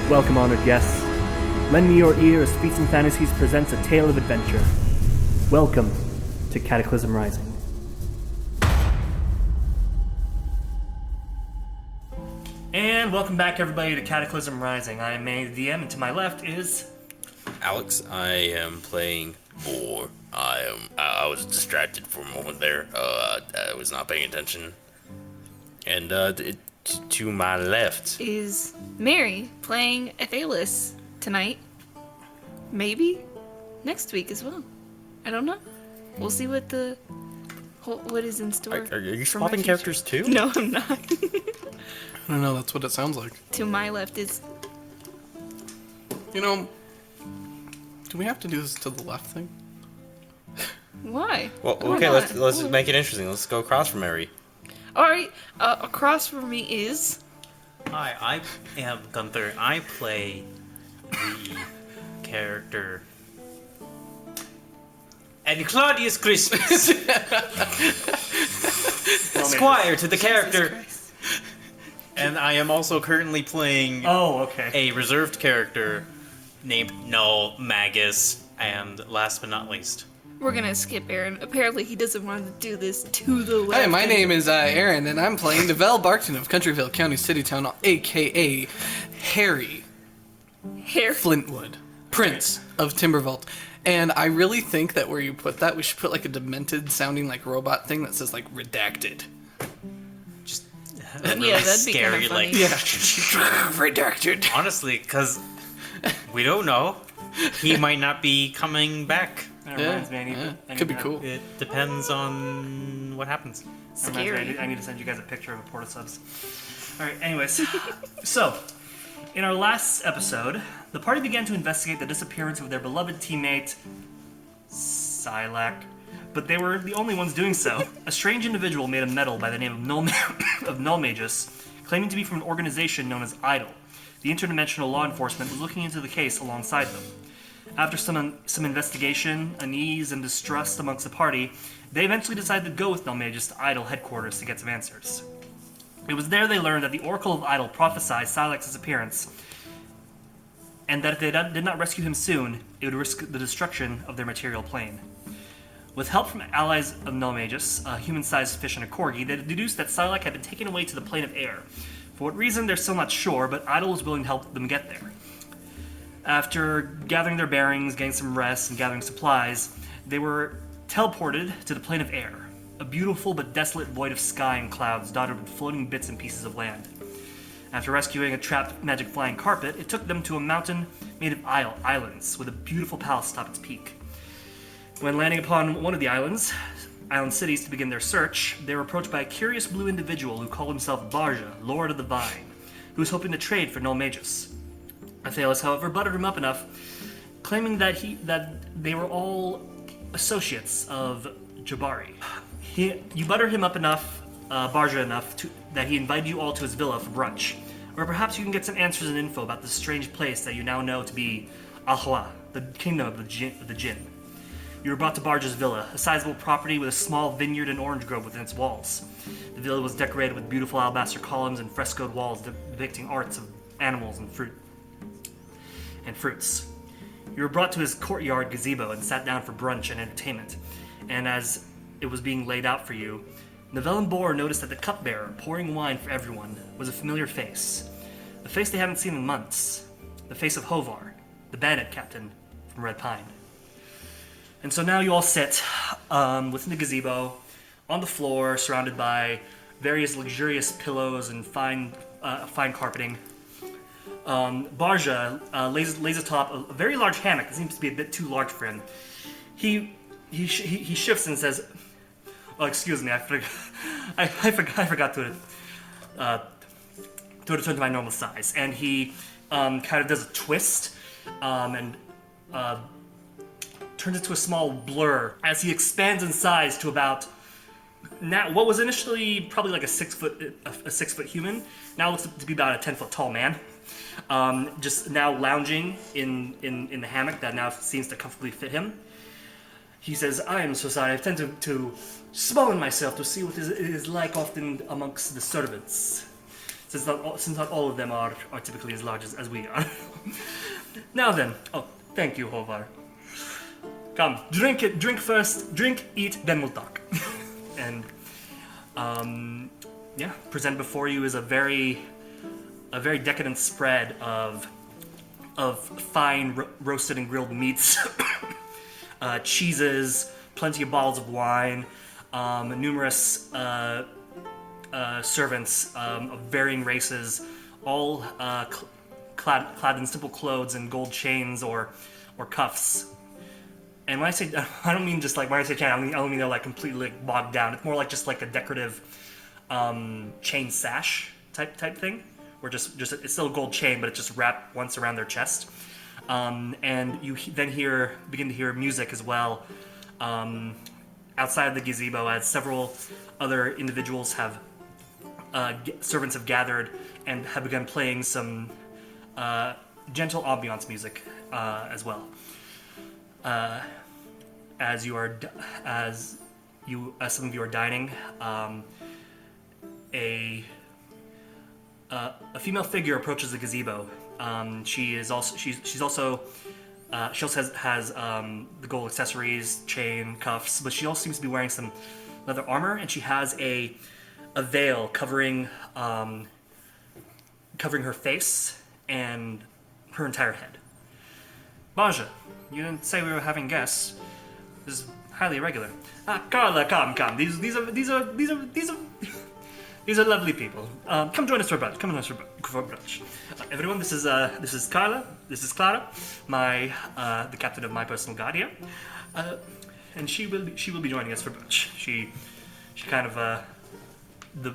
Welcome, honored guests. Lend me your ear as Feats Fantasies presents a tale of adventure. Welcome to Cataclysm Rising. And welcome back, everybody, to Cataclysm Rising. I am Manny the DM, and to my left is... Alex. I am playing Boar. I was distracted for a moment there. I was not paying attention. And to my left is Mary playing Athelas tonight. Maybe next week as well. I don't know. We'll see what is in store. Are you swapping characters too? No, I'm not. I don't know, that's what it sounds like. To my left is... You know, do we have to do this to the left thing? Why? Well, okay, let's make it interesting. Let's go across from Mary. Alright, across from me is... Hi, I am Gunther. I play the character... And Claudius Christmas! Squire to the character... And I am also currently playing a reserved character named Nulmagus, and last but not least... We're gonna skip Aaron. Apparently he doesn't want to do this to the left. Hi, my name is Aaron, and I'm playing Neville Barkton of Countryville County Citytown, a.k.a. Harry Flintwood, Prince of Timbervault. And I really think that where you put that, we should put like a demented-sounding like robot thing that says like redacted. Just really that'd be scary, kind of funny. like Redacted. Honestly, because we don't know. He might not be coming back. That reminds me, Could be cool. It depends on what happens. Scary. I need to send you guys a picture of a Porta Subs. Alright, anyways. So, in our last episode, the party began to investigate the disappearance of their beloved teammate, Sylack. But they were the only ones doing so. A strange individual made a medal by the name of Nulmagus, claiming to be from an organization known as IDLE. The interdimensional law enforcement was looking into the case alongside them. After some investigation, unease, and distrust amongst the party, they eventually decided to go with Nulmagus to IDLE headquarters to get some answers. It was there they learned that the Oracle of IDLE prophesied Sylack's disappearance, and that if they did not rescue him soon, it would risk the destruction of their material plane. With help from allies of Nulmagus, a human-sized fish and a corgi, they deduced that Sylack had been taken away to the plane of air. For what reason, they're still not sure, but IDLE was willing to help them get there. After gathering their bearings, getting some rest, and gathering supplies, they were teleported to the plane of air, a beautiful but desolate void of sky and clouds dotted with floating bits and pieces of land. After rescuing a trapped magic flying carpet, it took them to a mountain made of islands, with a beautiful palace atop its peak. When landing upon one of the island cities to begin their search, they were approached by a curious blue individual who called himself Barja, Lord of the Vine, who was hoping to trade for Nulmagus. Athelas, however, buttered him up enough, claiming that they were all associates of Jabari. You butter him up enough, Barja enough, that he invited you all to his villa for brunch, where perhaps you can get some answers and info about this strange place that you now know to be Alhawa, the kingdom of the Jinn. You were brought to Barja's villa, a sizable property with a small vineyard and orange grove within its walls. The villa was decorated with beautiful alabaster columns and frescoed walls depicting arts of animals and fruits. You were brought to his courtyard gazebo and sat down for brunch and entertainment. And as it was being laid out for you, Neville and Boar noticed that the cupbearer, pouring wine for everyone, was a familiar face. A face they haven't seen in months. The face of Hovar, the bandit captain from Red Pine. And so now you all sit within the gazebo, on the floor, surrounded by various luxurious pillows and fine carpeting. Barja lays atop a very large hammock that seems to be a bit too large for him. He shifts and says, "Oh, excuse me, I forgot to return to my normal size." And he kind of does a twist and turns into a small blur as he expands in size to about now what was initially probably like a 6 foot human now looks to be about a 10-foot tall man. Just now lounging in the hammock that now seems to comfortably fit him. He says, "I am so sorry. I tend to small myself to see what it is like often amongst the servants. since not all of them are typically as large as we are. Now then, thank you, Hovar. Come, drink first, eat, then we'll talk. And, present before you is a very decadent spread of fine roasted and grilled meats, cheeses, plenty of bottles of wine, numerous servants of varying races, all clad in simple clothes and gold chains or cuffs. And when I say, I don't mean just like, when I say chain, I don't mean they're like completely like bogged down. It's more like just like a decorative chain sash type thing, where just it's still a gold chain, but it's just wrapped once around their chest. And you then begin to hear music as well outside of the gazebo, as several other individuals servants have gathered and have begun playing some gentle ambiance music as well. As some of you are dining, a female figure approaches the gazebo. She also has the gold accessories, chain, cuffs, but she also seems to be wearing some leather armor, and she has a veil covering her face and her entire head. Baja, you didn't say we were having guests. This is highly irregular. Carla, come. These are lovely people. Come join us for brunch. For brunch. Everyone, this is Carla. This is Clara, the captain of my personal guard here, and she will be joining us for brunch. She kind of the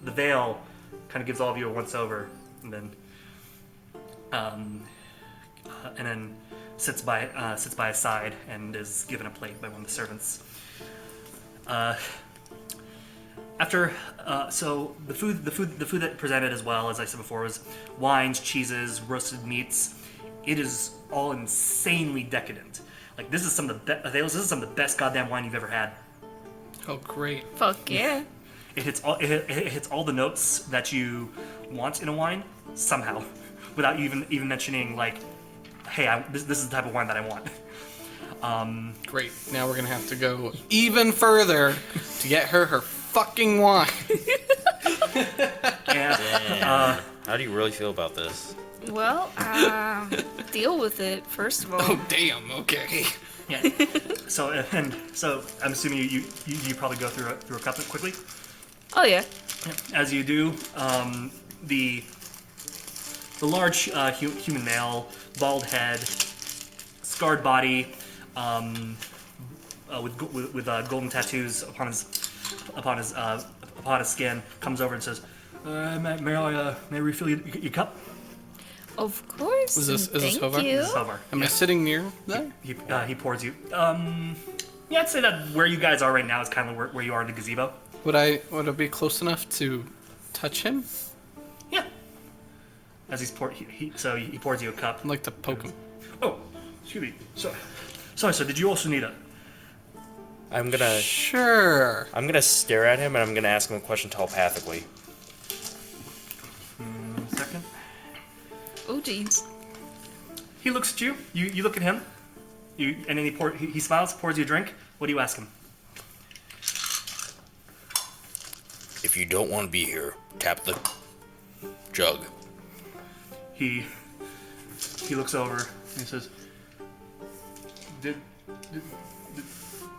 veil kind of gives all of you a once over, and then sits by his side and is given a plate by one of the servants. So the food that presented as well, as I said before, was wines, cheeses, roasted meats. It is all insanely decadent. Like, this is some of the best goddamn wine you've ever had. Oh, great! Fuck yeah! It hits all the notes that you want in a wine somehow, without you even mentioning like, hey, this is the type of wine that I want. Great. Now we're gonna have to go even further to get her fucking wine. How do you really feel about this? Well, deal with it first of all. Oh damn. Okay. Yeah. So I'm assuming you probably go through a cup quickly. Oh yeah. As you do, the large human male, bald head, scarred body, with golden tattoos upon his skin, comes over and says, "May I refill your cup?" Of course. Is this thank Hovar? you. This is Hovar. Am I sitting near there? He pours you. Yeah, I'd say that where you guys are right now is kind of where you are in the gazebo. Would I be close enough to touch him? Yeah. As he pours you a cup. I'd like to poke him. Oh, excuse me. Sorry, sir. Did you also need a? Sure. I'm gonna stare at him and I'm gonna ask him a question telepathically. Second. Oh jeez. He looks at you. You look at him. And then he smiles, pours you a drink. What do you ask him? If you don't want to be here, tap the jug. He looks over and he says,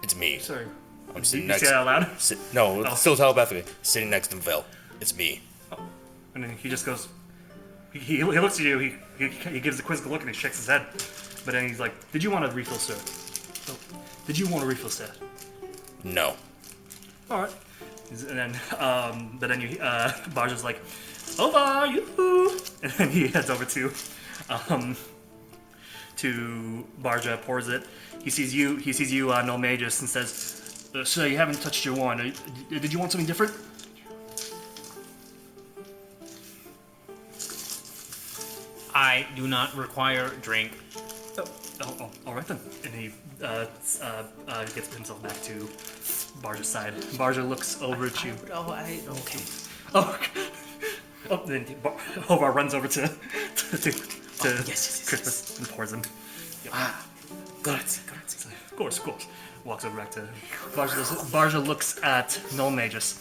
It's me. Sorry. I'm Did sitting you next. say that out loud? No, Oh. still telepathically. Sitting next to Vel. It's me. And then he just goes. He looks at you. He gives a quizzical look and he shakes his head. But then he's like, "Did you want a refill, sir?" Oh, did you want a refill, sir? No. All right. And then, but then Barja's like, "Over you!" And then he heads over to Barja, pours it. He sees you, Nulmagus, and says, "Sir, you haven't touched your wine. Did you want something different?" I do not require drink. Oh, all right then. And he gets himself back to Barja's side. Barja looks over at you. Okay. Oh, Oh, then Hovar runs over to Crispus and pours him. Grazie. Of course. Walks over back to Barja looks at Nulmagus.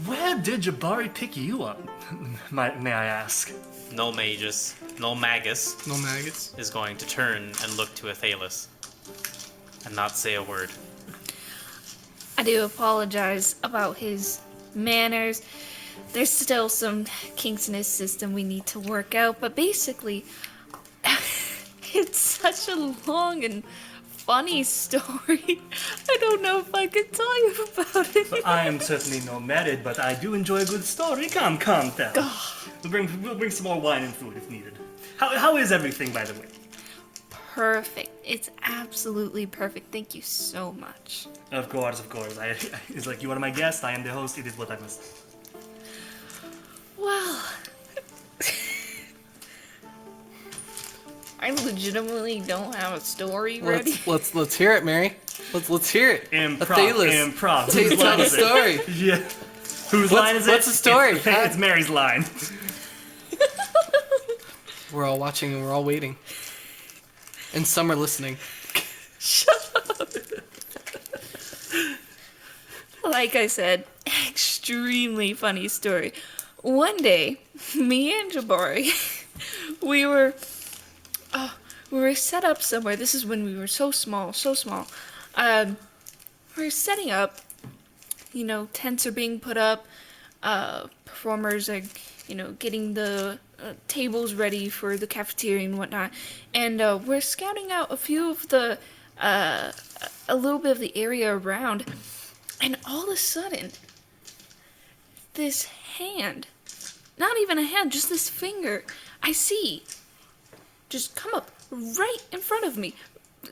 Where did Jabari pick you up? May I ask? Nulmagus is going to turn and look to Athelas and not say a word. I do apologize about his manners. There's still some kinks in his system we need to work out, but basically, it's such a long and funny story. I don't know if I could tell you about it. Well, I am certainly no merit, but I do enjoy a good story. Come, tell. We'll bring some more wine and food if needed. How is everything, by the way? Perfect. It's absolutely perfect. Thank you so much. Of course. It's like you are my guest. I am the host. It is what I must. Well, I legitimately don't have a story ready. Let's hear it, Mary. Let's hear it. Improv. Tell the story. Yeah. Whose line is it? What's the story? It's Mary's line. We're all watching and we're all waiting. And some are listening. Shut up. Like I said, extremely funny story. One day, me and Jabari, we were set up somewhere. This is when we were so small. We were setting up, tents are being put up, performers are, getting the tables ready for the cafeteria and whatnot. And we're scouting out a few of the, a little bit of the area around. And all of a sudden, this hand, not even a hand, just this finger, I see just come up right in front of me,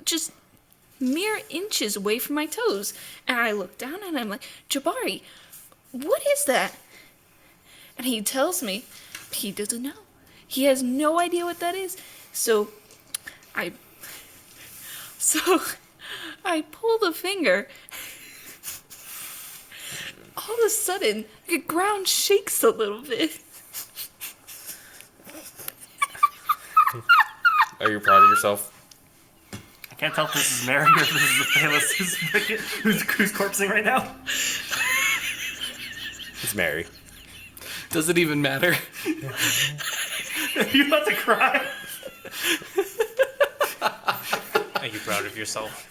just mere inches away from my toes. And I look down and I'm like, Jabari, what is that? And he tells me he doesn't know. He has no idea what that is. So I pull the finger. All of a sudden, the ground shakes a little bit. Are you proud of yourself? I can't tell if this is Mary or if this is Athelas who's corpsing right now. It's Mary. Does it even matter? Are you about to cry? Are you proud of yourself?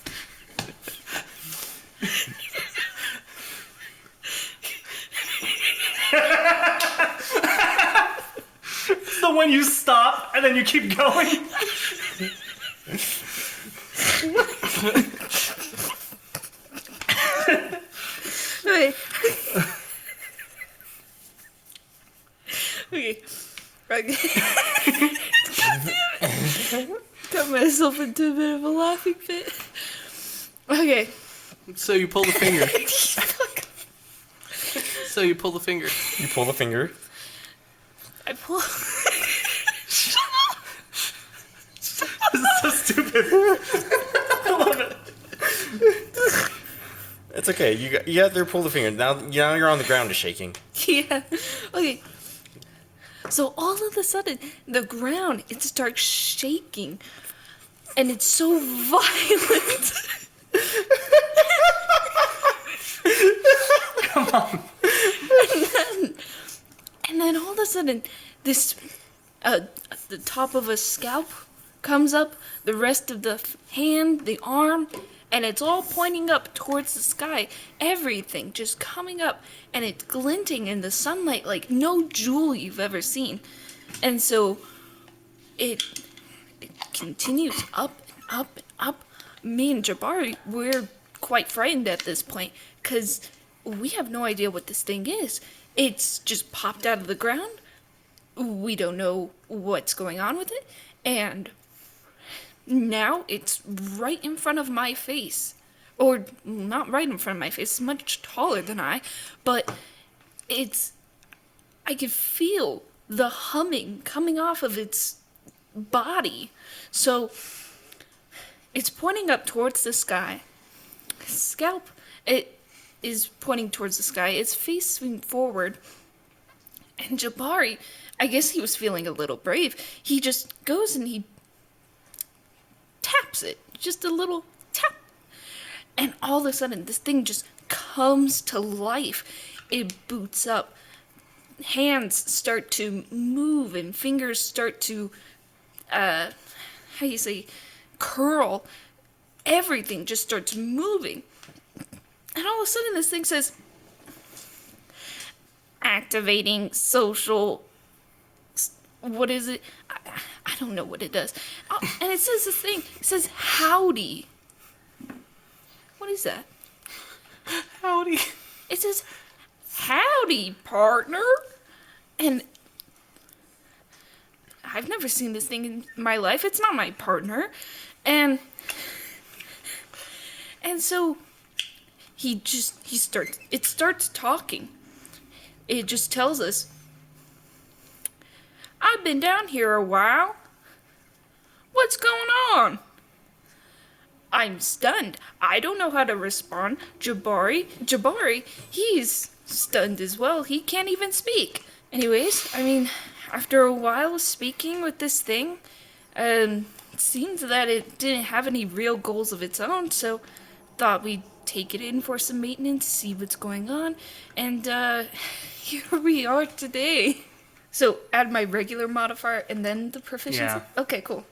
So when you stop and then you keep going. Okay. Got myself into a bit of a laughing fit. Okay. So you pull the finger. So you pull the finger. You pull the finger. I pull. This is so stupid. I love it. It's okay. You got there. Pull the finger. Now you're on the ground, is shaking. Yeah. Okay. So all of a sudden, the ground, it starts shaking. And it's so violent. Come on. And then all of a sudden, this, the top of a scalp comes up, the rest of the hand, the arm, and it's all pointing up towards the sky. Everything just coming up, and it's glinting in the sunlight like no jewel you've ever seen. And so it continues up and up and up. Me and Jabari, we're quite frightened at this point, because we have no idea what this thing is. It's just popped out of the ground. We don't know what's going on with it. And now it's right in front of my face. Or not right in front of my face, it's much taller than I. But I could feel the humming coming off of its body. So it's pointing up towards the sky. Scalp, it is pointing towards the sky. It's facing forward. And Jabari, I guess he was feeling a little brave. He just goes and he taps it. Just a little tap. And all of a sudden, this thing just comes to life. It boots up. Hands start to move and fingers start to, curl. Everything just starts moving. And all of a sudden, this thing says, activating social... What is it? I don't know what it does. And it says this thing. It says, howdy. What is that? Howdy. It says, howdy, partner. And I've never seen this thing in my life. It's not my partner. And so it starts talking. It just tells us, I've been down here a while. What's going on? I'm stunned. I don't know how to respond. Jabari, he's stunned as well. He can't even speak. Anyways, after a while of speaking with this thing, it seems that it didn't have any real goals of its own, so thought we'd take it in for some maintenance, see what's going on, and here we are today. So add my regular modifier and then the proficiency? Yeah. Okay, cool.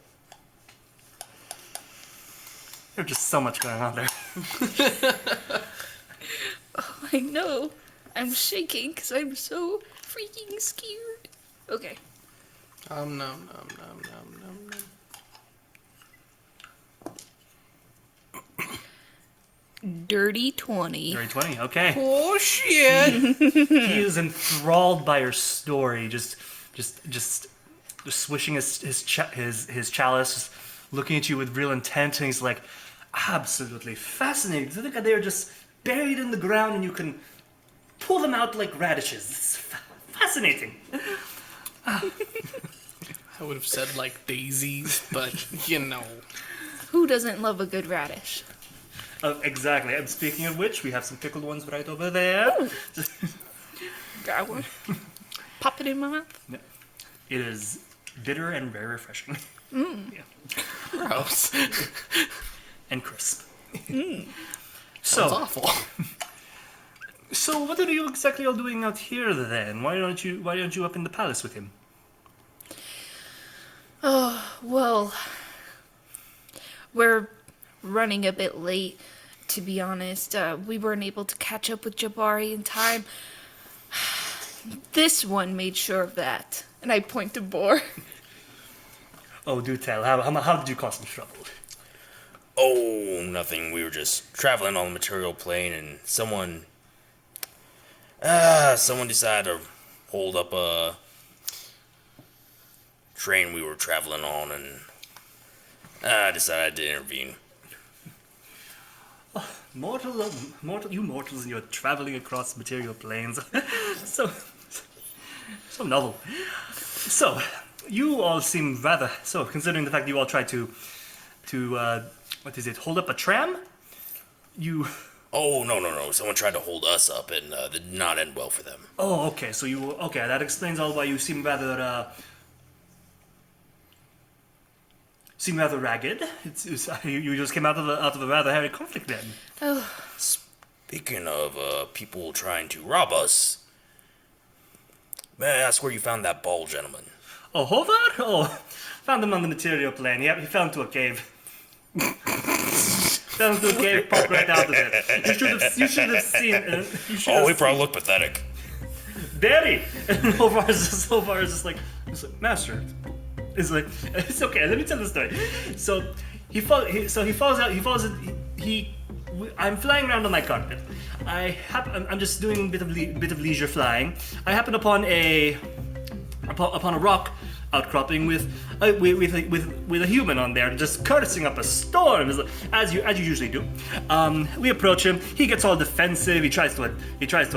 There's just so much going on there. Oh, I know. I'm shaking because I'm so freaking scared. Okay. Nom. Dirty 20. Dirty 20, okay. Oh shit! He is enthralled by your story, just swishing his chalice, just looking at you with real intent, and he's like, absolutely fascinating. To think that they're just buried in the ground and you can pull them out like radishes. It's fascinating. I would have said like daisies, but you know. Who doesn't love a good radish? Exactly. And speaking of which, we have some pickled ones right over there. Grab one. Pop it in my mouth. Yeah. It is bitter and very refreshing. Yeah. Gross. And crisp. Sounds awful. So what are you exactly all doing out here then? Why aren't you up in the palace with him? Oh, well, we're running a bit late, to be honest. We weren't able to catch up with Jabari in time. This one made sure of that. And I point to Boar. Oh, do tell. How did you cause some trouble? Oh, nothing. We were just traveling on the material plane, and someone decided to hold up a train we were traveling on, and I decided to intervene. Oh, you mortals, and you're traveling across material planes. so novel. So, you all seem rather so, considering the fact that you all tried to hold up a tram? Oh, no. Someone tried to hold us up, and that did not end well for them. Oh, okay. So that explains all why you seem rather ragged. You just came out of a rather hairy conflict then. Oh. Speaking of people trying to rob us, may I ask where you found that bald gentleman? Oh, Håvard? Oh, found him on the material plane. He fell into a cave. Fell into a cave, popped right out of it. You should have seen. He probably looked pathetic. Daddy! And Håvard is just like, Master. It's like, it's okay. Let me tell the story. So he falls out. I'm flying around on my carpet. I'm just doing a bit of leisure flying. I happen upon a rock outcropping with a human on there, just curtsing up a storm, as you usually do. We approach him. He gets all defensive. He tries to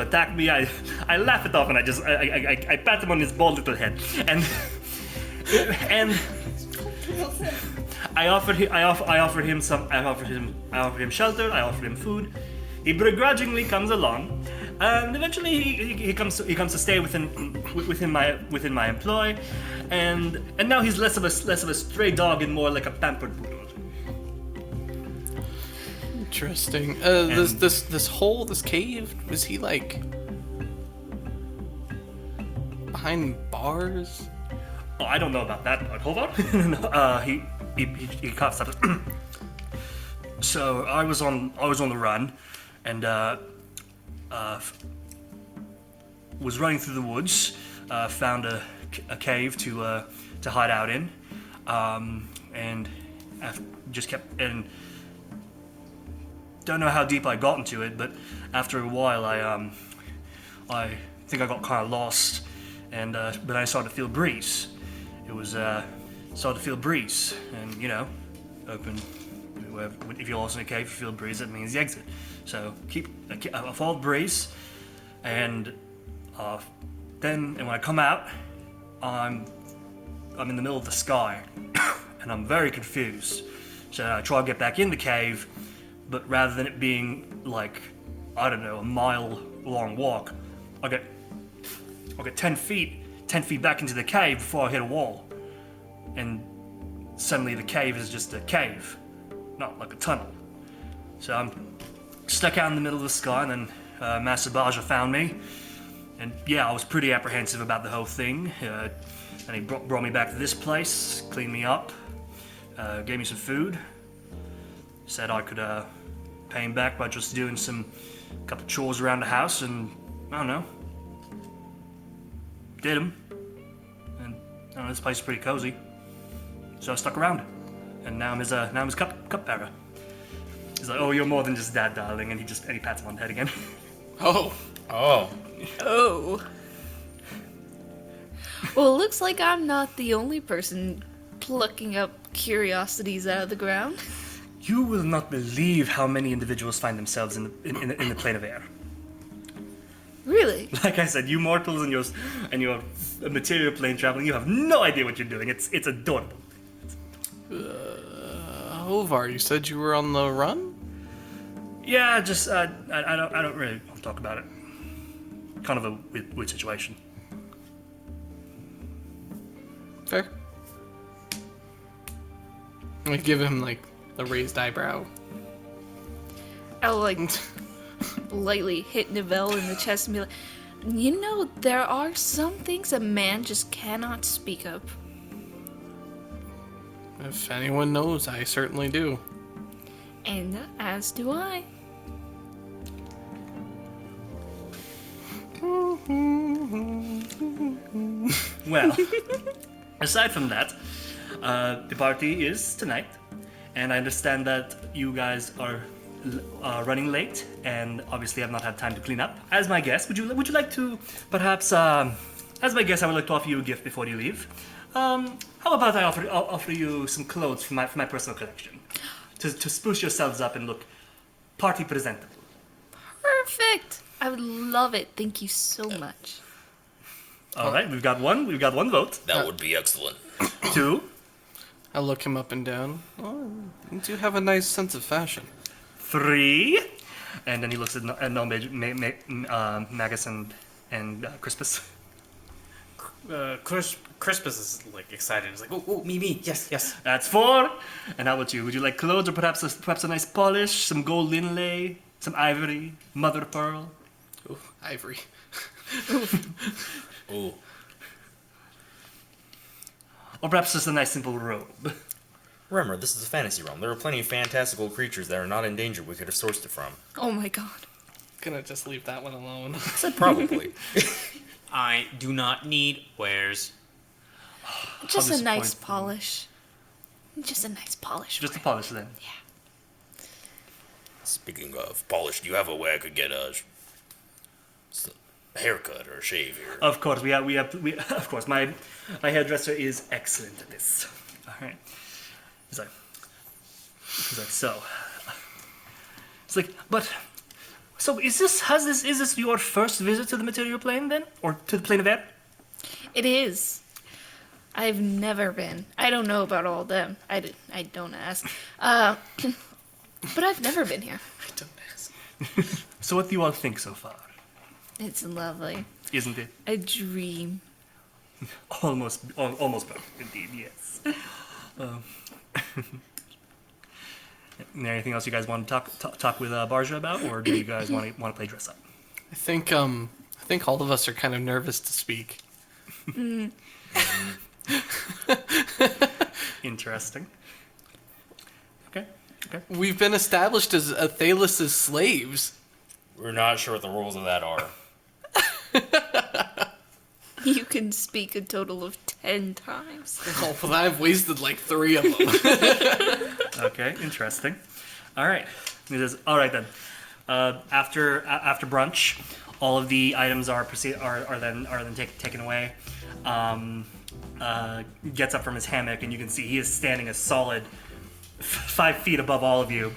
attack me. I laugh it off and I pat him on his bald little head and I offered him shelter. I offered him food. He begrudgingly comes along. And eventually he comes to stay within my employ, and now he's less of a stray dog and more like a pampered poodle. Interesting. This cave, was he like behind bars? Oh, I don't know about that part. Hold on. He coughs up. So I was on the run, and was running through the woods. Found a cave to hide out in, and just kept and. Don't know how deep I got into it, but after a while, I think I got kind of lost, and but I started to feel a breeze. It was started to feel a breeze, and open. If you're lost in a cave, you feel a breeze. That means the exit. So I follow the breeze, and when I come out, I'm in the middle of the sky, and I'm very confused. So I try to get back in the cave. But rather than it being like, I don't know, a mile-long walk, I get 10 feet back into the cave before I hit a wall. And suddenly the cave is just a cave, not like a tunnel. So I'm stuck out in the middle of the sky, and then Master Baja found me. And yeah, I was pretty apprehensive about the whole thing. And he brought me back to this place, cleaned me up, gave me some food. Said I could pay him back by just doing a couple chores around the house, and I don't know, did them. And I don't know, this place is pretty cozy, so I stuck around. And now I'm his cupbearer. He's like, "Oh, you're more than just Dad, darling," and he pats him on the head again. Oh. Well, it looks like I'm not the only person plucking up curiosities out of the ground. You will not believe how many individuals find themselves in the plane of air. Really? Like I said, you mortals and your material plane traveling, you have no idea what you're doing. It's adorable. Ovar, you said you were on the run? Yeah, just I don't really want to talk about it. Kind of a weird situation. Fair. I give him like a raised eyebrow. I'll lightly hit Nivelle in the chest and be like, there are some things a man just cannot speak of. If anyone knows, I certainly do. And as do I. Well, aside from that, the party is tonight, and I understand that you guys are running late, and obviously have not had time to clean up. As my guest, would you like to perhaps, as my guest, I would like to offer you a gift before you leave. How about I offer you some clothes from my personal collection to spruce yourselves up and look party presentable. Perfect. I would love it. Thank you so much. All right, we've got one vote. That would be excellent. 2. I look him up and down. Oh, you do have a nice sense of fashion. 3. And then he looks at Nulmagus and Crispus. Crispus is like excited. He's like, oh, me, yes. That's 4. And how about you? Would you like clothes or perhaps a nice polish, some gold inlay, some ivory, mother of pearl? Ooh, ivory. Ooh. Or perhaps just a nice simple robe. Remember, this is a fantasy realm. There are plenty of fantastical creatures that are not in danger we could have sourced it from. Oh my god. Gonna just leave that one alone. Probably. I do not need wares. Just a nice polish. Just a nice polish. Just a polish then. Yeah. Speaking of polish, do you have a way I could get a haircut or a shave here? Of course, we have. Of course, my hairdresser is excellent at this. All right. He's like, so. It's like, but. So is this your first visit to the material plane then, or to the plane of air? It is. I've never been. I don't know about all of them. I don't ask. But I've never been here. I don't ask. So what do you all think so far? It's lovely. Isn't it? A dream. Almost both, indeed, yes. Anything else you guys want to talk with Barja about, or do you guys want to play dress up? I think all of us are kind of nervous to speak. Interesting. Okay. We've been established as Athelas' slaves. We're not sure what the rules of that are. You can speak a total of 10 times. Oh, well, I've wasted like 3 of them. Okay, interesting. All right. He says, all right then. After brunch, all of the items are then taken away. Gets up from his hammock, and you can see he is standing a solid 5 feet above all of you,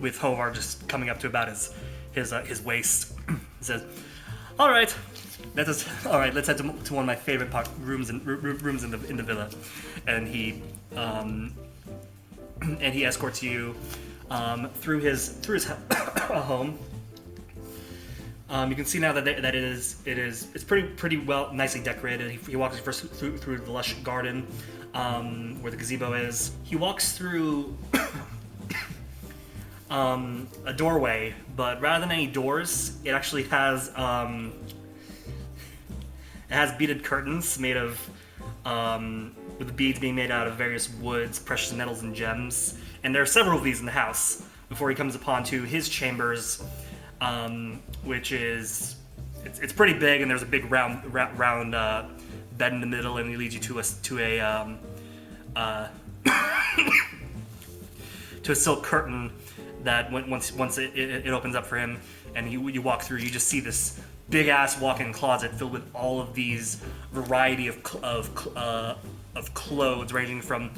with Hovar just coming up to about his waist. He says, "All right, let's head to one of my favorite rooms in the villa," and he escorts you through his home. You can see now that it's pretty well, nicely decorated. He walks you first through the lush garden where the gazebo is. He walks through a doorway, but rather than any doors, it actually has beaded curtains made of with the beads being made out of various woods, precious metals, and gems. And there are several of these in the house before he comes upon to his chambers. Which is it's pretty big, and there's a big round bed in the middle, and he leads you to a silk curtain that once it opens up for him, and you walk through, you just see this big ass walk-in closet filled with all of these variety of clothes, ranging from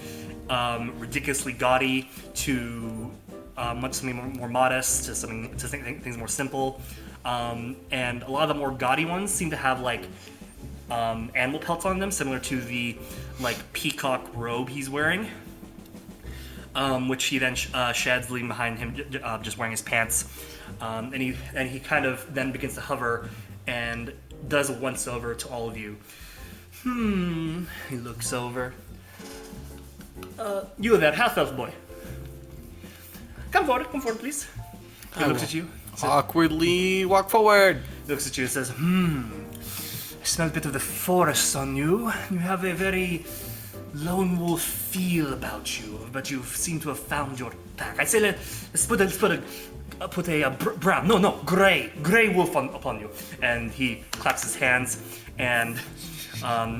ridiculously gaudy to something more modest to things more simple, and a lot of the more gaudy ones seem to have like animal pelts on them, similar to the like peacock robe he's wearing, which he then sheds, leaving behind him just wearing his pants, and he kind of then begins to hover and does a once over to all of you. He looks over. You there, half-elf boy. Come forward, please. He looks at you. Awkwardly walk forward. Looks at you and says, I smell a bit of the forest on you. You have a very lone wolf feel about you, but you seem to have found your pack. I say let's put a brown, gray wolf upon you. And he claps his hands, and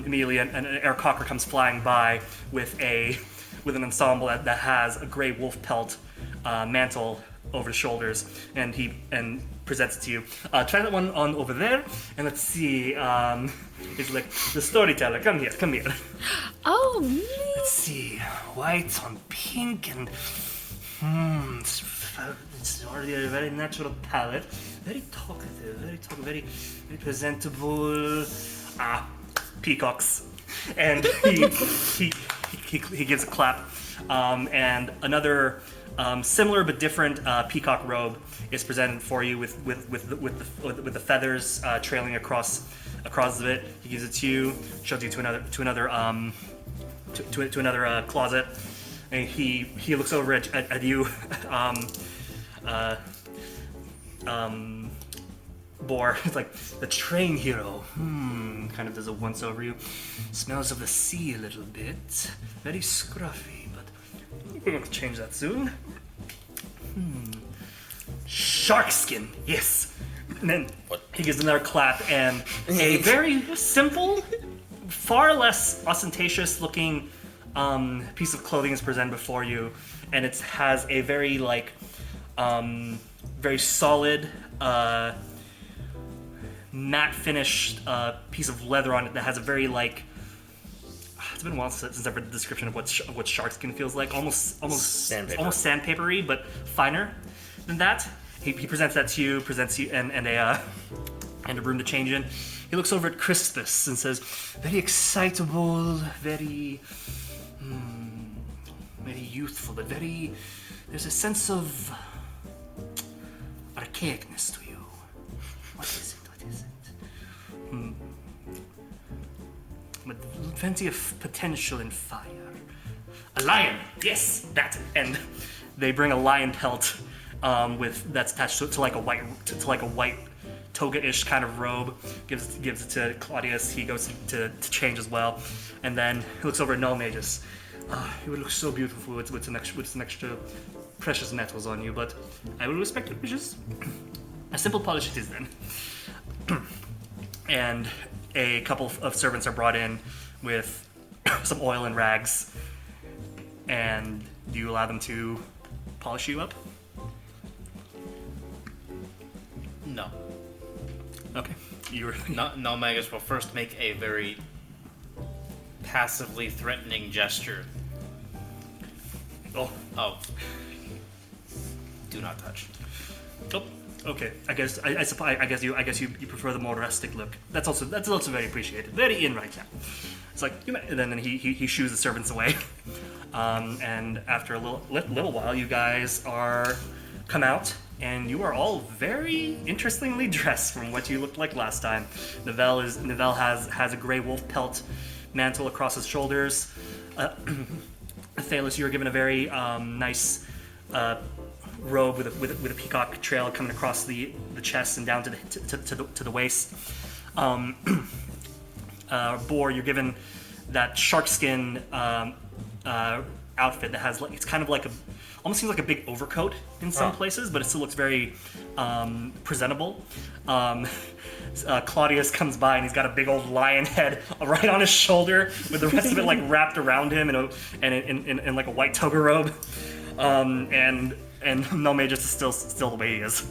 immediately an air cocker comes flying by with an ensemble that has a gray wolf pelt mantle over his shoulders, and he presents it to you. Try that one on over there, and let's see. It's like the storyteller. Come here. Oh, me. Let's see. White on pink, and it's already a very natural palette. Very talkative. Very presentable. Peacocks, and he gives a clap, and another. Similar but different peacock robe is presented for you with the feathers trailing across of it. He gives it to you, shows you to another closet, and he looks over at you, Boar. It's like the train hero. Kind of does a once over you. Smells of the sea a little bit. Very scruffy, but we're going to change that soon. Shark skin, yes. And then he gives another clap, and a very simple, far less ostentatious looking piece of clothing is presented before you, and it has a very very solid matte finished piece of leather on it that has a very it's been a while since I've read the description of what shark skin feels like. Almost sandpapery, but finer than that. He presents that to you, and a room to change in. He looks over at Crispus and says, "Very excitable, very youthful, but there's a sense of archaicness to you." plenty of potential in fire. A lion, yes, that. And they bring a lion pelt that's attached to like a white toga-ish kind of robe. Gives it to Claudius. He goes to change as well, and then he looks over at Nulmagus. It would look so beautiful with some extra precious metals on you, but I will respect your wishes. A simple polish it is then. And a couple of servants are brought in with some oil and rags. And do you allow them to polish you up? No. Okay. Nulmagus will first make a very passively threatening gesture. Oh. Do not touch. Oh. Okay. I guess you prefer the more rustic look. That's also very appreciated. Very in right now. It's like and then he shoos the servants away. And after a little while, you guys come out, and you are all very interestingly dressed from what you looked like last time. Nivelle has a gray wolf pelt mantle across his shoulders. Athelas, you were given a very nice robe with a peacock trail coming across the chest and down to the waist. Boar, you're given that shark skin outfit that has it's kind of like almost seems like a big overcoat in some places, but it still looks very presentable. Claudius comes by and he's got a big old lion head right on his shoulder with the rest of it like wrapped around him in like a white toga robe. And Nulmagus is still the way he is.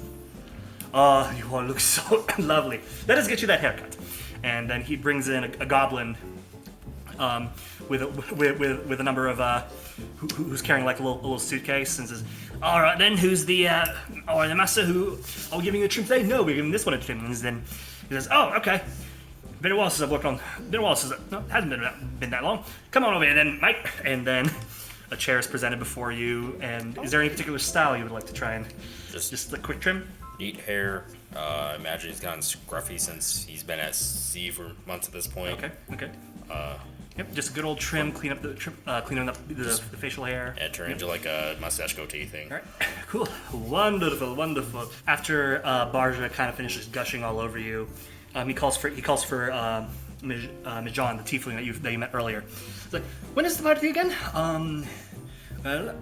You all look so lovely. Let us get you that haircut. And then he brings in a goblin with a number of who's carrying like a little suitcase and says, "All right then, who's the master who are we giving you a trim today? No, we're giving this one a trim." And then he says, "Oh, okay. Been a while since I've worked on. Been a while since no, it hasn't been that long. Come on over here then, mate." And then a chair is presented before you. And is there any particular style you would like to try and just a quick trim? Neat hair. I imagine he's gotten scruffy since he's been at sea for months at this point. Okay. Yep, just a good old trim, cleaning up the facial hair. Yeah, turn into like a mustache goatee thing. All right, cool, wonderful. After Barja kind of finishes gushing all over you, he calls for Mijan, the tiefling that you met earlier. He's like, "When is the party again?" Well,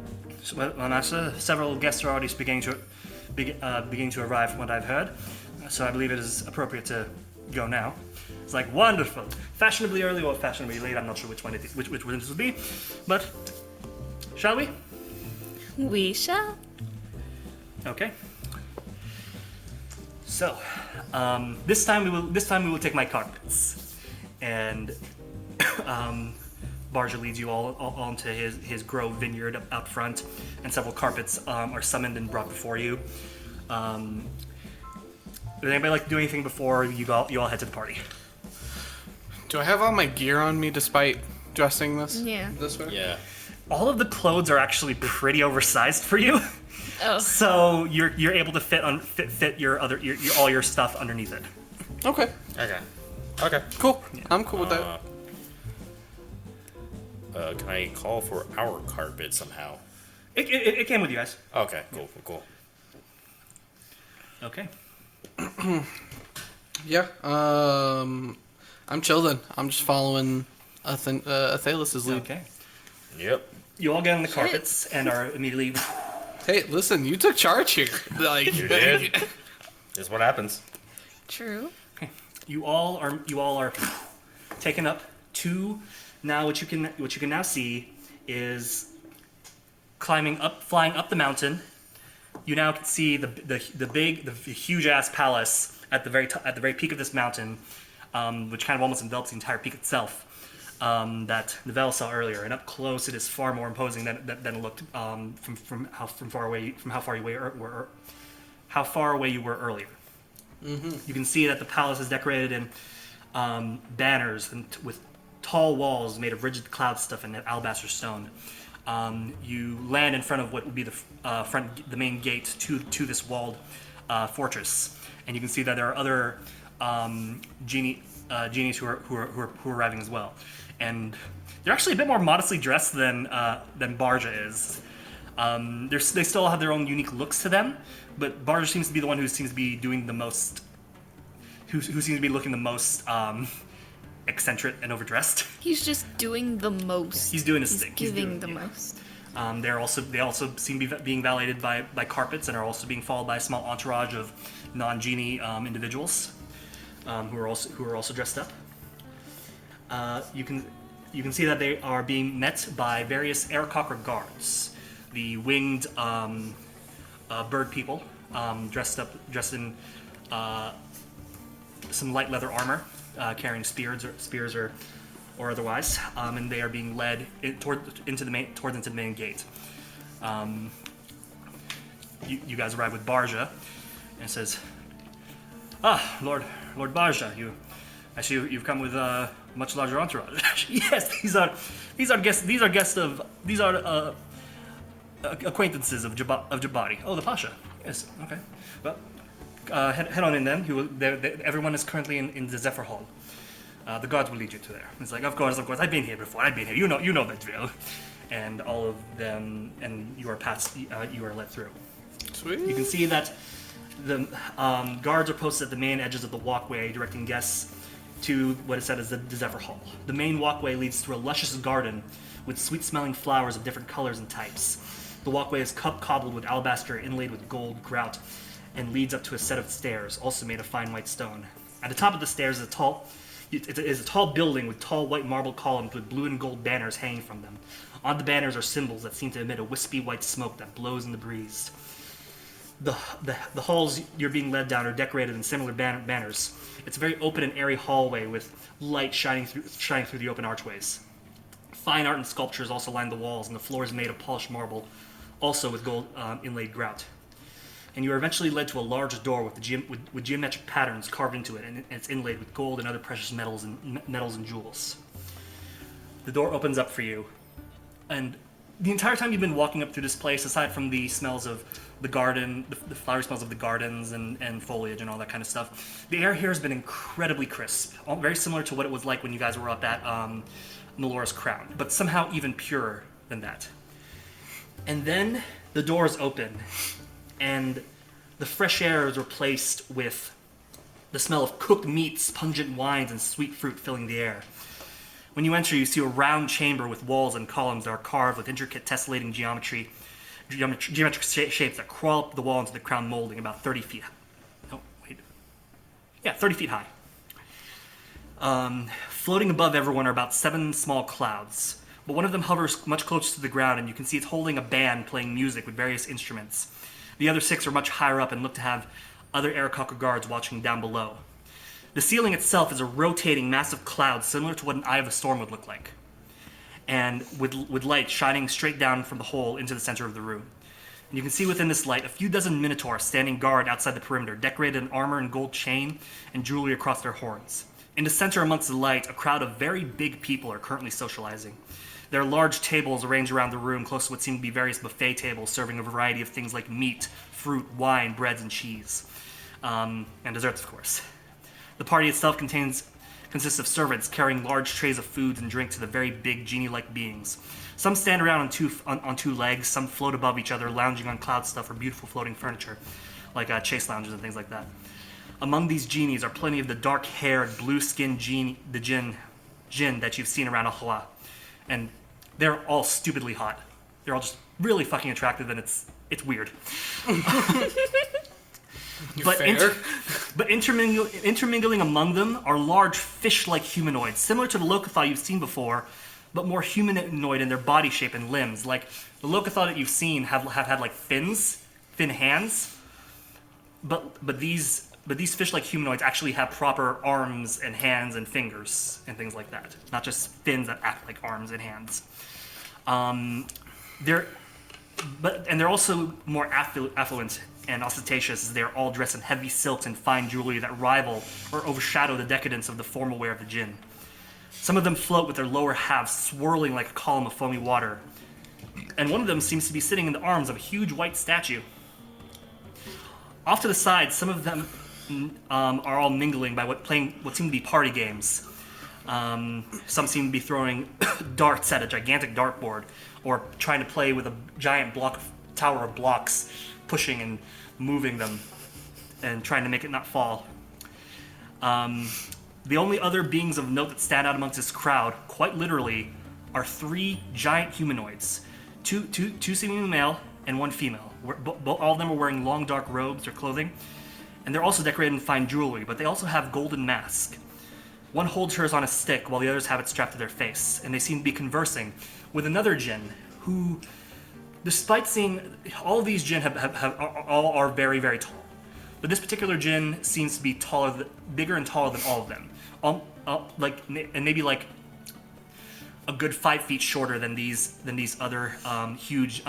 master, several guests are already beginning to arrive from what I've heard, so I believe it is appropriate to go now. It's like, wonderful. Fashionably early or fashionably late, I'm not sure which one this will be, but shall we? We shall. Okay. So, this time we will take my carpets, and Barja leads you all onto his grove vineyard out front, and several carpets are summoned and brought before you. Would anybody like to do anything before you all head to the party? Do I have all my gear on me despite dressing this way? Yeah. All of the clothes are actually pretty oversized for you. Oh. So you're able to fit all your stuff underneath it. Okay. Cool. Yeah. I'm cool with that. Can I call for our carpet somehow? It came with you guys. Okay, cool. Okay. Yeah. I'm chill then. I'm just following Athelas' lead. Okay. Yep. You all get on the carpets and are immediately. Hey, listen, you took charge here. Like You did. That's what happens. True. Okay. You all are taken up to now. What you can now see is flying up the mountain. You now can see the huge ass palace at the very peak of this mountain, which kind of almost envelops the entire peak itself. That Nivelle saw earlier, and up close it is far more imposing than it looked from how far away you were earlier. Mm-hmm. You can see that the palace is decorated in banners and with tall walls made of rigid cloud stuff and alabaster stone. You land in front of what would be the main gate to this walled fortress, and you can see that there are other genies who are arriving as well. and they're actually a bit more modestly dressed than Barja is. They still have their own unique looks to them, but Barja seems to be the one who seems to be doing the most, who seems to be looking the most eccentric and overdressed. He's just doing the most. He's doing his thing. He's giving the most. They also seem to be being validated by carpets and are also being followed by a small entourage of non-genie individuals who are also dressed up. You can see that they are being met by various Aarakocra guards, the winged bird people, dressed in some light leather armor, carrying spears or otherwise, and they are being led towards into the main gate. You guys arrive with Barja, and it says, Lord Barja, I see you've come with a much larger entourage. Yes, these are acquaintances of Jabari. Oh, the Pasha. Yes. Okay. Well, head on in then. Everyone is currently in the Zephyr Hall. The guards will lead you to there. It's like, of course. I've been here before. You know the drill. And all of them, and you are led through. Sweet. You can see that the guards are posted at the main edges of the walkway, directing guests to what is said as the Zephyr Hall. The main walkway leads through a luscious garden with sweet-smelling flowers of different colors and types. The walkway is cobbled with alabaster inlaid with gold grout and leads up to a set of stairs, also made of fine white stone. At the top of the stairs is a tall building with tall white marble columns with blue and gold banners hanging from them. On the banners are symbols that seem to emit a wispy white smoke that blows in the breeze. The halls you're being led down are decorated in similar banners. It's a very open and airy hallway with light shining through the open archways. Fine art and sculptures also line the walls, and the floor is made of polished marble, also with gold inlaid grout. And you are eventually led to a large door with geometric patterns carved into it, and it's inlaid with gold and other precious metals and jewels. The door opens up for you, and the entire time you've been walking up through this place, aside from the smells of the garden, the flowery smells of the gardens and foliage and all that kind of stuff, the air here has been incredibly crisp, very similar to what it was like when you guys were up at Melora's Crown, but somehow even purer than that. And then the doors open, and the fresh air is replaced with the smell of cooked meats, pungent wines, and sweet fruit filling the air. When you enter, you see a round chamber with walls and columns that are carved with intricate tessellating geometric shapes that crawl up the wall into the crown molding about 30 feet. 30 feet high. Floating above everyone are about 7 small clouds, but one of them hovers much closer to the ground, and you can see it's holding a band playing music with various instruments. The other 6 are much higher up and look to have other Aarakocra guards watching down below. The ceiling itself is a rotating massive cloud similar to what an eye of a storm would look like, and with light shining straight down from the hole into the center of the room. And you can see within this light a few dozen minotaurs standing guard outside the perimeter, decorated in armor and gold chain and jewelry across their horns. In the center amongst the light, a crowd of very big people are currently socializing. There are large tables arranged around the room, close to what seem to be various buffet tables, serving a variety of things like meat, fruit, wine, breads, and cheese. And desserts, of course. The party itself consists of servants carrying large trays of foods and drinks to the very big genie-like beings. Some stand around on two legs, some float above each other, lounging on cloud stuff or beautiful floating furniture, like chase lounges and things like that. Among these genies are plenty of the dark-haired, blue-skinned jinn that you've seen around Alhawa. And they're all stupidly hot. They're all just really fucking attractive, and it's weird. But intermingling among them are large fish-like humanoids, similar to the Locathah you've seen before, but more humanoid in their body shape and limbs. Like, the Locathah that you've seen have had like fin hands, but these fish-like humanoids actually have proper arms and hands and fingers and things like that, not just fins that act like arms and hands. They're also more affluent and ostentatious, as they are all dressed in heavy silks and fine jewelry that rival or overshadow the decadence of the formal wear of the djinn. Some of them float with their lower halves swirling like a column of foamy water, and one of them seems to be sitting in the arms of a huge white statue. Off to the side, some of them are all mingling by playing what seem to be party games. Some seem to be throwing darts at a gigantic dartboard, or trying to play with a giant tower of blocks, pushing and moving them, and trying to make it not fall. The only other beings of note that stand out amongst this crowd, quite literally, are 3 giant humanoids. Two seemingly male and 1 female. All of them are wearing long dark robes or clothing, and they're also decorated in fine jewelry, but they also have golden masks. One holds hers on a stick, while the others have it strapped to their face, and they seem to be conversing with another djinn, who, despite seeing all of these djinn all are very, very tall. But this particular djinn seems to be bigger and taller than all of them. And maybe like a good 5 feet shorter than these other huge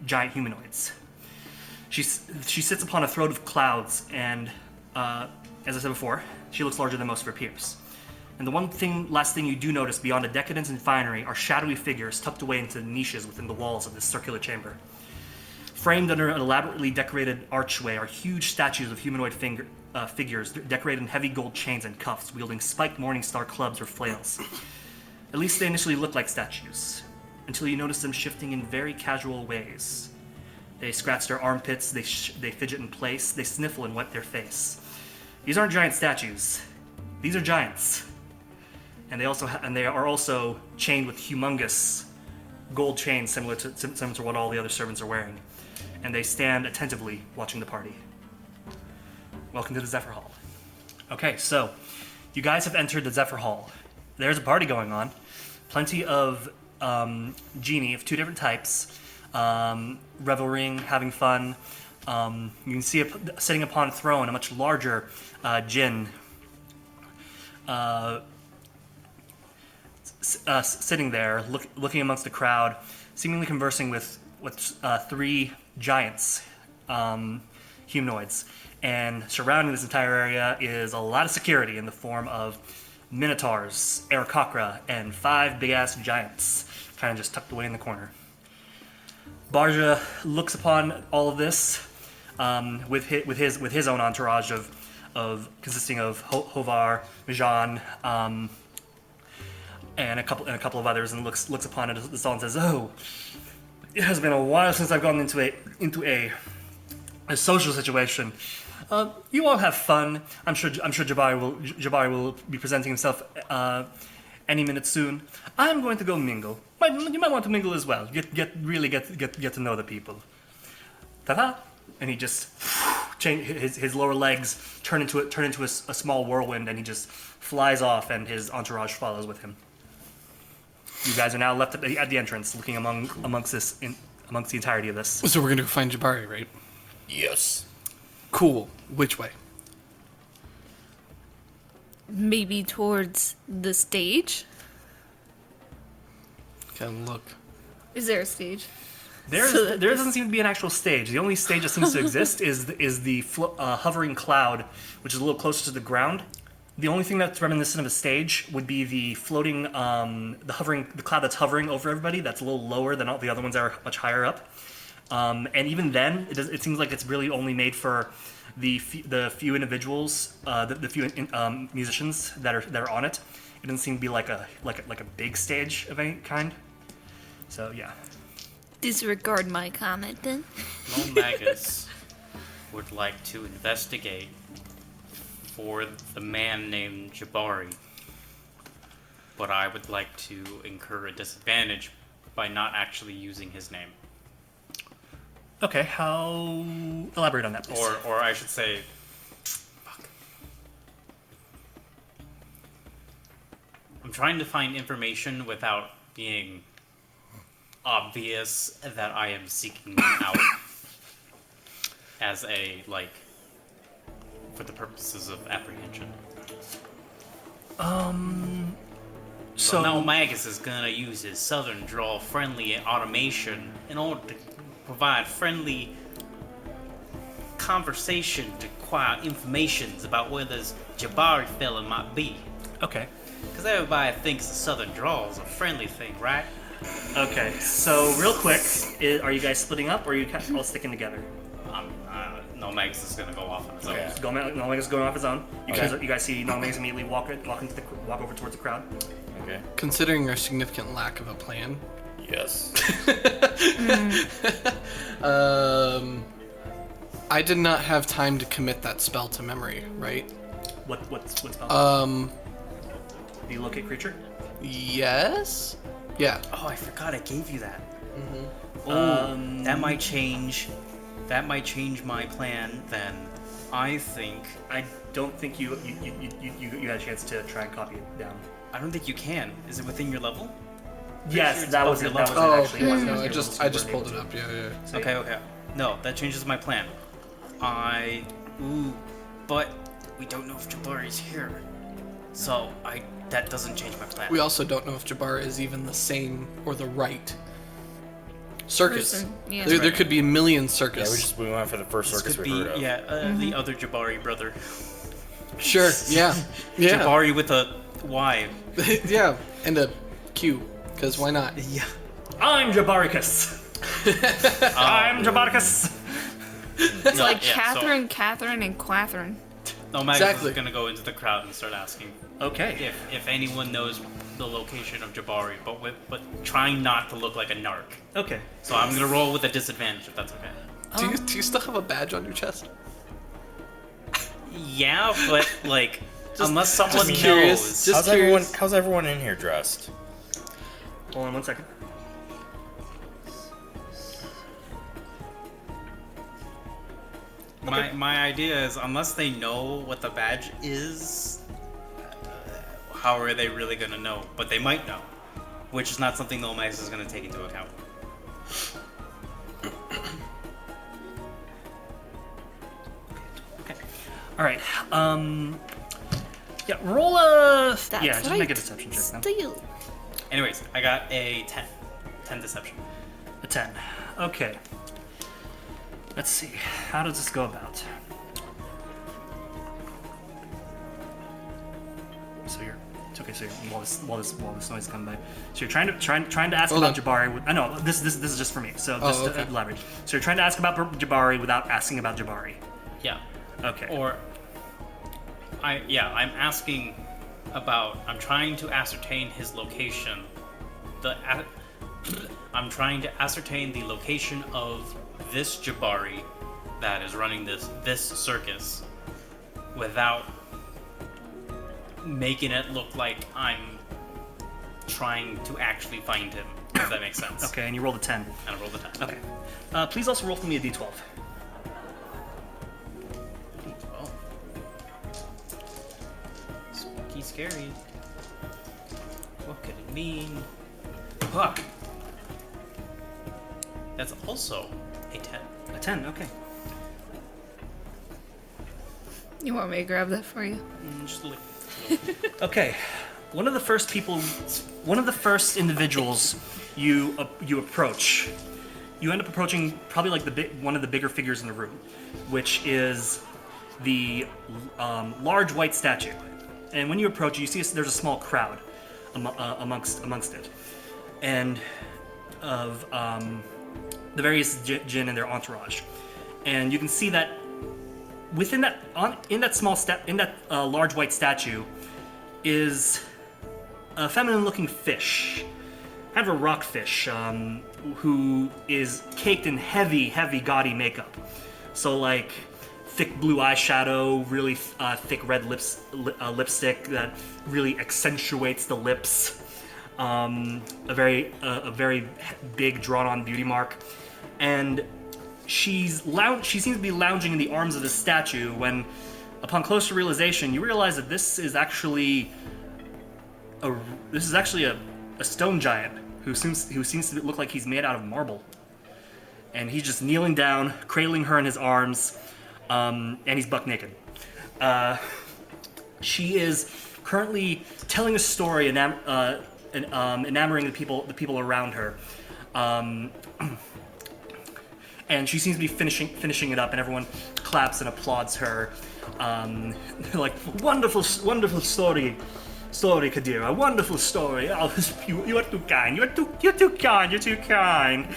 giant humanoids. She sits upon a throat of clouds, and as I said before, she looks larger than most of her peers. And the last thing you do notice beyond the decadence and finery are shadowy figures tucked away into niches within the walls of this circular chamber. Framed under an elaborately decorated archway are huge statues of humanoid figures decorated in heavy gold chains and cuffs, wielding spiked Morningstar clubs or flails. At least they initially look like statues, until you notice them shifting in very casual ways. They scratch their armpits, they fidget in place, they sniffle and wipe their face. These aren't giant statues. These are giants. And they are also chained with humongous gold chains similar to what all the other servants are wearing. And they stand attentively watching the party. Welcome to the Zephyr Hall. Okay, so you guys have entered the Zephyr Hall. There's a party going on. Plenty of genie of 2 different types, reveling, having fun. You can see sitting upon a throne a much larger djinn, sitting there, looking amongst the crowd, seemingly conversing with 3 giants, humanoids. And surrounding this entire area is a lot of security in the form of minotaurs, Aarakocra, and 5 big-ass giants, kind of just tucked away in the corner. Barja looks upon all of this with his own entourage of consisting of Hovar, Mijan, and a couple of others, and looks upon it as all and says, "Oh, it has been a while since I've gone into a social situation. You all have fun. I'm sure Jabari will be presenting himself any minute soon. I'm going to go mingle. You might want to mingle as well. Get to know the people. Ta-da!" And he just his lower legs turn into a small whirlwind, and he just flies off, and his entourage follows with him. You guys are now left at the entrance, looking amongst the entirety of this. So we're gonna go find Jabari, right? Yes. Cool. Which way? Maybe towards the stage? Can look. Is there a stage? There doesn't seem to be an actual stage. The only stage that seems to exist is the hovering cloud, which is a little closer to the ground. The only thing that's reminiscent of a stage would be the floating, the cloud that's hovering over everybody. That's a little lower than all the other ones that are much higher up. And even then, it seems like it's really only made for the few individuals, the few musicians that are on it. It doesn't seem to be like a big stage of any kind. So yeah. Disregard my comment then. Nulmagus would like to investigate for the man named Jabari, but I would like to incur a disadvantage by not actually using his name. Okay, how... Elaborate on that, please. Or I should say... Fuck. I'm trying to find information without being obvious that I am seeking them out as a, for the purposes of apprehension. So now Magus is gonna use his southern drawl friendly automation in order to provide friendly conversation to acquire informations about where this Jabari fella might be. Okay. Because everybody thinks the southern drawl is a friendly thing, right? Okay, so real quick, are you guys splitting up or are you all sticking together? Nulmagus is gonna go off on his own. Yeah. Nulmagus is going off his own. You Okay. guys see Nulmagus immediately walk over towards the crowd. Okay. Considering our significant lack of a plan, Yes. I did not have time to commit that spell to memory, right? What spell? The locate creature? Yes? Yeah. Oh, I forgot I gave you that. Mm-hmm. That might change. That might change my plan. Then, I think. I don't think you had a chance to try and copy it down. I don't think you can. Is it within your level? Yes, sure it's that above was your it. That was level. it actually. It wasn't No, your I level, just so you pulled weren't it able up. Yeah. So Okay. No, that changes my plan. But we don't know if Jabari's here. So that doesn't change my plan. We also don't know if Jabbar is even the same or the right circus. Person, yeah. There could be a million Yeah, circus. we went for the first This circus could we be, heard of. the other Jabari brother. Sure. Yeah. Yeah. Jabari with a Y. Yeah. And a Q. Because why not? Yeah. I'm Jabaricus. I'm Jabaricus. It's like Catherine, and Quathrin. Nulmagus Exactly. is gonna go into the crowd and start asking Okay. if anyone knows the location of Jabari, but trying not to look like a narc. Okay. So I'm gonna roll with a disadvantage if that's okay. Do you still have a badge on your chest? Yeah, but like unless someone just curious. knows. Just curious. How's everyone in here dressed? Hold on 1 second. My idea is unless they know what the badge is, how are they really gonna know? But they might know, which is not something Nulmagus is gonna take into account. All right. Yeah. Roll a. That's yeah. Just right. make a deception check now. Steal. Anyways, I got a 10. 10 deception. A 10. Okay. Let's see. How does this go about? So you're. It's okay. So you're, while this noise is coming by, so you're trying to ask Hold about on. Jabari. I know this is just for me. So just okay. to elaborate. So you're trying to ask about Jabari without asking about Jabari. Yeah. Okay. Or I'm asking about. I'm trying to ascertain his location. I'm trying to ascertain the location of this Jabari that is running this circus without making it look like I'm trying to actually find him. If that makes sense. Okay. And you rolled a 10. And I rolled a 10. Okay. Please also roll for me a d12. Well, spooky, scary. What could it mean? Huh. That's also a 10. A 10. Okay. You want me to grab that for you? Just a little. Okay, one of the first individuals you approach, you end up approaching probably like one of the bigger figures in the room, which is the large white statue. And when you approach, you see there's a small crowd amongst it, and of the various jinn and their entourage, and you can see that within that large white statue is a feminine-looking fish, kind of a rockfish, who is caked in heavy, gaudy makeup. So like thick blue eyeshadow, really thick red lipstick that really accentuates the lips. A very big drawn-on beauty mark, and she seems to be lounging in the arms of the statue when, upon closer realization, you realize that this is actually a stone giant who seems to look like he's made out of marble, and he's just kneeling down, cradling her in his arms, and he's buck naked. She is currently telling a story, enamoring the people around her. And she seems to be finishing it up, and everyone claps and applauds her. Like, wonderful story. story, Kadir. A wonderful story. Oh, you are too kind. You're too kind. You're too kind.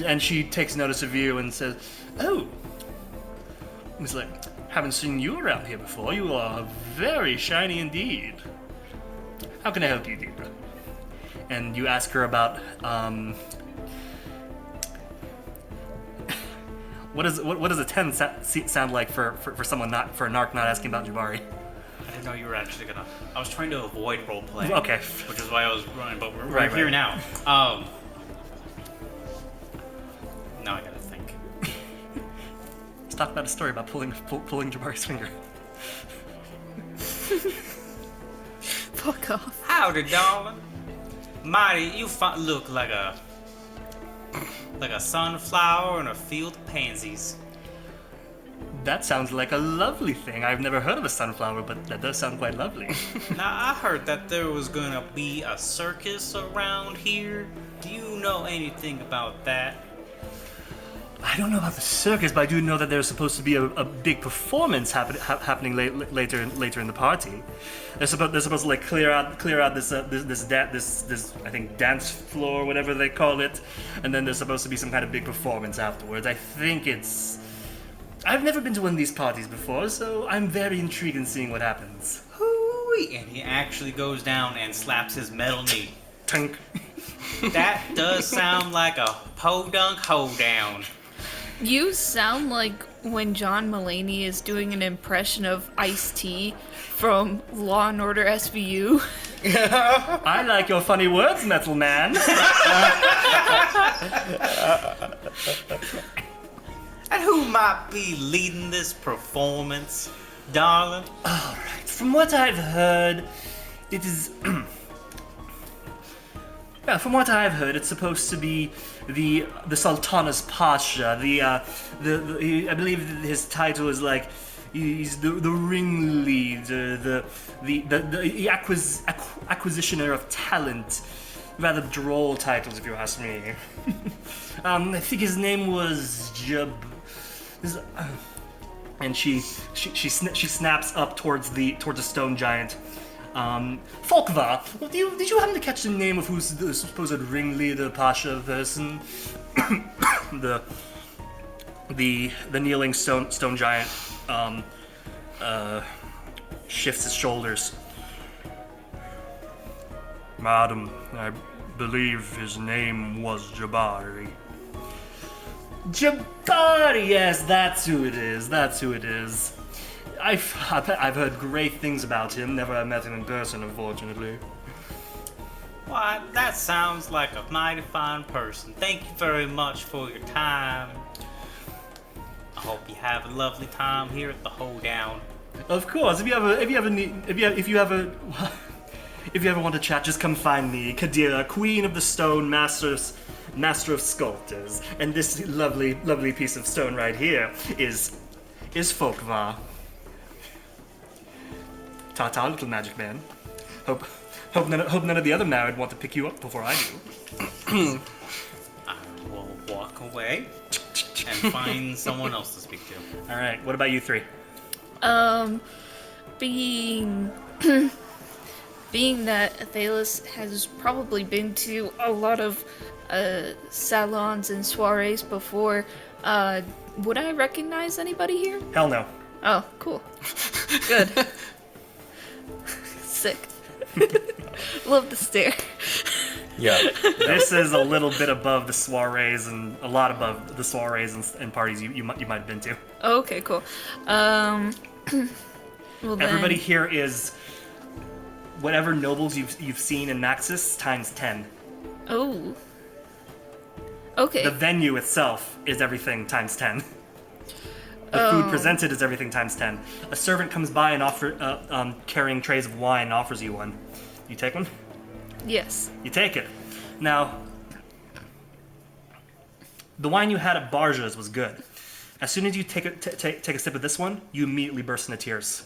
And she takes notice of you and says, "Oh." He's like, "Haven't seen you around here before. You are very shiny indeed. How can I help you, dear?" And you ask her about what does a 10 sound like for someone not for a narc not asking about Jabari? I didn't know you were actually gonna. I was trying to avoid roleplay. Okay. Which is why I was running, but we're Right, here right. now. Now I gotta think. Let's talk about a story about pulling Jabari's finger. Fuck off. Howdy, darling. Mighty, you look like a sunflower in a field of pansies. That sounds like a lovely thing. I've never heard of a sunflower, but that does sound quite lovely. Now, I heard that there was gonna be a circus around here. Do you know anything about that? I don't know about the circus, but I do know that there's supposed to be a big performance happening later in the party. They're supposed to like clear out this I think dance floor, whatever they call it, and then there's supposed to be some kind of big performance afterwards. I think I've never been to one of these parties before, so I'm very intrigued in seeing what happens. Hooey! And he actually goes down and slaps his metal knee. Tink. That does sound like a podunk hoedown. You sound like when John Mulaney is doing an impression of Ice-T from Law and Order SVU. I like your funny words, Metal Man. And who might be leading this performance, darling? Alright, from what I've heard, it is... Yeah, from what I've heard, it's supposed to be the Sultan's Pasha. I believe his title is like he's the ringleader, the acquisitioner of talent. Rather droll titles, if you ask me. I think his name was and she snaps up towards the stone giant. Folkvar, did you happen to catch the name of who's the supposed ringleader Pasha person? the kneeling stone giant shifts his shoulders. Madam, I believe his name was Jabari. Jabari, yes, that's who it is. I've heard great things about him. Never met him in person, unfortunately. Why, that sounds like a mighty fine person. Thank you very much for your time. I hope you have a lovely time here at the Hoedown. Of course. If you ever want to chat, just come find me, Kadira, Queen of the Stone, Master of Sculptors, and this lovely piece of stone right here is Folkvar. Ta-ta, little magic man. Hope none of the other married want to pick you up before I do. I will walk away and find someone else to speak to. All right. What about you three? Being that Athelas has probably been to a lot of salons and soirees before, would I recognize anybody here? Hell no. Oh, cool. Good. Sick. Love the stare. Yeah. This is a little bit above the soirees and a lot above the soirees and parties you might have been to. Oh, okay, cool. Well, Everybody then... here is whatever nobles you've seen in Naxos times 10. Oh. Okay. The venue itself is everything times 10. The food presented is everything times 10. A servant comes by and carrying trays of wine and offers you one. You take one? Yes. You take it. Now, the wine you had at Barja's was good. As soon as you take a sip of this one, you immediately burst into tears.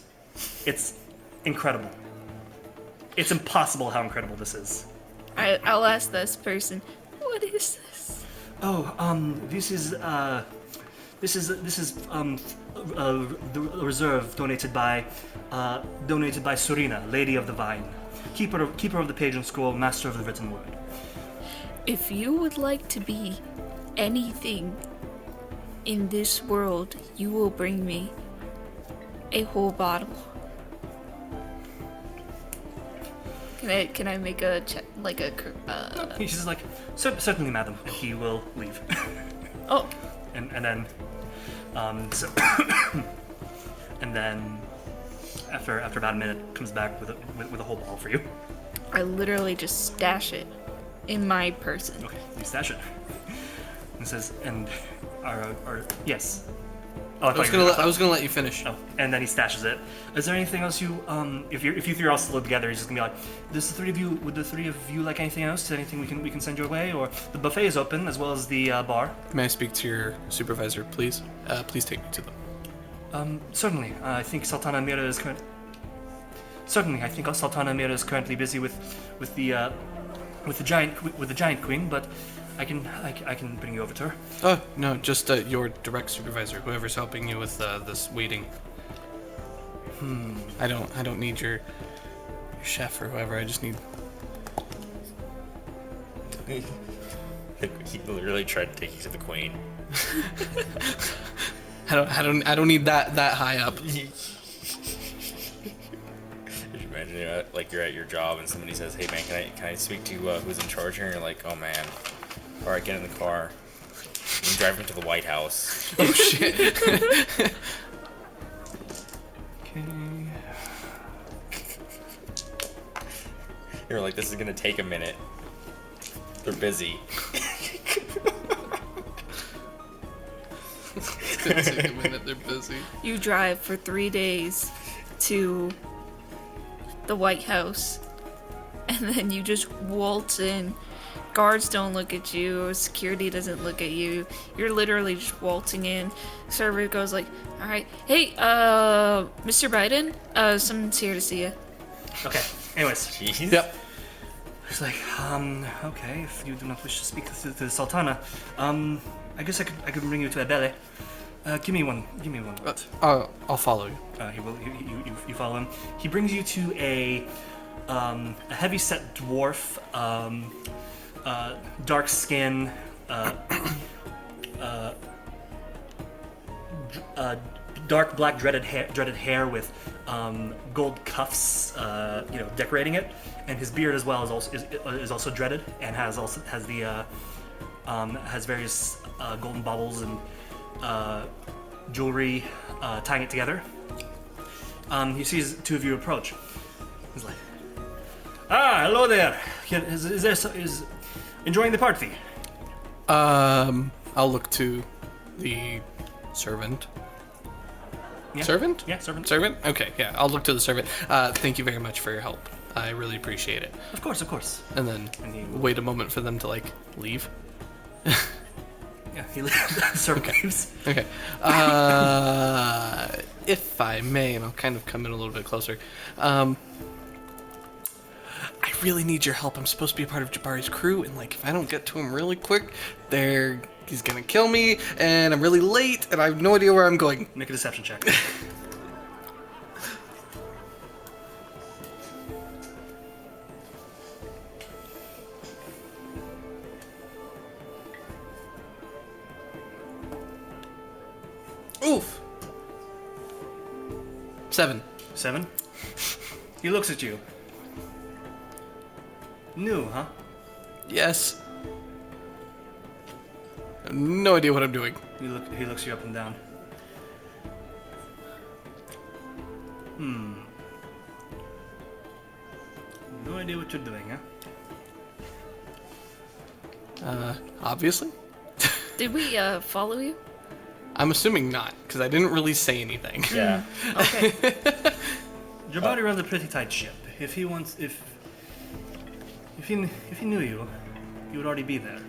It's incredible. It's impossible how incredible this is. I'll ask this person, what is this? Oh, this is This is the reserve donated by Surina, Lady of the Vine, keeper of the page and scroll, master of the written word. If you would like to be anything in this world, you will bring me a whole bottle. Can I make a check, like a? He's just like, certainly, madam. And he will leave. Oh. And then, and then, after about a minute, comes back with a whole bottle for you. I literally just stash it in my person. Okay, you stash it. And says, and yes. Oh, I was gonna let you finish. Oh, and then he stashes it. Is there anything else you if you three are all still together, he's just gonna be like, would the three of you like anything else? Anything we can send your way? Or the buffet is open as well as the bar. May I speak to your supervisor, please? Please take me to them. Certainly. I think Sultana Mira is currently busy with the giant queen, but I can bring you over to her. Oh no, just your direct supervisor, whoever's helping you with this waiting. I don't need your chef or whoever. I just need. He literally tried to take you to the queen. I don't need that high up. Imagine like you're at your job and somebody says, "Hey man, can I speak to who's in charge here?" And you're like, "Oh man, all right, get in the car. I'm driving to the White House." Oh shit. Okay. You're like, "This is gonna take a minute. They're busy." It's gonna take a minute. They're busy. You drive for 3 days to the White House, and then you just waltz in. Guards don't look at you, security doesn't look at you. You're literally just waltzing in. Server goes like, all right, hey, Mr. Biden, someone's here to see you. Okay. Anyways. Jeez. Yep. He's like, okay, if you do not wish to speak to the Sultana, I guess I could bring you to IDLE. Give me one moment. I'll follow you. You follow him. He brings you to a heavy-set dwarf, dark skin, dark black dreaded hair with gold cuffs, decorating it, and his beard as well is also dreaded and has various golden baubles and jewelry tying it together. He sees two of you approach. He's like, hello there. Is enjoying the party? I'll look to the servant. Yeah. Servant? Yeah, servant. Servant? Okay, yeah, I'll look to the servant. Thank you very much for your help. I really appreciate it. Of course. And then wait a moment for them to, leave. Yeah, he leaves. The servant leaves. Okay. If I may, and I'll kind of come in a little bit closer. I really need your help. I'm supposed to be a part of Jabari's crew, and if I don't get to him really quick, he's gonna kill me, and I'm really late, and I have no idea where I'm going. Make a deception check. Oof. 7. 7? He looks at you. New, huh? Yes. I have no idea what I'm doing. He looks you up and down. No idea what you're doing, huh? Obviously. Did we follow you? I'm assuming not, because I didn't really say anything. Yeah. Okay. Jabari runs a pretty tight ship. If he knew you, you would already be there.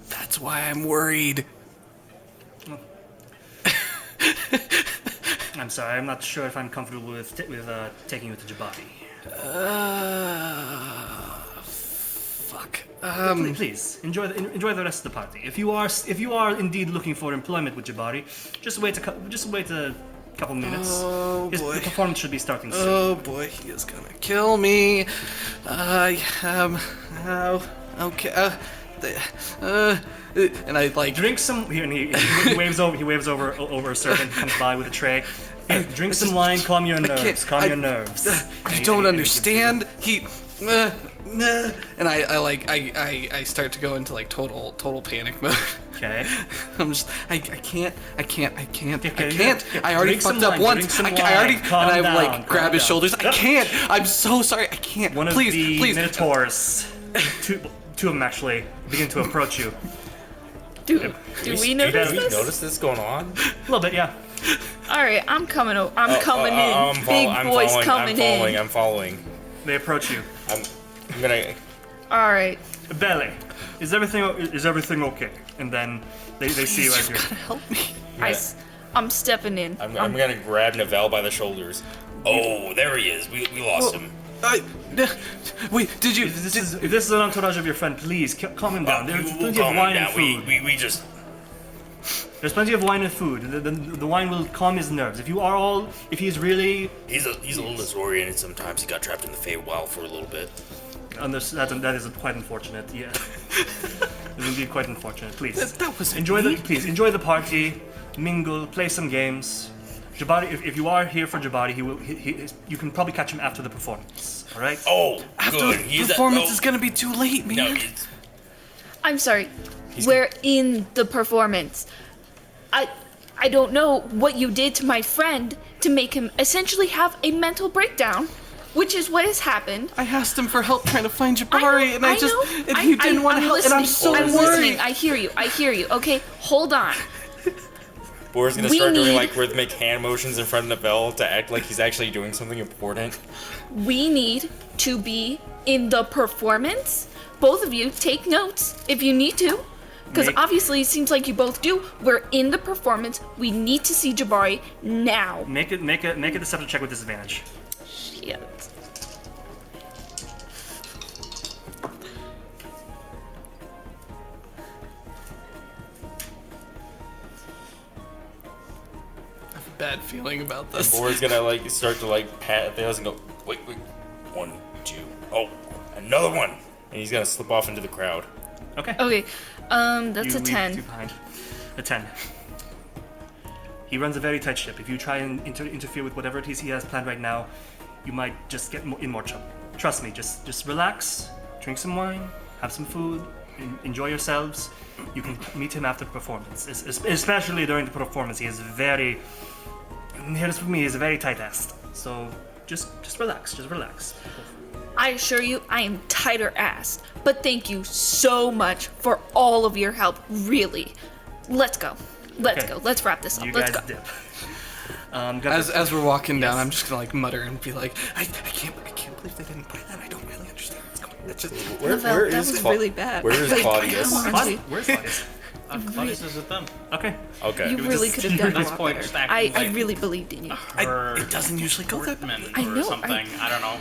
That's why I'm worried. I'm sorry, I'm not sure if I'm comfortable with taking you to Jabari. Fuck. Please enjoy the rest of the party. If you are indeed looking for employment with Jabari, just wait a couple minutes. Oh boy. The performance should be starting soon. Oh boy, he is gonna kill me. Okay. And I like drink some. Here, and he waves over a servant who comes by with a tray. Drink some wine. Calm your nerves. Your nerves. You don't understand. And I start to go into like total panic mode. Okay. I can't. I already fucked up once. I grab his shoulders. I can't. I'm so sorry. I can't. One of please. the Minotaurs, two of them actually, begin to approach you. Do we notice this? Notice this going on? A little bit, yeah. All right, I'm coming in. I'm following. They approach you. I'm gonna. All right. Belly, is everything okay? And then they see you as you're. Gotta help me. Yeah. I'm stepping in. I'm gonna grab Nivelle by the shoulders. Oh, there he is. We lost him. Wait, did you? If this is an entourage of your friend, please calm him down. There's plenty of wine and food. We just. There's plenty of wine and food. The wine will calm his nerves. If he's really... He's a little disoriented sometimes. He got trapped in the Feywild for a little bit. And that is quite unfortunate, yeah. It's indeed quite unfortunate. Please. That was enjoy the party, mingle, play some games. Jabari, if you are here for Jabari, you can probably catch him after the performance, alright? Oh, after good. the performance is gonna be too late, man. No, I'm sorry. We're in the performance. I don't know what you did to my friend to make him essentially have a mental breakdown, which is what has happened. I asked him for help trying to find Jabari, and he didn't want to help, listening. and I'm so I'm worried. listening. I hear you. Okay, hold on. Boar's gonna start doing like rhythmic hand motions in front of Nivelle to act like he's actually doing something important. We need to be in the performance. Both of you take notes if you need to. Because obviously it seems like you both do. We're in the performance. We need to see Jabari now. Make a deception check with disadvantage. Shit. I have a bad feeling about this. And Boar's gonna like start to like pat Athelas and go, wait, 1, 2, oh, another one, and he's gonna slip off into the crowd. Okay. That's a 10. Two behind. A 10. He runs a very tight ship. If you try and interfere with whatever it is he has planned right now, you might just get in more trouble. Trust me, just relax, drink some wine, have some food, enjoy yourselves. You can meet him after the performance. Especially during the performance, he is very... Here's with me, he's a very tight ass. So just relax, I assure you, I am tighter assed. But thank you so much for all of your help, really. Let's go. Let's go. Let's wrap this up. Let's go. Dip. As we're walking down, I'm just gonna like mutter and be like, I can't believe they didn't play that. I don't really understand what's going on. That's just Where is that was really bad. Where is Claudius? Where's Claudius? Claudius is with them. Okay. You really could have done a At this lot point, better. just acting I like really believed in you. it doesn't usually go that way. I know, Or something. I don't know.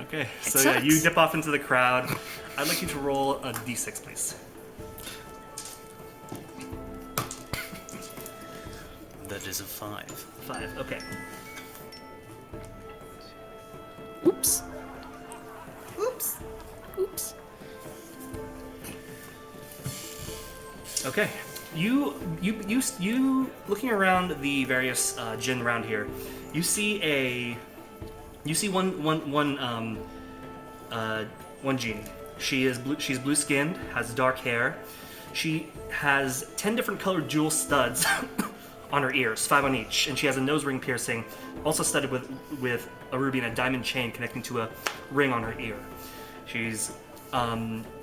Okay. So sucks. you dip off into the crowd. I'd like you to roll a d6, please. That is a 5. 5. Okay. Oops. Okay. You looking around the various djinn around here, you see one djinn. She's blue skinned, has dark hair. She has 10 different colored jewel studs on her ears, 5 on each, and she has a nose ring piercing, also studded with a ruby and a diamond chain connecting to a ring on her ear. She's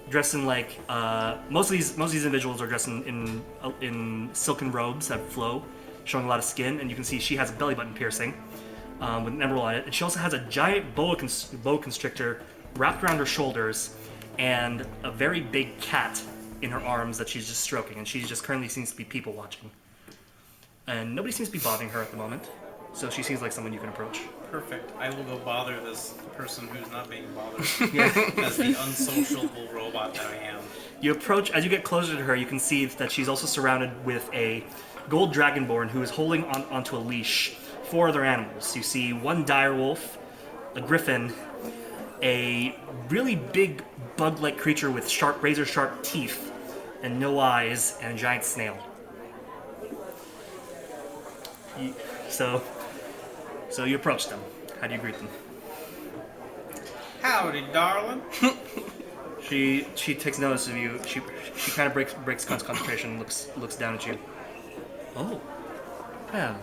dressed in like most of these individuals are dressed in silken robes that flow, showing a lot of skin, and you can see she has a belly button piercing with an emerald on it, and she also has a giant boa constrictor wrapped around her shoulders and a very big cat in her arms that she's just stroking, and she just currently seems to be people watching, and nobody seems to be bothering her at the moment. So she seems like someone you can approach. Perfect. I will go bother this person who's not being bothered. Yeah. As the unsociable robot that I am. You approach, as you get closer to her, you can see that she's also surrounded with a gold dragonborn who is holding onto a leash 4 other animals. You see one direwolf, a griffin, a really big bug-like creature with sharp, razor-sharp teeth and no eyes, and a giant snail. So you approach them. How do you greet them? Howdy, darling. She takes notice of you. She kind of breaks concentration and looks down at you. Oh, well,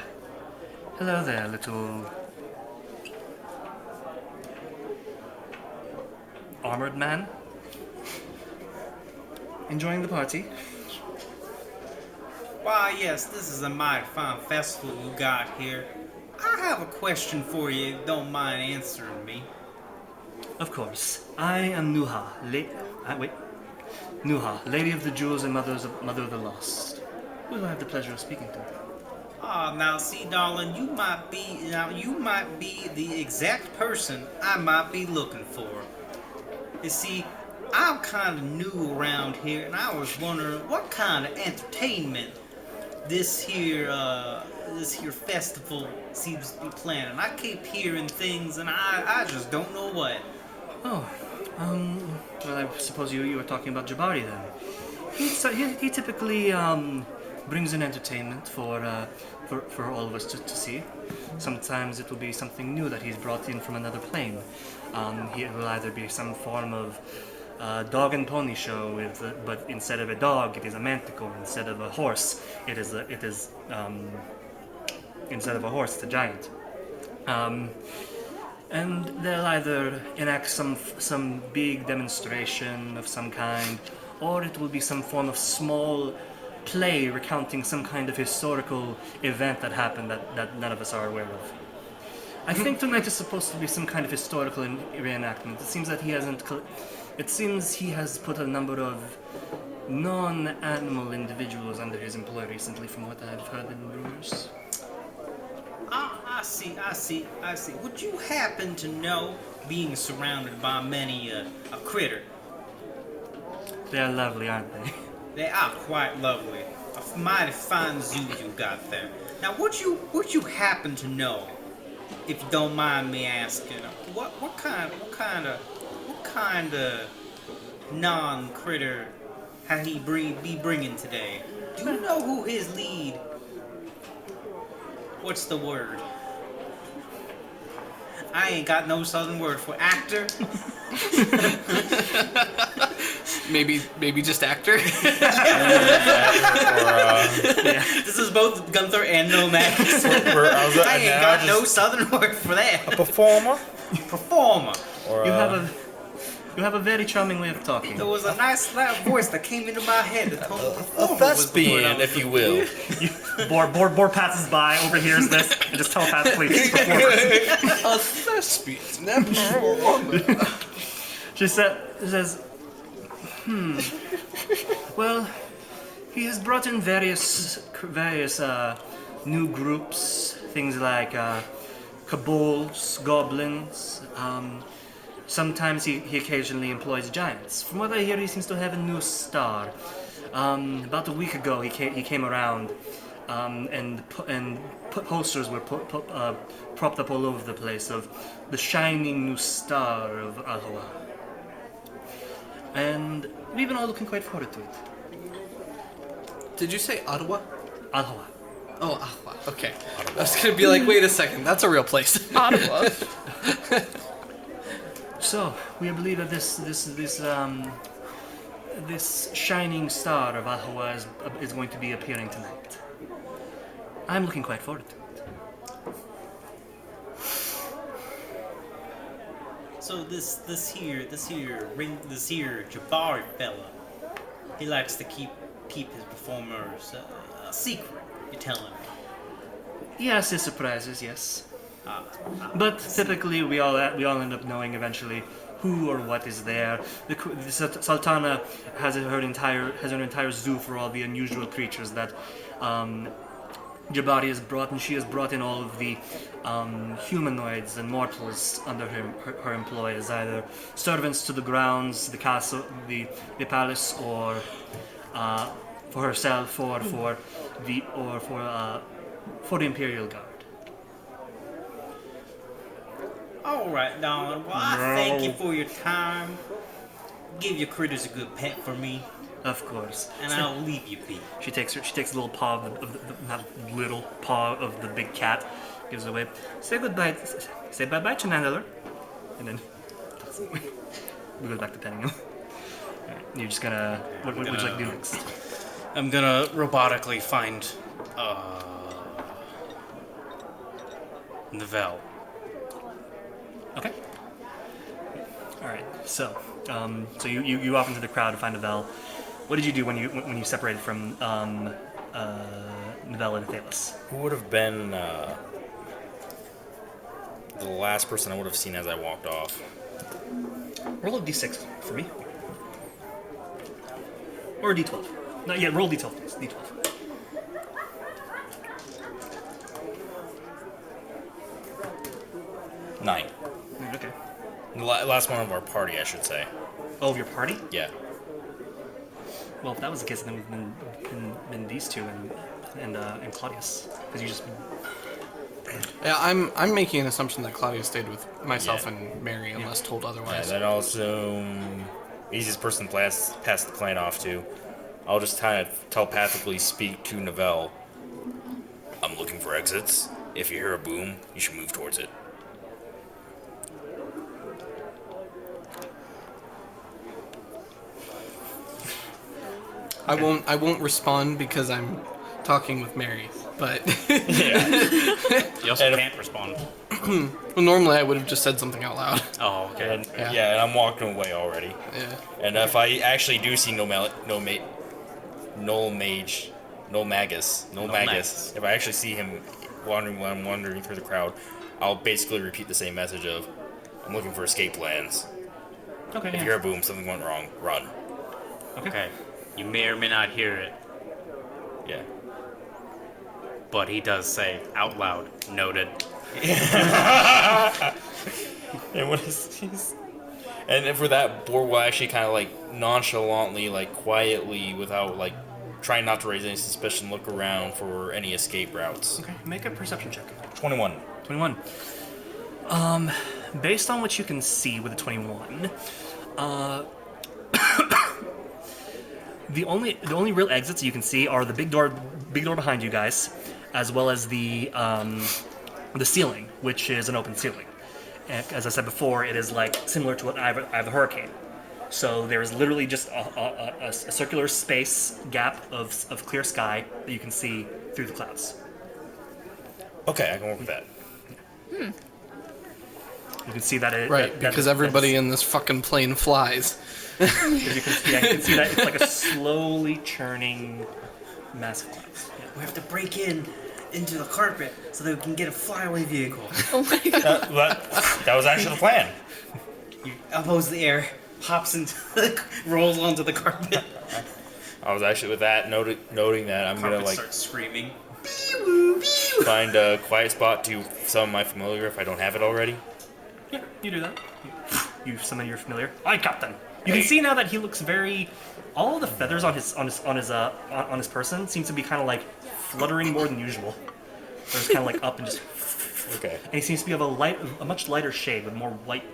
hello there, little armored man. Enjoying the party? Why, yes, this is a mighty fine festival you got here. I have a question for you, if you don't mind answering me. Of course. I am Nuha, Nuha, Lady of the Jewels and Mother of the Lost. Who do I have the pleasure of speaking to? Now see, darling, you might be the exact person I might be looking for. You see, I'm kind of new around here, and I was wondering what kind of entertainment this here festival seems to be planning. I keep hearing things, and I just don't know what. Oh, well, I suppose you were talking about Jabari then. He typically brings in entertainment for all of us to see. Sometimes it will be something new that he's brought in from another plane. It will either be some form of dog and pony show, but instead of a dog, it is a manticore. Instead of a horse, instead of a horse, it's a giant. And they'll either enact some big demonstration of some kind, or it will be some form of small play recounting some kind of historical event that happened that none of us are aware of. I think tonight is supposed to be some kind of historical reenactment. It seems he has put a number of non-animal individuals under his employ recently, from what I've heard in rumors. I see. Would you happen to know, being surrounded by many a critter? They're lovely, aren't they? They are quite lovely. A mighty fine zoo you got there. Now, would you happen to know, if you don't mind me asking, what kind of non-critter had he be bringing today? Do you know who his lead? What's the word? I ain't got no southern word for actor. maybe just actor. This is both Gunther and Nulmagus. I ain't got no southern word for that. A performer? Performer. Or You have a very charming way of talking. There was a nice loud voice that came into my head that told me performer a thespian, if you will. Bor passes by, overhears this, and just telepathically performs. A thespian, a performer. She says, well, he has brought in various new groups, things like kobolds, goblins. Sometimes he occasionally employs giants. From what I hear, he seems to have a new star. About a week ago, he came around, and posters were propped up all over the place of the shining new star of Alhawa. And we've been all looking quite forward to it. Did you say Ottawa? Alhawa. Oh, Ottawa. Okay. I was gonna be like, wait a second, that's a real place. Ottawa. So we believe that this shining star of Alhawa is going to be appearing tonight. I'm looking quite forward to it. So this here Jabari fella, he likes to keep his performers a secret. You're telling me? Yes, it surprises. Yes. But typically, we all end up knowing eventually who or what is there. The Sultana has her entire zoo for all the unusual creatures that Jabari is brought, and she has brought in all of the humanoids and mortals under her employ as either servants to the grounds, the castle, the palace, or for herself, or for the Imperial Guard. All right, darling. Well, I thank you for your time. Give your critters a good pet for me. Of course. And I'll leave you be. She takes a little paw of the not little paw of the big cat, gives it away. Say goodbye. Say bye-bye to Manuel. And then we go back to petting him. Alright, you're just gonna. What would you like to do next? I'm gonna robotically find Nivelle. Okay. Alright, so you off into the crowd to find Nivelle. What did you do when you separated from Nivelle and Athelas? Who would have been the last person I would have seen as I walked off? Roll a d6 for me. Or a d12. Not yet, roll d12, please. D12. 9. Okay. The last one of our party, I should say. Oh, of your party? Yeah. Well, if that was the case, then it would have been these two and Claudius, because you just. Yeah, I'm making an assumption that Claudius stayed with myself Yeah. and Mary, unless told Yeah, otherwise. that also easiest person to pass the plan off to. I'll just kind of telepathically speak to Nivelle. I'm looking for exits. If you hear a boom, you should move towards it. I won't respond because I'm talking with Mary, but You also can't respond. well, normally I would have just said something out loud. Oh, okay. And, Yeah. and I'm walking away already. Yeah. And if I actually do see Nulmagus, if I actually see him wandering while I'm wandering through the crowd, I'll basically repeat the same message of, I'm looking for escape plans. Okay. If you hear a boom, something went wrong, run. Okay. You may or may not hear it, Yeah. but he does say out loud, noted. And what is and for that, Boar will actually kind of like nonchalantly, like quietly, without like trying not to raise any suspicion, look around for any escape routes. Okay, make a perception check. 21. 21. Based on what you can see with the 21, the only real exits you can see are the big door behind you guys, as well as the ceiling, which is an open ceiling. And as I said before, it is like similar to what I have the hurricane. So there is literally just a circular space gap of clear sky that you can see through the clouds. Okay, I can work with that. You can see that it Right, because everybody in this fucking plane flies. You can see that it's like a slowly churning mass of clouds. Yeah. We have to break into the carpet so that we can get a flyaway vehicle. Oh my god. That was actually the plan. You oppose the air, hops into rolls onto the carpet. I was actually with that, noting that I'm Carpet gonna like starts screaming. find a quiet spot to summon my familiar if I don't have it already. Yeah, you do that. You summon your familiar. Aye, Captain. You can see now that he looks very. All of the feathers on his person seems to be kind of like fluttering more than usual. They're just kind of like up and just. Okay. And he seems to be of a much lighter shade with more white,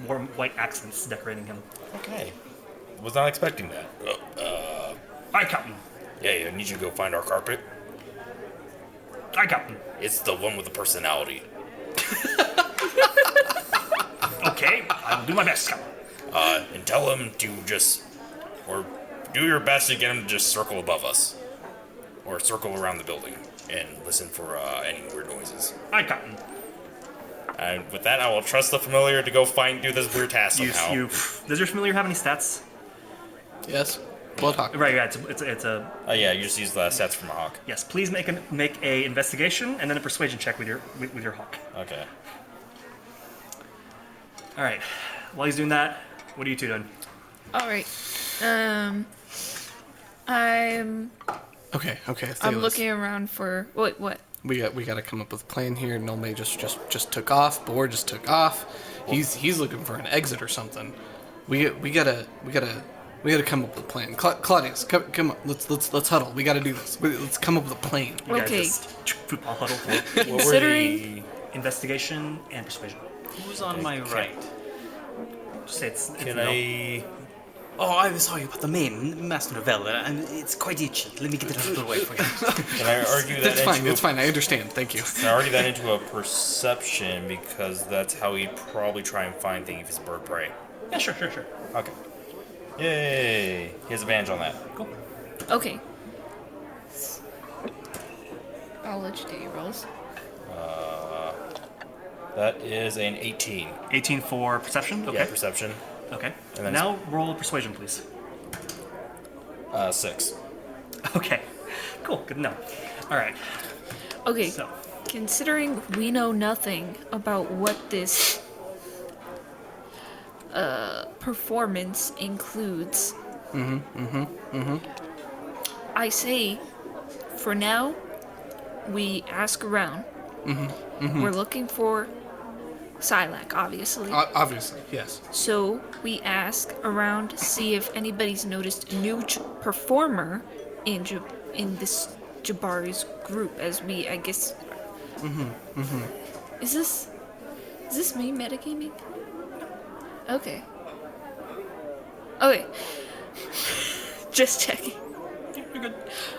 more white accents decorating him. Okay. Was not expecting that. Aye, Captain. Yeah, I need you to go find our carpet. Aye, Captain. It's the one with the personality. Okay, I will do my best, Captain. And tell him to do your best to get him to just circle above us. Or circle around the building and listen for any weird noises. Aye, Captain. And with that, I will trust the familiar to go do this weird task somehow. Does your familiar have any stats? Yes. Bloodhawk. Right, yeah, it's a. Yeah, you just use the stats from a hawk. Yes, please make a investigation and then a persuasion check with your hawk. Okay. All right. While he's doing that, what are you two doing? All right. I'm. Okay. I'm Athelas. looking around for what? We got to come up with a plan here. Nulmagus just took off. Boar just took off. He's looking for an exit or something. We gotta come up with a plan. Claudius, come on. Let's huddle. We gotta do this. Let's come up with a plan. You guys Okay. just football huddle. Considering Investigation and persuasion. Who's on my right? Just say it's Can no. I? Oh, I'm sorry about the name, Master Novella. It's quite itchy. Let me get it out of the way for you. Can I argue that? That's fine. into It's fine. I understand. Thank you. Can I argue that into a perception because that's how he'd probably try and find things if it's bird prey. Yeah, sure. Okay. Yay! He has advantage on that. Cool. okay. I'll let you do your rolls. That is an 18. 18 for perception. Okay. Yeah, perception. Okay. And then Now roll persuasion, please. 6. Okay. Cool. Good to know. All right. Okay. So. Considering we know nothing about what this performance includes, I say, for now, we ask around. We're looking for Sylack, obviously. Obviously, yes. So we ask around to see if anybody's noticed a new performer in this Jabari's group, as we, I guess. Is this me metagaming? Okay. Okay. Just checking. You're good.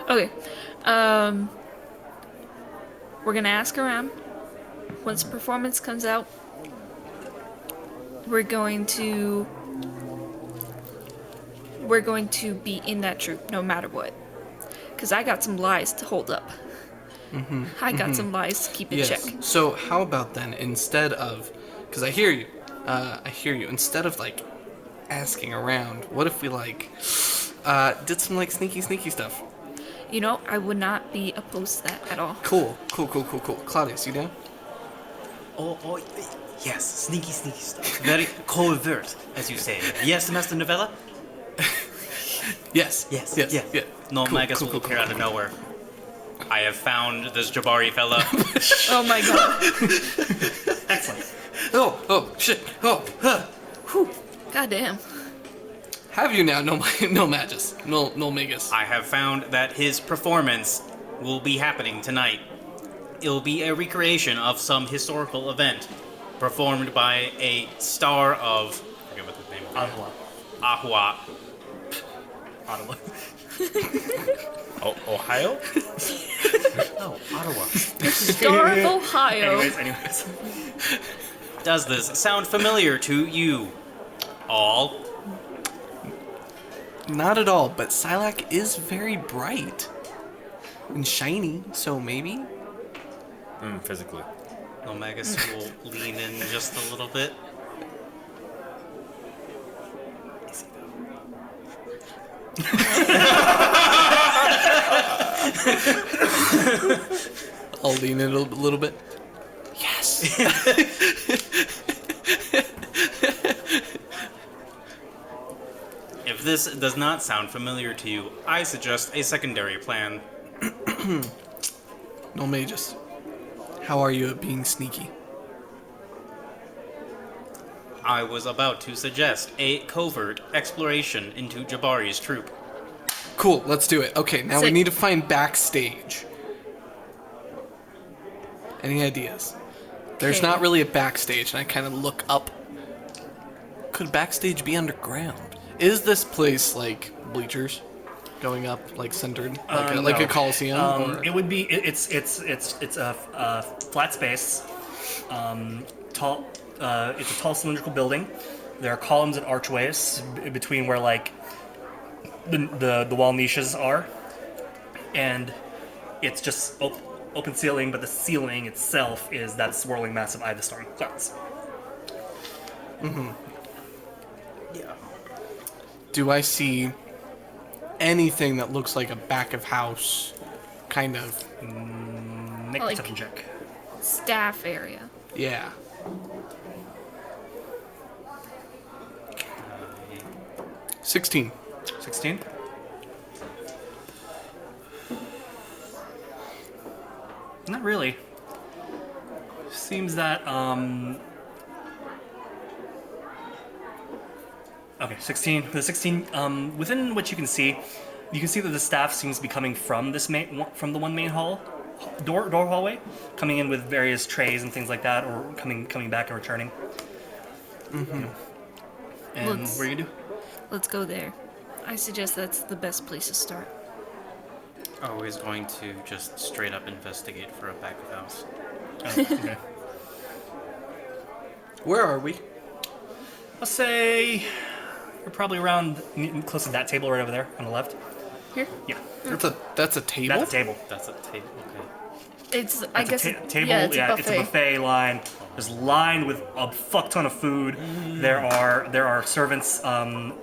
Okay. We're gonna ask around. Once performance comes out, we're going to be in that troop no matter what. Cause I got some lies to hold up. I got some lies to keep in Yes. check. So how about then, instead of, because I hear you, instead of like asking around, what if we like did some like sneaky stuff? You know, I would not be opposed to that at all. Cool. Claudius, you down? Oh, yes, sneaky stuff. Very covert, as you say. Yes, Master Novella? Yes. Nulmagus will appear out of nowhere. I have found this Jabari fella. Oh my god. Excellent. Oh, shit. Whew. Goddamn. Have you now, Nulmagus? I have found that his performance will be happening tonight. It'll be a recreation of some historical event performed by a star of... I forget what the name is. Alhawa. Ahua. Ottawa. Ohio? Oh, Ottawa. Star of Ohio. Anyways. Does this sound familiar to you all? Not at all, but Sylack is very bright and shiny, so maybe? Physically. Nulmagus will lean in just a little bit. I'll lean in a little bit. Yes! If this does not sound familiar to you, I suggest a secondary plan. Nulmagus, how are you at being sneaky? I was about to suggest a covert exploration into Jabari's troop. Cool, let's do it. Okay, now we Sick. need to find backstage. Any ideas? There's Okay. not really a backstage, and I kind of look up. Could backstage be underground? Is this place like bleachers, going up, like centered, like No. a coliseum? or? It would be. It's a flat space. Tall. It's a tall cylindrical building. There are columns and archways between where like the wall niches are, and it's just open ceiling. But the ceiling itself is that swirling mass of Ivestorm clouds. Yeah. Do I see anything that looks like a back of house kind of? Make a Like- perception check. Staff area. Yeah. Uh, 16. 16. Not really. Seems that, okay, 16. The 16, within what you can see that the staff seems to be coming from from the one main door hallway, coming in with various trays and things like that, or coming back and returning. Mm-hmm. And what are you gonna do? Let's go there. I suggest that's the best place to start. Always going to just straight up investigate for a back of house. Oh, okay. Where are we? I'll say we're probably around close to that table right over there on the left. Here? Yeah. That's a table? That's a table. That's a table. Okay. It's, I guess, table. yeah, it's a buffet. It's a buffet line. It's lined with a fuck ton of food. There are servants on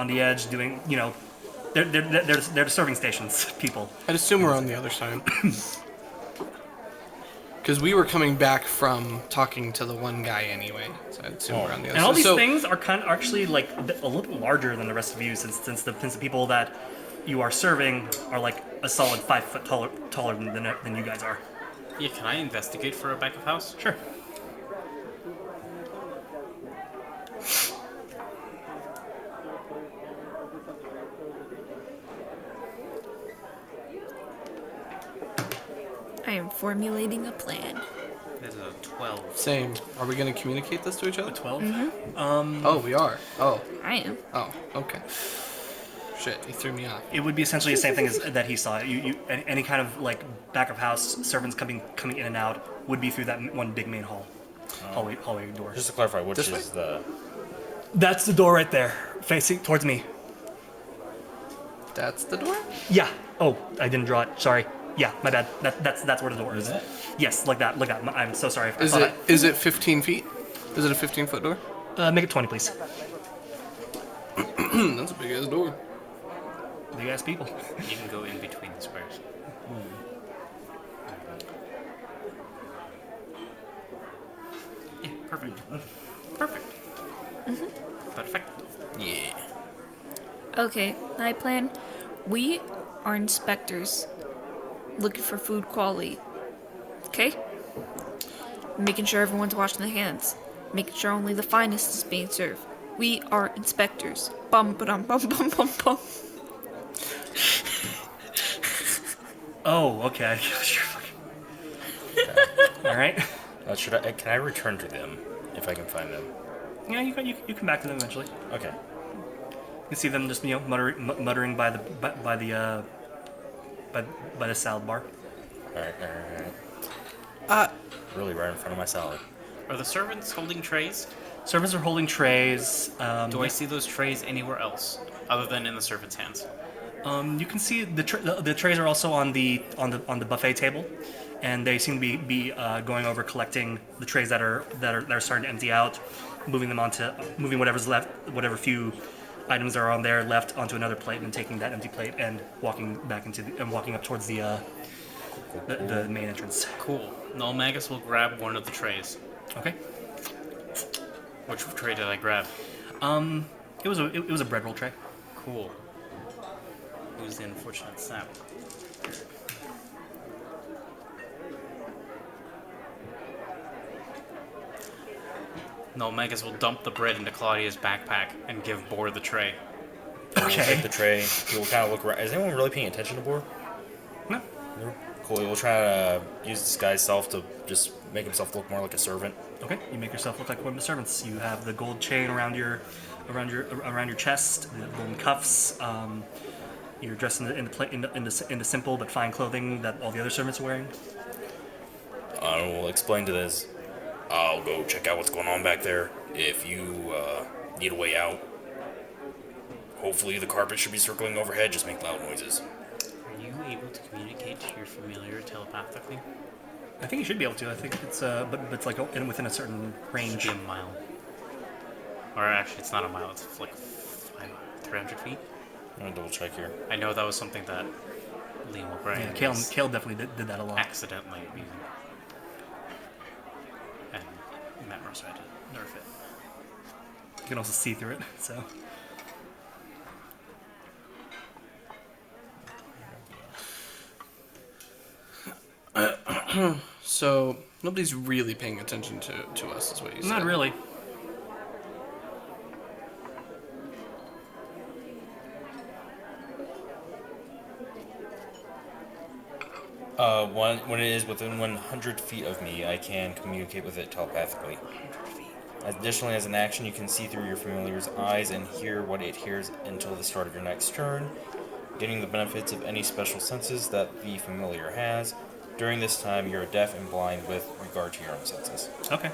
the edge doing, they're the serving stations people. I'd assume we're on the other side. Because we were coming back from talking to the one guy anyway, so I'd assume we're on the other side. And all these things are actually like a little bit larger than the rest of you, since the people that you are serving are like a solid 5 foot taller than you guys are. Yeah, can I investigate for a back of house? Sure. I am formulating a plan. There's a 12. Same. Are we going to communicate this to each other? 12. Oh, we are. Oh. I am. Oh, okay. Shit, he threw me off. It would be essentially the same thing as that he saw. Any kind of like back of house servants coming in and out would be through that one big main hallway door. Just to clarify, which This is way? That's the door right there, facing towards me. That's the door? Yeah. Oh, I didn't draw it. Sorry. Yeah, my bad. That's where the door is. Yes, like that. I'm so sorry. Is it 15 feet? Is it a 15-foot door? Make it 20, please. That's a big ass door. Big ass people. You can go in between the squares. Yeah, perfect. Perfect. Perfect. Yeah. Okay, my plan. We are inspectors looking for food quality. Okay? Making sure everyone's washing their hands. Making sure only the finest is being served. We are inspectors. Bum ba dum bum bum bum bum. Oh, okay. All right. Can I return to them if I can find them? Yeah, you come back to them eventually. Okay. You can see them just muttering by the salad bar. All right. Really right in front of my salad. Are the servants holding trays? Servants are holding trays. Do I see those trays anywhere else other than in the servants' hands? You can see the trays are also on the buffet table, and they seem to be going over collecting the trays that are starting to empty out, moving whatever's left, whatever few items are on there left onto another plate, and taking that empty plate and walking up towards the main entrance. Cool. Nulmagus will grab one of the trays. Okay. Which tray did I grab? It was a bread roll tray. Cool. Who's the unfortunate sap? Nulmagus will dump the bread into Claudia's backpack and give Boar the tray. We'll take the tray. We'll kind of look around. Is anyone really paying attention to Boar? No. Cool. We'll try to use this guy's self to just make himself look more like a servant. Okay. You make yourself look like one of the servants. You have the gold chain around your chest, the golden cuffs. You're dressed in the simple but fine clothing that all the other servants are wearing. I will explain to this. I'll go check out what's going on back there. If you need a way out, hopefully the carpet should be circling overhead. Just make loud noises. Are you able to communicate to your familiar telepathically? I think you should be able to. I think it's but it's like within a certain range. Should be a mile. Or actually, it's not a mile. It's like 300 feet. I'm gonna double check here. I know that was something that Liam O'Brien Yeah, Kale definitely did that a lot. accidentally using. And Matt Mercer had to nerf it. You can also see through it, so. So nobody's really paying attention to us, is what you said. Not really. When it is within 100 feet of me, I can communicate with it telepathically. Additionally, as an action, you can see through your familiar's eyes and hear what it hears until the start of your next turn, getting the benefits of any special senses that the familiar has. During this time, you're deaf and blind with regard to your own senses. Okay.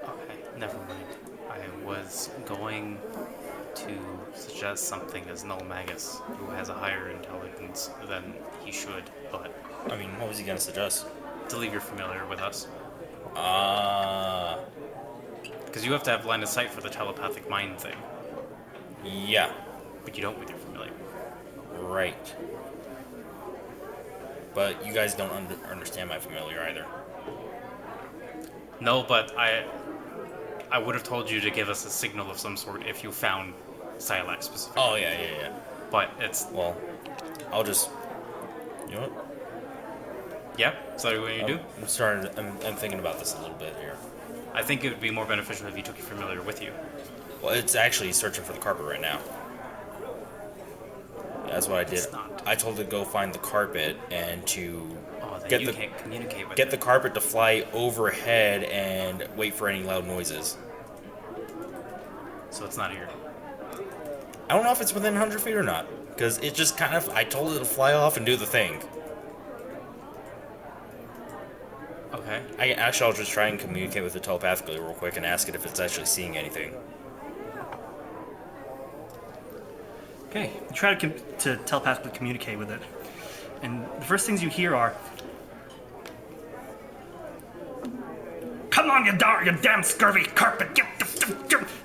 Okay, never mind. I was going to suggest something as Nulmagus, who has a higher intelligence than he should, but I mean, what was he gonna suggest? to leave your familiar with us. Ah, Because you have to have line of sight for the telepathic mind thing, yeah, but you don't with your familiar. right. But you guys don't understand my familiar either. No, but I would have told you to give us a signal of some sort if you found Sylack specifically. Oh, yeah. But it's... Well, I'll just... You know what? Yeah? Is that what you do? I'm thinking about this a little bit here. I think it would be more beneficial if you took your familiar with you. Well, it's actually searching for the carpet right now. That's what I did. It's not. I told it to go find the carpet and to Then get you the can't communicate with get it. the carpet to fly overhead and wait for any loud noises. So it's not here. I don't know if it's within 100 feet or not, because it just kind of... I told it to fly off and do the thing. Okay. I'll just try and communicate with it telepathically real quick and ask it if it's actually seeing anything. Okay, you try to telepathically communicate with it, and the first things you hear are, "Come on, you damn scurvy carpet!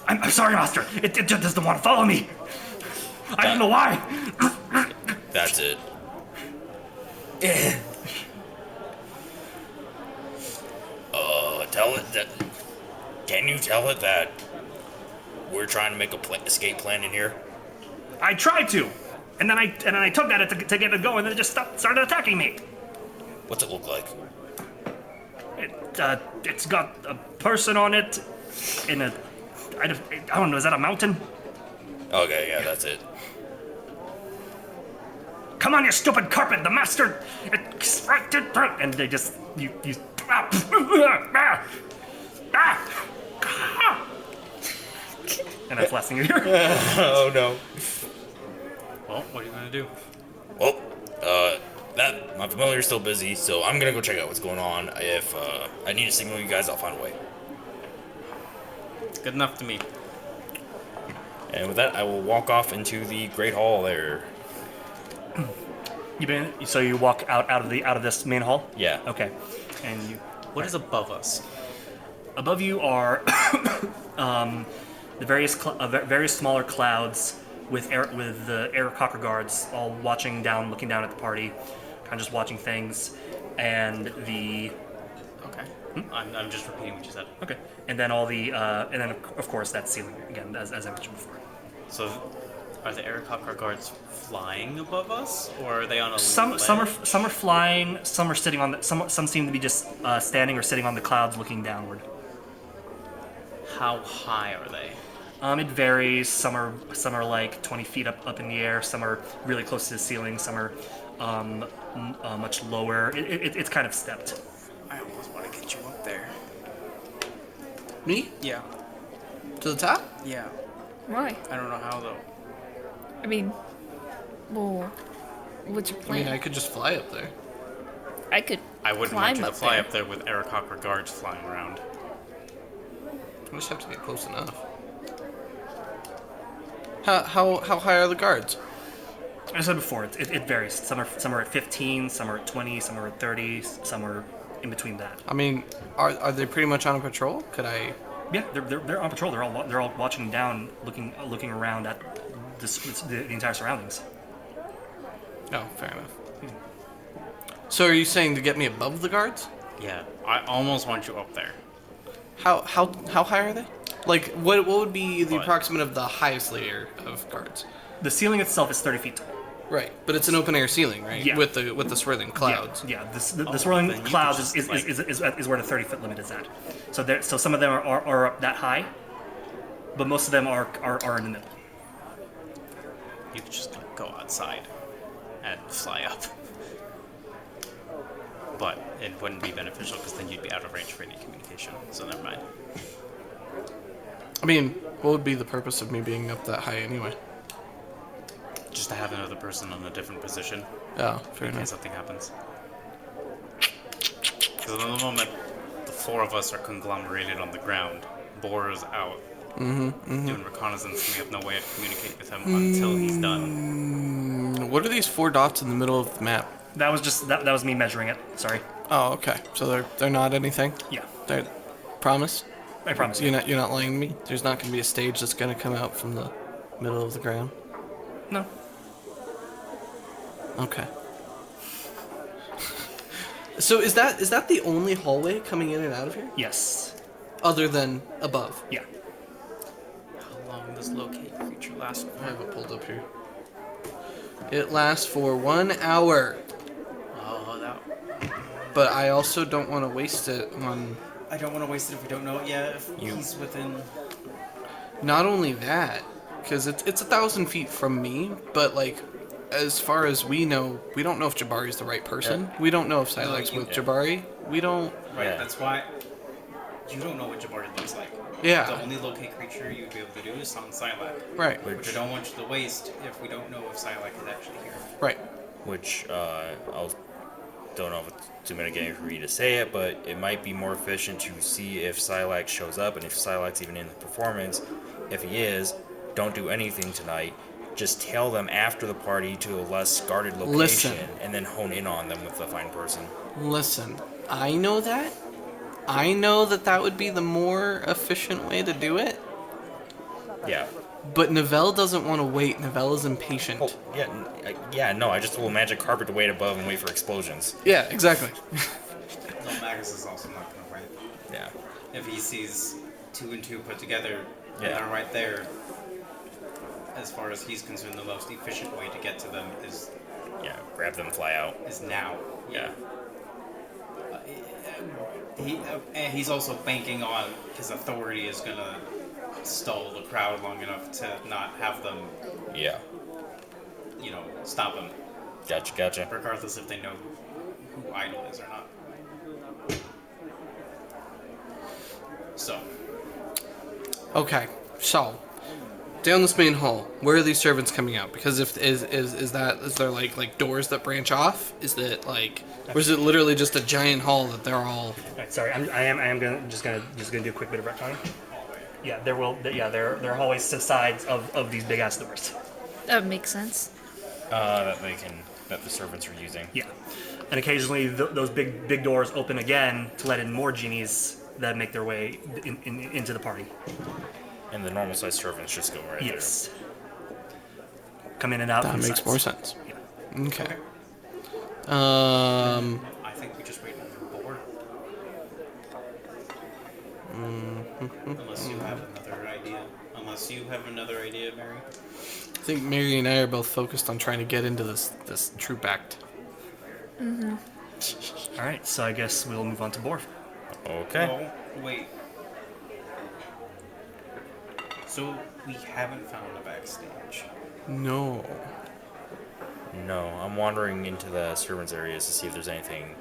I'm sorry, master. It just doesn't want to follow me. I don't know why." That's it. Tell it that... Can you tell it that we're trying to make a escape plan in here? I tried to, and then I took at it to get it going, and then it just started attacking me. What's it look like? It's got a person on it, in a... I don't know, is that a mountain? Okay, yeah, that's it. Come on, you stupid carpet! The master... And they just... You... And that's the last thing you hear. Oh, no. Well, what are you gonna do? Well, my familiar's still busy, so I'm gonna go check out what's going on. If, I need to signal you guys, I'll find a way. Good enough to me. And with that, I will walk off into the Great Hall there. So you walk out of this main hall? Yeah. Okay. And you... What is above us? Above you are the various smaller clouds with the air cocker guards all looking down at the party, kind of just watching things, and the... Okay. I'm just repeating what you said. Okay. And then and then of course that ceiling again, as I mentioned before. So, are the Aircocker guards flying above us, or are they on a Some ledge? are flying, some are sitting on some seem to be just standing or sitting on the clouds looking downward. How high are they? It varies. Some are like 20 feet up in the air. Some are really close to the ceiling. Some are much lower. It's kind of stepped. I almost want to get you up there. Me? Yeah. To the top? Yeah. Why? I don't know how, though. I mean, well, what's your I plan? mean, I could just fly up there. I could I wouldn't climb want you to up fly there. up there with Aircocker guards flying around. I just have to get close enough. How high are the guards? As I said before, it varies. Some are at 15, some are at 20, some are at 30, some are in between that. I mean, are they pretty much on a patrol? Could I? Yeah, they're on patrol. They're all watching down, looking around at the entire surroundings. Oh, fair enough. So are you saying to get me above the guards? Yeah, I almost want you up there. How high are they? Like, what would be the What? approximate of the highest layer of guards? The ceiling itself is 30 feet tall. Right, but it's an open air ceiling, right? Yeah. With the swirling clouds. Yeah. The swirling then you clouds could just, is where the 30-foot limit is at. So some of them are up that high, but most of them are in the middle. You could just go outside and fly up. But it wouldn't be beneficial because then you'd be out of range for any communication. So never mind. I mean, what would be the purpose of me being up that high anyway? Just to have another person on a different position Oh, fair in case enough. something happens. Because at the moment, the four of us are conglomerated on the ground. Boar is out doing reconnaissance, and we have no way of communicating with him until he's done. What are these 4 dots in the middle of the map? That was just that was me measuring it. Sorry. Oh, okay. So they're not anything. Yeah. They're promise. I promise you. You're not lying to me. There's not going to be a stage that's going to come out from the middle of the ground. No. Okay. So is that the only hallway coming in and out of here, Yes. other than above? Yeah. How long does locate creature last I for? have it pulled up here. It lasts for 1 hour, Oh, that. but I also don't want to waste it on. I don't want to waste it if we don't know it yet. If he's within. Not only that, because it's 1,000 feet from me, but like, as far as we know, we don't know if Jabari's the right person. Yeah. We don't know if Sylack's with Jabari. We don't. Right, Yeah. that's why. You don't know what Jabari looks like. Yeah. The only locate creature you'd be able to do is on Sylack. Right. Which I don't want you to waste if we don't know if Sylack is actually here. Right. Which don't know if it's too many game for me to say it, but it might be more efficient to see if Sylack shows up and if Sylack's even in the performance. If he is, don't do anything tonight. Just tail them after the party to a less guarded location, Listen. and then hone in on them with the fine person. Listen, I know that. I know that would be the more efficient way to do it. Yeah. But Novell doesn't want to wait. Novell is impatient. Oh, yeah. No, I just will magic carpet to wait above and wait for explosions. Yeah, exactly. Nulmagus is also not going to wait. Yeah. If he sees 2 and 2 put together, Yeah. and they're right there, as far as he's concerned, the most efficient way to get to them is Grab them, fly out. now. Yeah. And he's also banking on his authority is going to stall the crowd long enough to not have them, Yeah. stop him, Gotcha. regardless if they know who Idle is or not. So, Okay, so down this main hall, where are these servants coming out? Because if is there like doors that branch off? Is it like, or is it literally just a giant hall that they're all? Alright, sorry, I am gonna do a quick bit of retconning. Yeah, there are hallways to the sides of these big ass doors. That would make sense. That the servants are using. Yeah, and occasionally those big doors open again to let in more genies that make their way into the party. And the normal sized servants just go right Yes. Come in and out. That from the makes sides. more sense. Yeah. Okay. I think we just wait for Boar. Unless you have another idea. Mary? I think Mary and I are both focused on trying to get into this troop act. All right, so I guess we'll move on to Borf. there. Okay. Well, wait. So we haven't found a backstage. No. No, I'm wandering into the servants areas to see if there's anything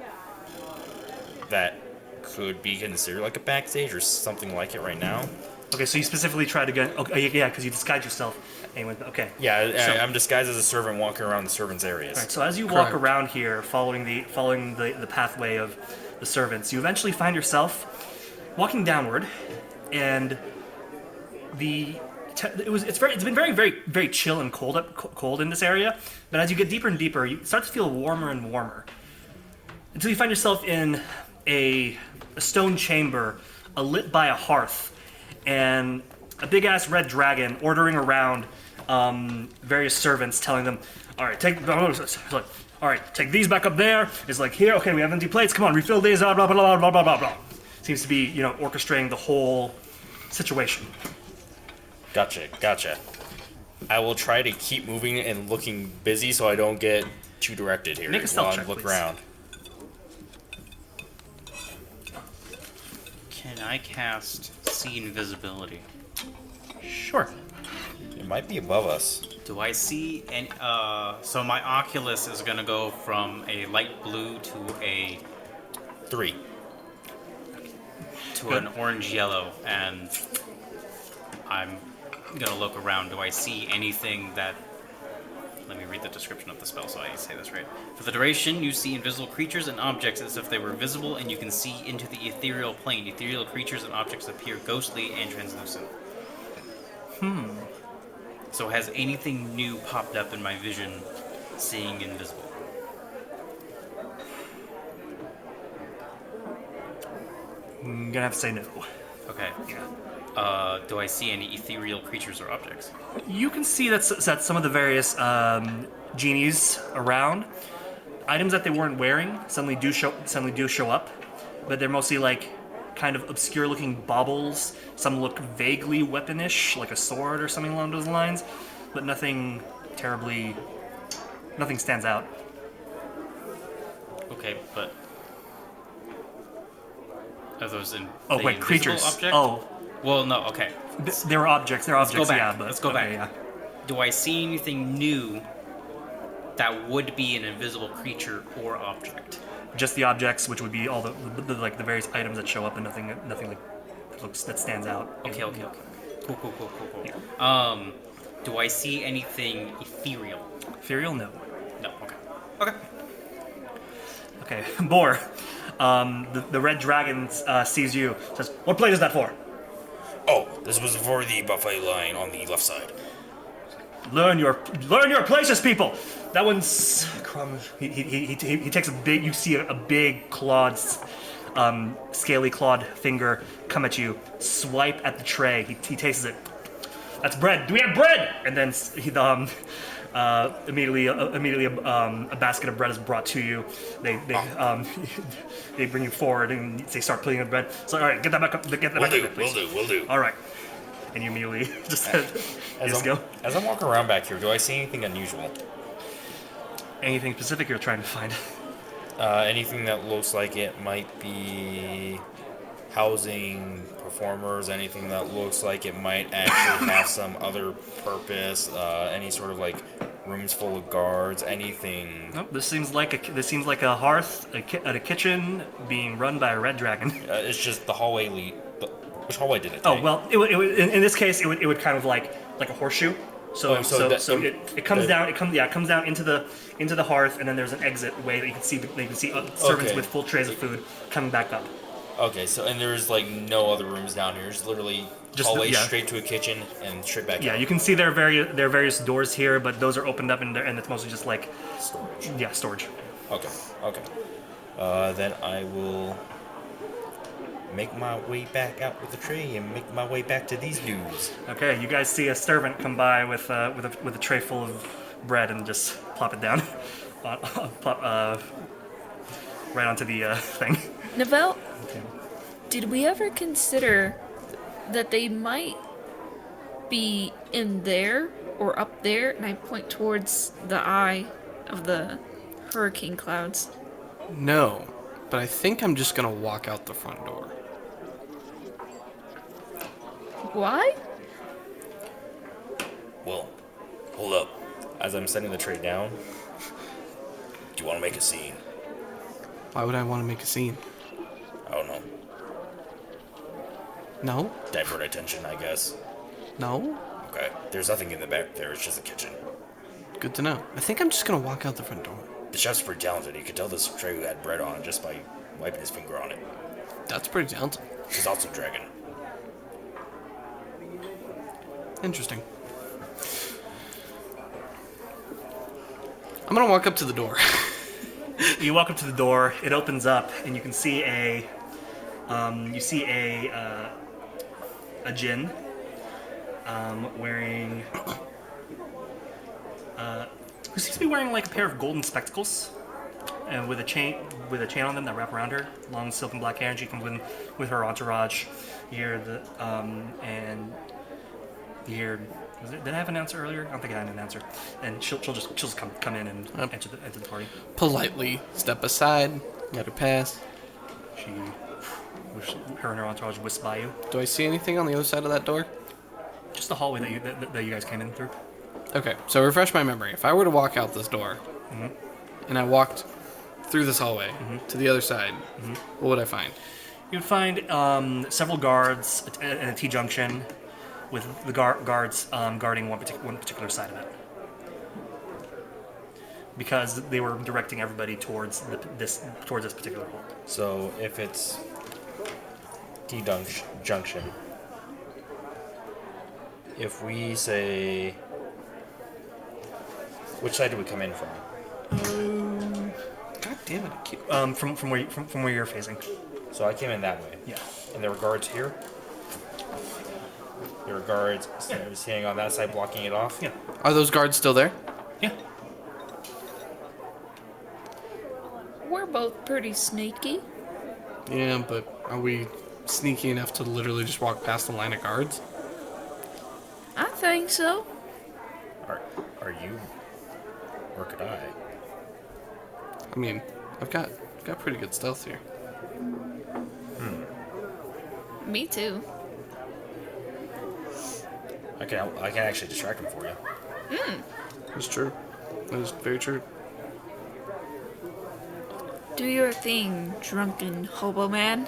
that could be considered like a backstage or something like it right now. Okay, so you specifically tried to get. Okay, yeah, because you disguised yourself. And you went, okay. Yeah, I'm disguised as a servant walking around the servants areas. All right, so as you walk Correct. around here, following the pathway of the servants, you eventually find yourself walking downward, and it's been very chill and cold in this area. But as you get deeper and deeper, you start to feel warmer and warmer, until you find yourself in a stone chamber, lit by a hearth, and a big ass red dragon ordering around various servants, telling them, "All right, take these back up there." It's like, here, okay, we have empty plates. Come on, refill these. Blah blah blah blah blah blah blah. Seems to be orchestrating the whole situation. Gotcha. I will try to keep moving and looking busy so I don't get too directed here. Make a stealth while I check, look please. around. Can I cast See Invisibility? Sure. It might be above us. Do I see any? So my Oculus is gonna go from a light blue to a 3. an orange yellow, and I'm gonna look around. Do I see anything that? Let me read the description of the spell so I say this right. For the duration, you see invisible creatures and objects as if they were visible, and you can see into the ethereal plane. Ethereal creatures and objects appear ghostly and translucent. So has anything new popped up in my vision, seeing invisible? I'm gonna have to say no. Okay. Yeah. Do I see any ethereal creatures or objects? You can see that some of the various genies around, items that they weren't wearing suddenly do show up, but they're mostly like kind of obscure-looking baubles. Some look vaguely weaponish, like a sword or something along those lines, but nothing stands out. Okay, but are those in? Oh the wait, invisible creatures. Object? Oh, Well, no. Okay. there are objects. There are Let's go objects. back. Yeah, but Let's go back. Yeah. Do I see anything new that would be an invisible creature or object? Just the objects, which would be all the various items that show up, and nothing like that stands out. Okay. Cool. Yeah. Do I see anything ethereal? Ethereal, no. No. Okay. Okay, Boar. The red dragon sees you. Says, "What plate is that for?" Oh, this was for the buffet line on the left side. Learn your places, people. That one's crumb. He takes a big. You see a big clawed, scaly clawed finger come at you. Swipe at the tray. He tastes it. That's bread. Do we have bread? And then immediately a basket of bread is brought to you. They bring you forward and they start putting in the bread. So all right, get that back up. Get that back up, please. Will do. All right. And you immediately just go. As I'm walking around back here, do I see anything unusual? Anything specific you're trying to find? Anything that looks like it might be housing performers, anything that looks like it might actually have some other purpose, any sort of like rooms full of guards, anything. Nope. This seems like a hearth, a kitchen being run by a red dragon. It's just the hallway lead. Which hallway did it take? Oh well, it would in this case it would kind of like a horseshoe. So it comes down. It comes down into the hearth, and then there's an exit way that you can see servants with full trays of food coming back up. Okay, so and there's like no other rooms down here. It's literally hallway straight to a kitchen and straight back. Yeah, up. you can see there are various doors here, but those are opened up and it's mostly just like storage. Yeah, storage. Okay. Then I will make my way back out with the tray and make my way back to these dudes. Okay, you guys see a servant come by with a tray full of bread and just plop it down, right onto the thing. Novell, Okay. did we ever consider that they might be in there or up there? And I point towards the eye of the hurricane clouds. No, but I think I'm just gonna walk out the front door. Why? Well, hold up. As I'm setting the tray down, do you want to make a scene? Why would I want to make a scene? I don't know. No? Divert attention, I guess. No? Okay. There's nothing in the back there. It's just a kitchen. Good to know. I think I'm just gonna walk out the front door. The chef's pretty talented. You could tell this tray had bread on it just by wiping his finger on it. That's pretty talented. She's also a dragon. Interesting. I'm gonna walk up to the door. You walk up to the door. It opens up, and you can see a djinn wearing who seems to be wearing like a pair of golden spectacles, and with a chain on them that wrap around her, long silken black hair. And she comes in with her entourage. You hear Did I have an answer earlier? I don't think I had an answer. And she'll just come in and enter the party. Politely step aside, let her pass. Her and her entourage whisk by you. Do I see anything on the other side of that door? Just the hallway that you guys came in through. Okay, so refresh my memory. If I were to walk out this door, and I walked through this hallway to the other side, what would I find? You would find several guards at a T-junction, with the guards guarding one particular side of it, because they were directing everybody towards this particular hall. So if it's T-junction, if we say, which side do we come in from? God damn it! I keep... From where you're facing. So I came in that way. Yeah. And there were guards here. There were guards standing on that side, blocking it off. Yeah. Are those guards still there? Yeah. We're both pretty sneaky. Yeah, but are we sneaky enough to literally just walk past the line of guards? I think so. Are you? Or could I? I mean, I've got pretty good stealth here. Me too. I can actually distract him for you. That's true. That is very true. Do your thing, drunken hobo man.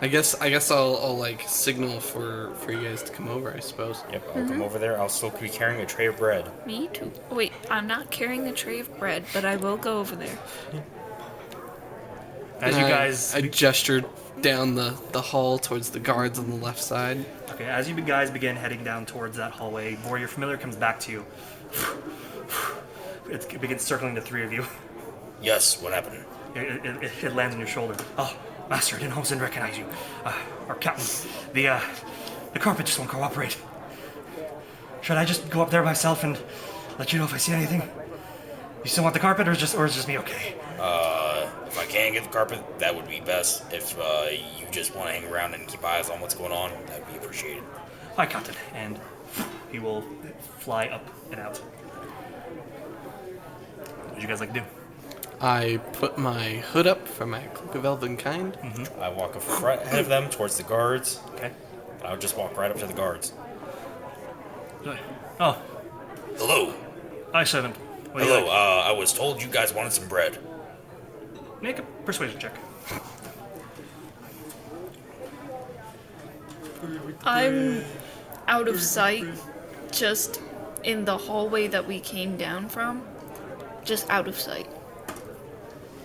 I guess I'll like signal for you guys to come over, I suppose. Yep, I'll come over there. I'll still be carrying a tray of bread. Me too. Wait, I'm not carrying a tray of bread, but I will go over there. As you guys... I gestured down the hall towards the guards on the left side. Okay, as you guys begin heading down towards that hallway, Bor, your familiar comes back to you. It begins circling the three of you. Yes, what happened? It lands on your shoulder. Oh, Master, I didn't recognize you. Our captain, the carpet just won't cooperate. Should I just go up there myself and let you know if I see anything? You still want the carpet, or is just me okay? If I can get the carpet, that would be best. If you just want to hang around and keep eyes on what's going on, that'd be appreciated. Hi, Captain. And he will fly up and out. What would you guys like to do? I put my hood up for my cloak of elvenkind. I walk ahead of them towards the guards. Okay. I would just walk right up to the guards. Oh. Hello. Hi, servant. What do you Hello. like? I was told you guys wanted some bread. Make a persuasion check. I'm out of sight, just in the hallway that we came down from. Just out of sight.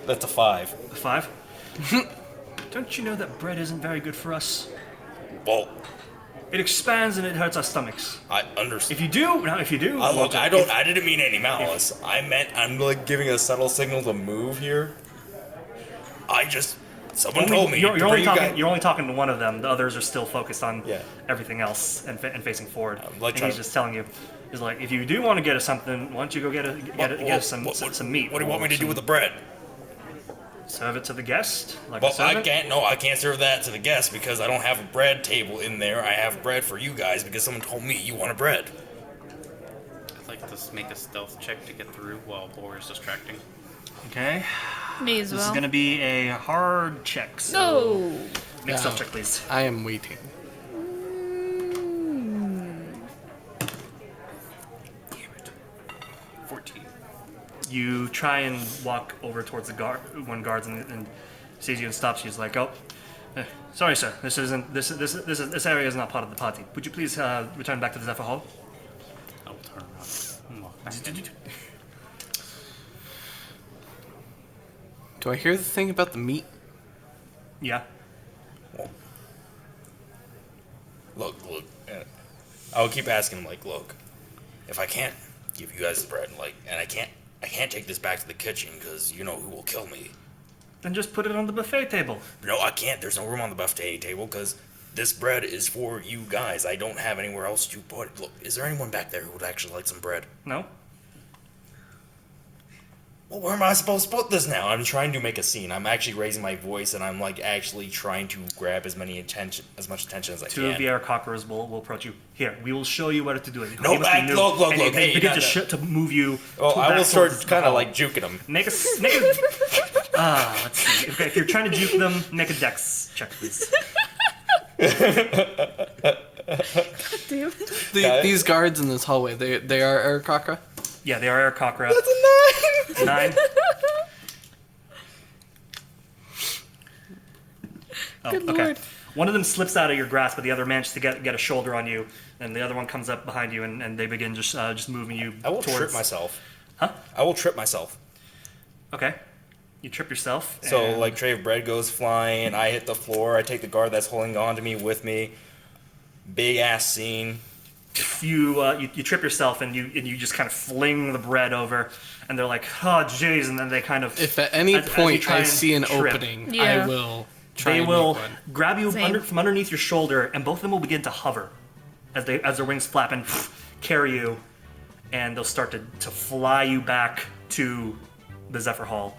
That's a 5. A 5? Don't you know that bread isn't very good for us? Well, It expands and it hurts our stomachs. I understand. If you do, Look, I didn't mean any malice. I'm like giving a subtle signal to move here. Someone told me. You're only talking to one of them. The others are still focused on everything else and facing forward. Like and he's just telling you, he's like, if you do want to get us something, why don't you go get us some meat? What do you want me to do with the bread? Serve it to the guest? Like Well, a servant? I can't serve that to the guests because I don't have a bread table in there. I have bread for you guys because someone told me you wanted bread. I'd like to make a stealth check to get through while Boar is distracting. Okay. Me as This well. is going to be a hard check. So No! make a stealth check, please. I am waiting. Damn it. 14. You try and walk over towards the one guards and sees you and stops you. He's like, "Oh, sorry, sir. This area is not part of the party. Would you please return back to the Zephyr Hall?" I will turn around and walk back. Do I hear the thing about the meat? Yeah. Look. I'll keep asking him, look, if I can't give you guys the bread, and I can't take this back to the kitchen because you know who will kill me. Then just put it on the buffet table. No, I can't. There's no room on the buffet table because this bread is for you guys. I don't have anywhere else to put it. Look, is there anyone back there who would actually like some bread? No. well, where am I supposed to put this now? I'm trying to make a scene. I'm actually raising my voice, and I'm like actually trying to grab as much attention as I can. Two of the air cockers will approach you. Here, we will show you what to do. Look. And Hey, begin to move you. Oh, I will start kind of like juking them. Make a let's see. Okay, if you're trying to juke them, make a dex check, please. Damn it. These guards in this hallway, they are air cockra? Yeah, they are air cockra. That's a 9. 9. Oh, Good okay. lord. One of them slips out of your grasp, but the other manages to get a shoulder on you, and the other one comes up behind you, and they begin just moving you. I will towards... trip myself. Huh? I will trip myself. Okay. You trip yourself. So, and... like, tray of bread goes flying, I hit the floor, I take the guard that's holding on to me with me. Big ass scene. You trip yourself, and you just kind of fling the bread over, and they're like, oh, jeez, and then they kind of... If at any point I see an trip, opening, Yeah. I will try they and will make one. grab you Same. from underneath your shoulder, and both of them will begin to hover as their wings flap and carry you, and they'll start to fly you back to the Zephyr Hall.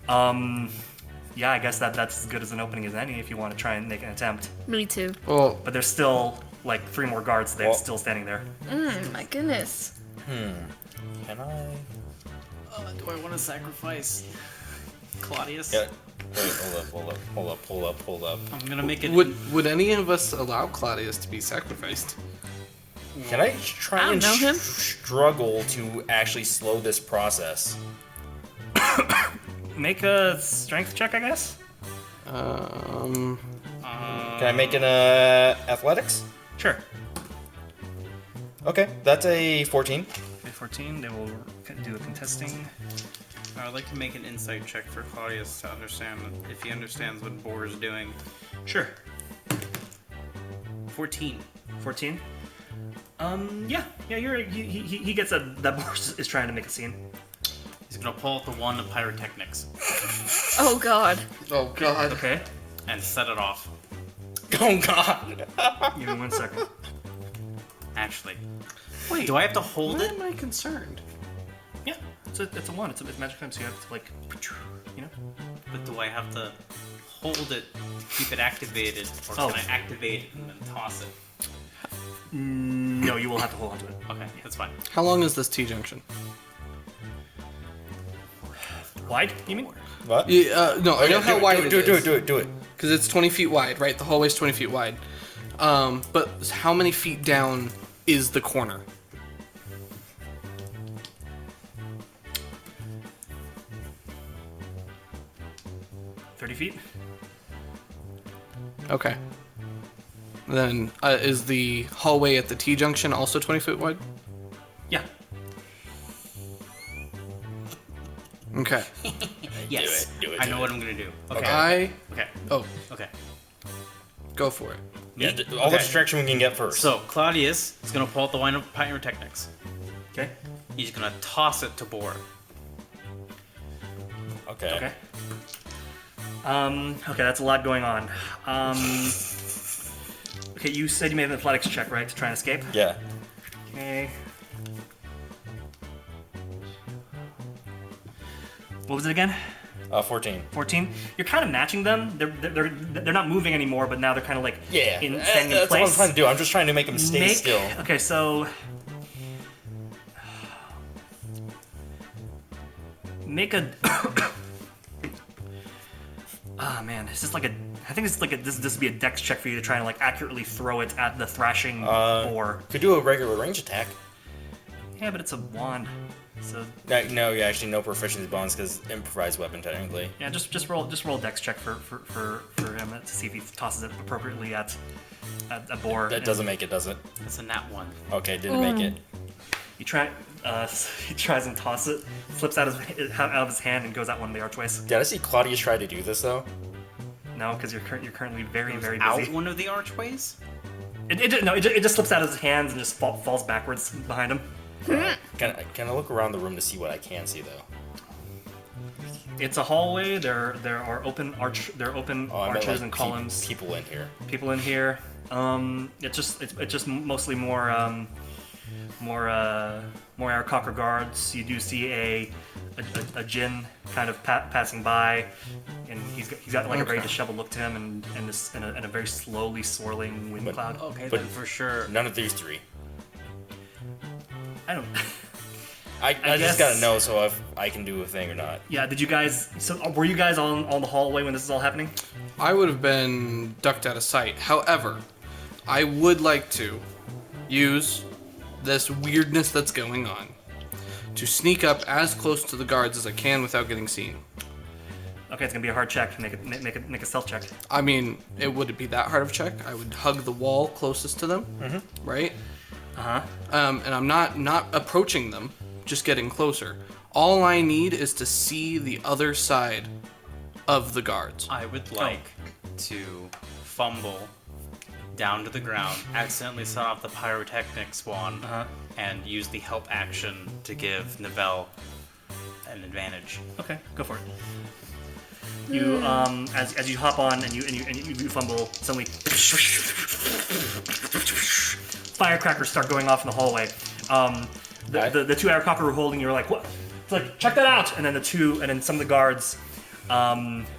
Yeah, I guess that's as good as an opening as any if you want to try and make an attempt. Me too. Well, But there's still like 3 more guards they're still standing there. My goodness. Can I? Do I want to sacrifice Claudius? Yeah. Wait, hold up. I'm gonna make it. would any of us allow Claudius to be sacrificed? Can I try I and don't know him. struggle to actually slow this process? Make a strength check, I guess. Can I make an athletics? Sure. Okay, that's a 14. Okay, 14. They will do a contesting. I would like to make an insight check for Claudius to understand if he understands what Boar is doing. Sure. 14. 14. Yeah. He gets that Boris is trying to make a scene. He's gonna pull out the wand of pyrotechnics Oh god. Oh god. Okay. and set it off. Oh god! Give me 1 second. Actually, Wait, do I have to hold why it? am I concerned? Yeah. It's a wand. It's a magic item, so you have to like, you know. But do I have to hold it, keep it activated, or Oh. can I activate it and then toss it? No, you will have to hold on to it. Okay, that's fine. How long is this T-junction? Wide? You mean? What? Yeah, no, I know how wide it is. Do it. Because it's 20 feet wide, right? The hallway's 20 feet wide. But how many feet down is the corner? $30 feet. Okay. Then is the hallway at the T-junction also 20 feet wide? Yeah. Okay. Yes. Do it. I know what I'm gonna do. Okay. Okay. Oh, Okay. go for it. Yeah, all the Okay. distraction we can get first. So Claudius is gonna pull out the wand of pyrotechnics. Okay. He's gonna toss it to Boar. Okay. Okay. Okay, that's a lot going on. Okay, you said you made an athletics check, right, to try and escape? Yeah. Okay. What was it again? 14. 14. You're kind of matching them. They're not moving anymore, but now they're kind of like Yeah. standing in That's what I'm place. trying to do. I'm just trying to make them stay still. Okay, so make a. Ah man, it's just like a. I think it's like this would be a dex check for you to try and like accurately throw it at the thrashing boar. Could do a regular range attack. Yeah, but it's a wand, so No, yeah, actually no proficiency bonus because improvised weapon technically. yeah, just roll a dex check for him to see if he tosses it appropriately at a boar. That doesn't make it, does it? It's a nat one. Okay, didn't make it. You try. He tries and toss it, flips out of his hand, and goes out one of the archways. Did I see Claudius try to do this though? No, because you're currently very very Out busy. one of the archways? It just slips out of his hands and just falls backwards behind him. Can I look around the room to see what I can see though? It's a hallway. There are open Oh, I meant, arches like, and columns. People in here. People in here. It's just mostly more more Aarakocra guards. You do see a Jinn kind of passing by, and he's got like a very disheveled look to him, and a very slowly swirling wind cloud. Okay, But then for sure. None of these three. I don't. I guess- just gotta know so if I can do a thing or not. Yeah. Did you guys? So were you guys on the hallway when this is all happening? I would have been ducked out of sight. However, I would like to use this weirdness that's going on to sneak up as close to the guards as I can without getting seen. Okay, it's gonna be a hard check. Make a stealth check. I mean, it wouldn't be that hard of a check. I would hug the wall closest to them, right? And I'm not approaching them, just getting closer. All I need is to see the other side of the guards. I would like to fumble down to the ground, accidentally set off the pyrotechnics wand, and use the help action to give Nivelle an advantage. Okay, go for it. You as you hop on and you fumble, suddenly firecrackers start going off in the hallway. The two Aarakocra were holding you are like, what? It's like, check that out! And then some of the guards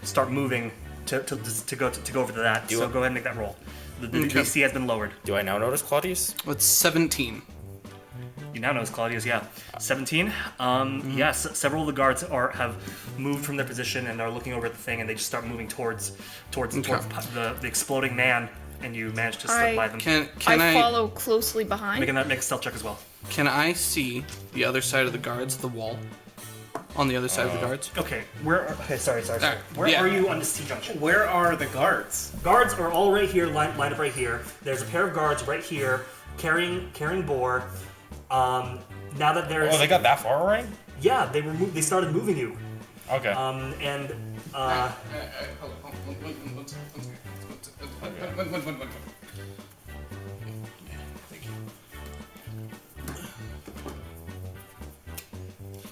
start moving to go over to that. So go ahead and make that roll. The DC has been lowered. Do I now notice Claudius? It's 17. You now notice Claudius, yeah. 17. Yes, several of the guards have moved from their position and are looking over at the thing, and they just start moving towards the exploding man, and you manage to slip by them. Can I follow closely behind. Make a stealth check as well. Can I see the other side of the guards, the wall? On the other side of the guards? Okay, sorry. Alright, Where yeah. are you on this T-junction? Where are the guards? Guards are all right here, lined up right here. There's a pair of guards right here, carrying Boar. Now that there's... Oh, they got that far already? Yeah, they started moving you. Okay.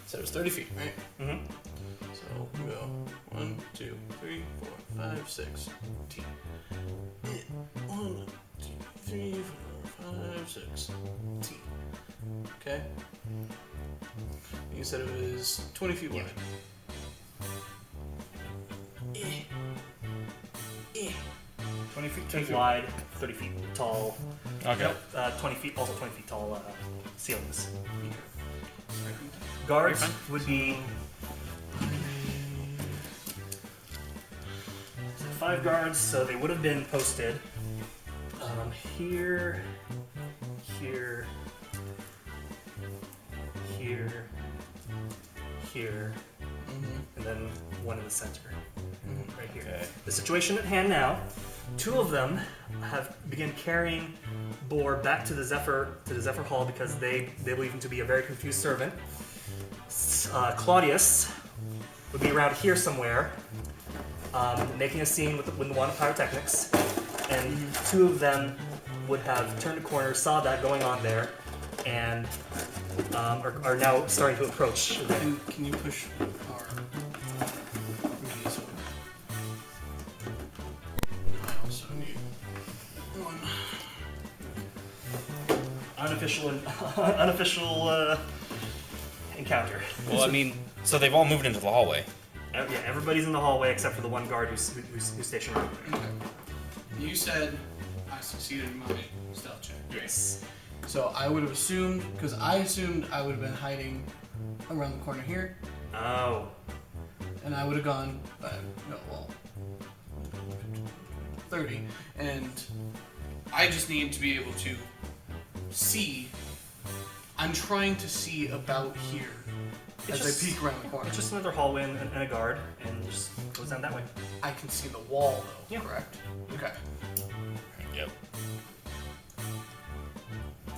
So it's 30 feet, right? Mm-hmm. So we go 1, 2, 3, 4, 5, 6, T. 1, 2, 3, 4, 5, 6, T. Okay. You said it was 20 feet wide. 20 feet wide, 30 feet tall. Okay. 20 feet tall ceilings. Guards would be 5 guards, so they would have been posted here, and then one in the center, right here. Okay. The situation at hand now, 2 of them have begun carrying Boar back to the Zephyr Hall because they believe him to be a very confused servant. Claudius would be around here somewhere, making a scene with the wand of pyrotechnics, and 2 of them would have turned a corner, saw that going on there, and are now starting to approach. Can you push our radius over? I also need one. Unofficial encounter. Well, I mean, so they've all moved into the hallway. Yeah, everybody's in the hallway except for the one guard who's stationed right there. Okay. You said I succeeded in my stealth check. Yes. So I would have assumed, because I assumed I would have been hiding around the corner here, Oh. and I would have gone, 30, and I just need to be able to see. I'm trying to see about here as I peek around the corner. It's just another hallway and a guard, and it just goes down that way. I can see the wall, though, Yeah. correct? Okay. Yep.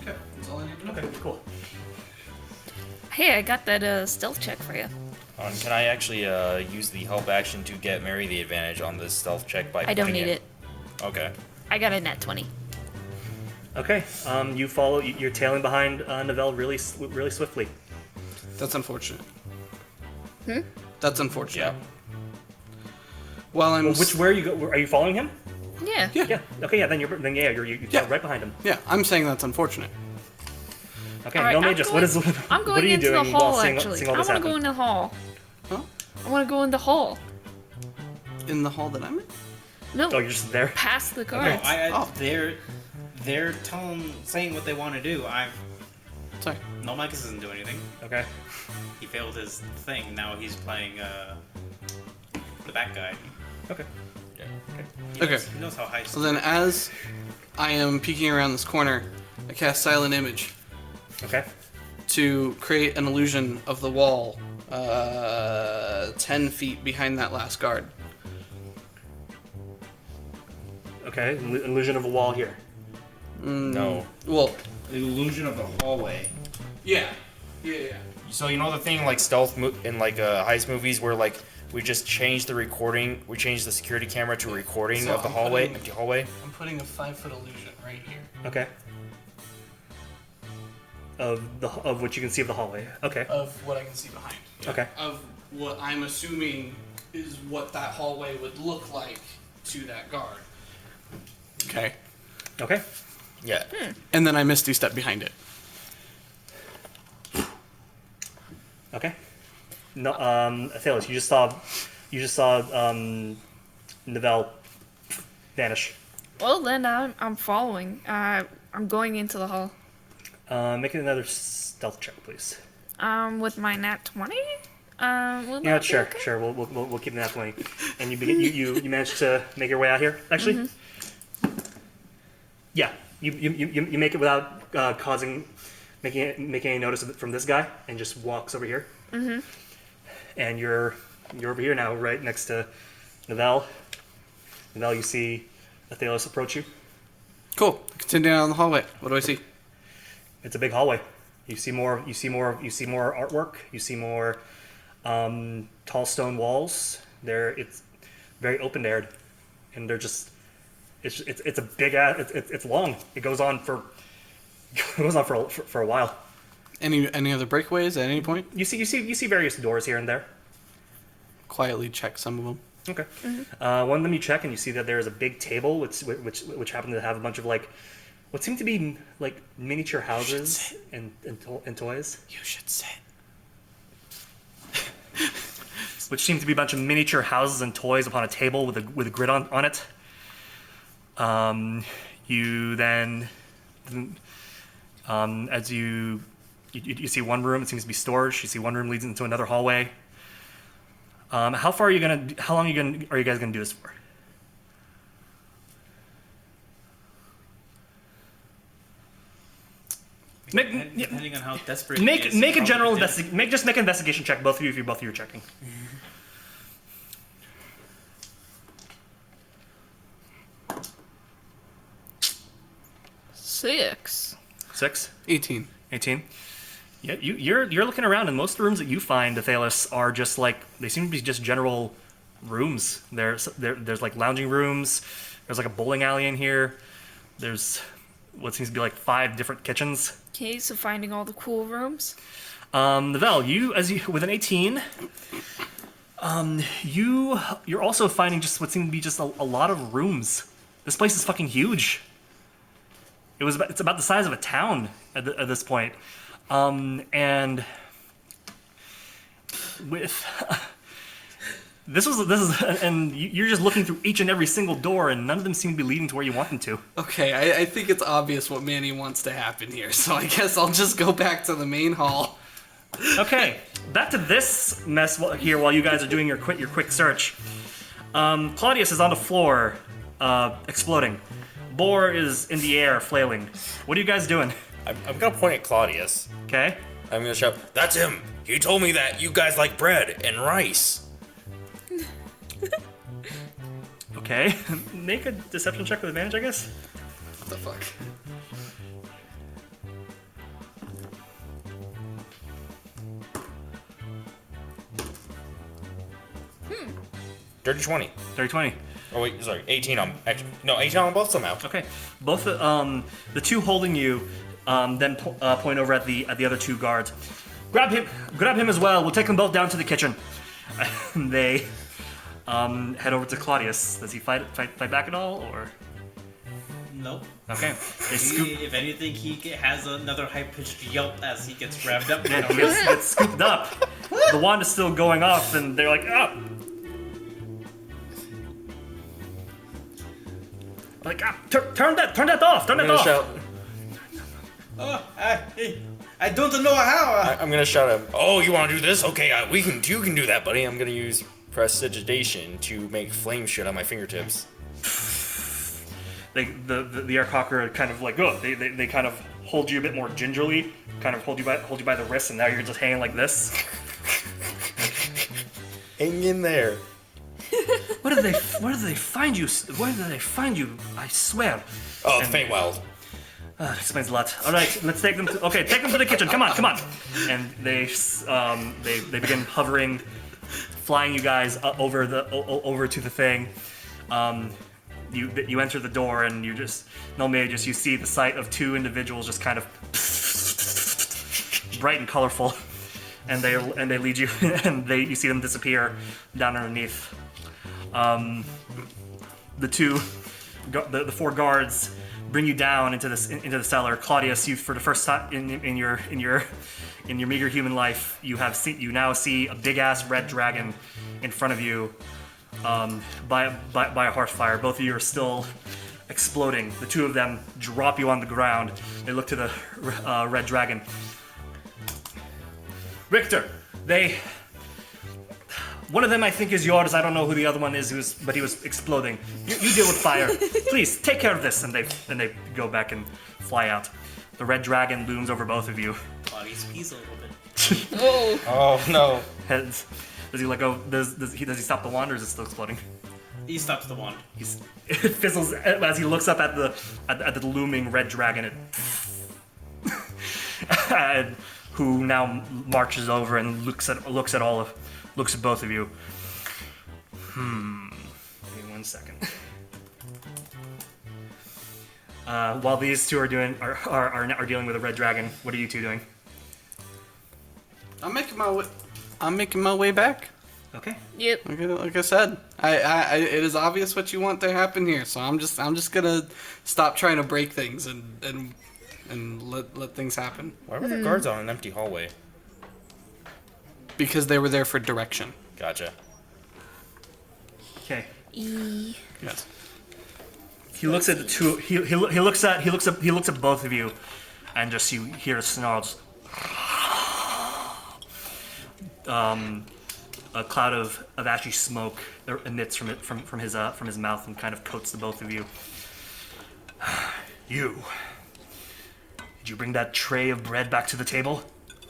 Okay, that's all I need to know. Okay, cool. Hey, I got that stealth check for you. Can I actually use the help action to get Mary the advantage on this stealth check by I don't putting need it. Okay. I got a nat 20. Okay, you follow. You're tailing behind Nivelle really swiftly. That's unfortunate. That's unfortunate. Yeah. While I'm Where you go? Are you following him? Yeah. Yeah. Yeah. Okay. Yeah. Then you're Yeah. right behind him. Yeah, I'm saying that's unfortunate. Okay, All right, no I'm Magus. going- I'm What going are you into doing the hall, while seeing actually. all I this want to go happen? in the hall. Huh? I want to go in the hall. In the hall that I'm in? No, Oh, you're just there. past the No, guards. they're saying what they want to do. Sorry. Nulmagus doesn't do anything. Okay. He failed his thing. Now he's playing the bad guy. Okay. Okay. He knows how high. So then, as I am peeking around this corner, I cast Silent Image Okay. to create an illusion of the wall 10 feet behind that last guard. Okay. Illusion of a wall here. No. Well, The illusion of the hallway. yeah. So you know the thing like stealth in like heist movies where like we just change the recording, we change the security camera to a recording So of the I'm hallway, putting- empty hallway. I'm putting a 5-foot illusion right here. Okay. Of what you can see of the hallway. Okay. Of what I can see behind. Okay. Of what I'm assuming is what that hallway would look like to that guard. Okay. Okay. Yeah. And then I Misty Step behind it. Okay. No. Athelas, you just saw Nivelle vanish. Well, then I'm following. I'm going into the hall. Make another stealth check, please. With my nat 20. Will Yeah, that be sure, okay? sure. We'll keep that 20. And you managed to make your way out here, actually. Yeah, you make it without making any notice of it from this guy, and just walks over here. And you're over here now, right next to Nivelle. Nivelle, you see Athelas approach you. Cool. Continue down the hallway. What do I see? It's a big hallway. You see more artwork. You see more tall stone walls. It's very open aired, and they're just it's a big ass. It's long. It goes on for a while. Any other breakaways at any point? You see various doors here and there. Quietly check some of them. Okay. One of them you check, and you see that there is a big table which happened to have a bunch of like what seem to be like miniature houses and toys. You should sit. Which seem to be a bunch of miniature houses and toys upon a table with a grid on it. You then, as you see one room, it seems to be storage. You see one room leads into another hallway. How long are you guys gonna do this for? Depending on how desperate. Make he is, a general probably make an investigation check, both of you, if both of you are checking. Six. 18. 18. Yeah, you're looking around, and most of the rooms that you find, Athelas, are just like they seem to be just general rooms. There's like lounging rooms. There's like a bowling alley in here. There's what seems to be like 5 different kitchens. Okay, so finding all the cool rooms. Nivelle, you with an 18, you're also finding just what seem to be just a lot of rooms. This place is fucking huge. It's about the size of a town at this point, and with this is and you're just looking through each and every single door, and none of them seem to be leading to where you want them to. Okay, I think it's obvious what Manny wants to happen here, so I guess I'll just go back to the main hall. Okay, back to this mess here while you guys are doing your quick search. Claudius is on the floor, exploding. Boar is in the air, flailing. What are you guys doing? I'm gonna point at Claudius. Okay. I'm gonna shout, "That's him! He told me that you guys like bread and rice." Okay. Make a deception check with advantage, I guess. What the fuck? Dirty 20. 30-20. Oh wait, sorry, 18 on 18 on both somehow. Okay. Both the two holding you then point over at the other 2 guards. Grab him as well. We'll take them both down to the kitchen. And they head over to Claudius. Does he fight back at all, or? Nope. Okay. They scoop. If anything, he has another high-pitched yelp as he gets grabbed up. Yeah, he gets scooped up. The wand is still going off, and they're like, ah. Like, turn that off. Turn that off. Shout. I don't know how. I'm gonna shout at him. Oh, you want to do this? Okay, you can do that, buddy. I'm gonna use prestidigitation to make flame shoot on my fingertips. The Aircocker kind of like they kind of hold you a bit more gingerly, kind of hold you by the wrist, and now you're just hanging like this. Hang in there. Where did they find you? Where did they find you? I swear. Oh, Feywild. That explains a lot. All right, let's take them. Take them to the kitchen. Come on. And they begin hovering, flying you guys over to the thing. You enter the door and you just Nulmagus, you see the sight of two individuals just kind of bright and colorful, and they lead you and you see them disappear down underneath. The four guards bring you down into the cellar. Claudius, you for the first time in your meager human life, you now see a big ass red dragon in front of you. By a hearth fire. Both of you are still exploding. The two of them drop you on the ground. They look to the red dragon. Richter, one of them I think is yours. I don't know who the other one is, but he was exploding. You deal with fire. Please, take care of this. And they go back and fly out. The red dragon looms over both of you. Claudius pees a little bit. Oh no. Does he let go? Does he stop the wand, or is it still exploding? He stops the wand. It fizzles as he looks up at the looming red dragon, and who now marches over and looks at both of you. Give me 1 second. While these two are dealing with a red dragon, what are you two doing? I'm making my way back. Okay. Yep. Like I said, it is obvious what you want to happen here, so I'm just gonna stop trying to break things and let things happen. Why were the guards on an empty hallway? Because they were there for direction. Gotcha. Okay. Yes. He looks at the two. He looks at both of you, and just you hear snarls. A cloud of ashy smoke emits from his mouth and kind of coats the both of you. Did you bring that tray of bread back to the table?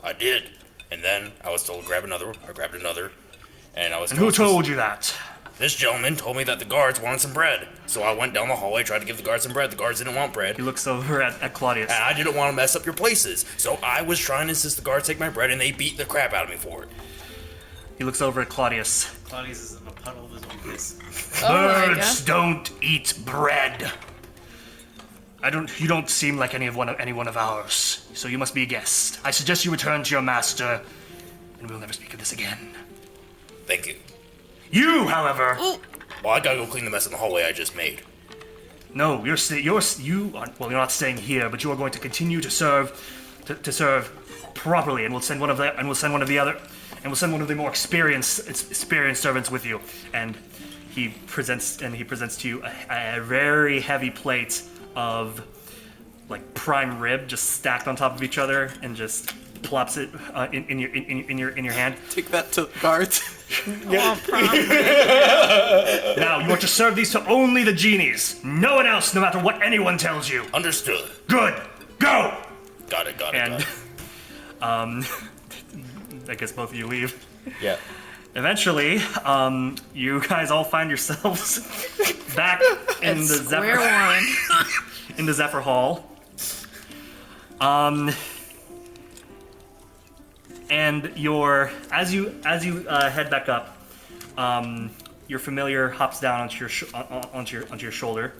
I did, and then I was told to grab another. I grabbed another, and I was. And who told you that? This gentleman told me that the guards wanted some bread, so I went down the hallway, tried to give the guards some bread. The guards didn't want bread. He looks over at Claudius. And I didn't want to mess up your places, so I was trying to insist the guards take my bread, and they beat the crap out of me for it. He looks over at Claudius. Claudius is in a puddle of his own piss. Birds don't eat bread. You don't seem like any one of ours, so you must be a guest. I suggest you return to your master, and we'll never speak of this again. Thank you. You, however. Well, I gotta go clean the mess in the hallway I just made. No, you're not staying here, but you are going to continue to serve properly, and we'll send one of the more experienced servants with you. And he presents to you a very heavy plate of like prime rib, just stacked on top of each other, and just plops it in your hand. Take that to the guards. Now you are to serve these to only the genies. No one else, no matter what anyone tells you. Understood. Good. Go. Got it. And I guess both of you leave. Yeah. Eventually, you guys all find yourselves back in the Zephyr in the Zephyr Hall. And as you head back up, your familiar hops down onto your shoulder.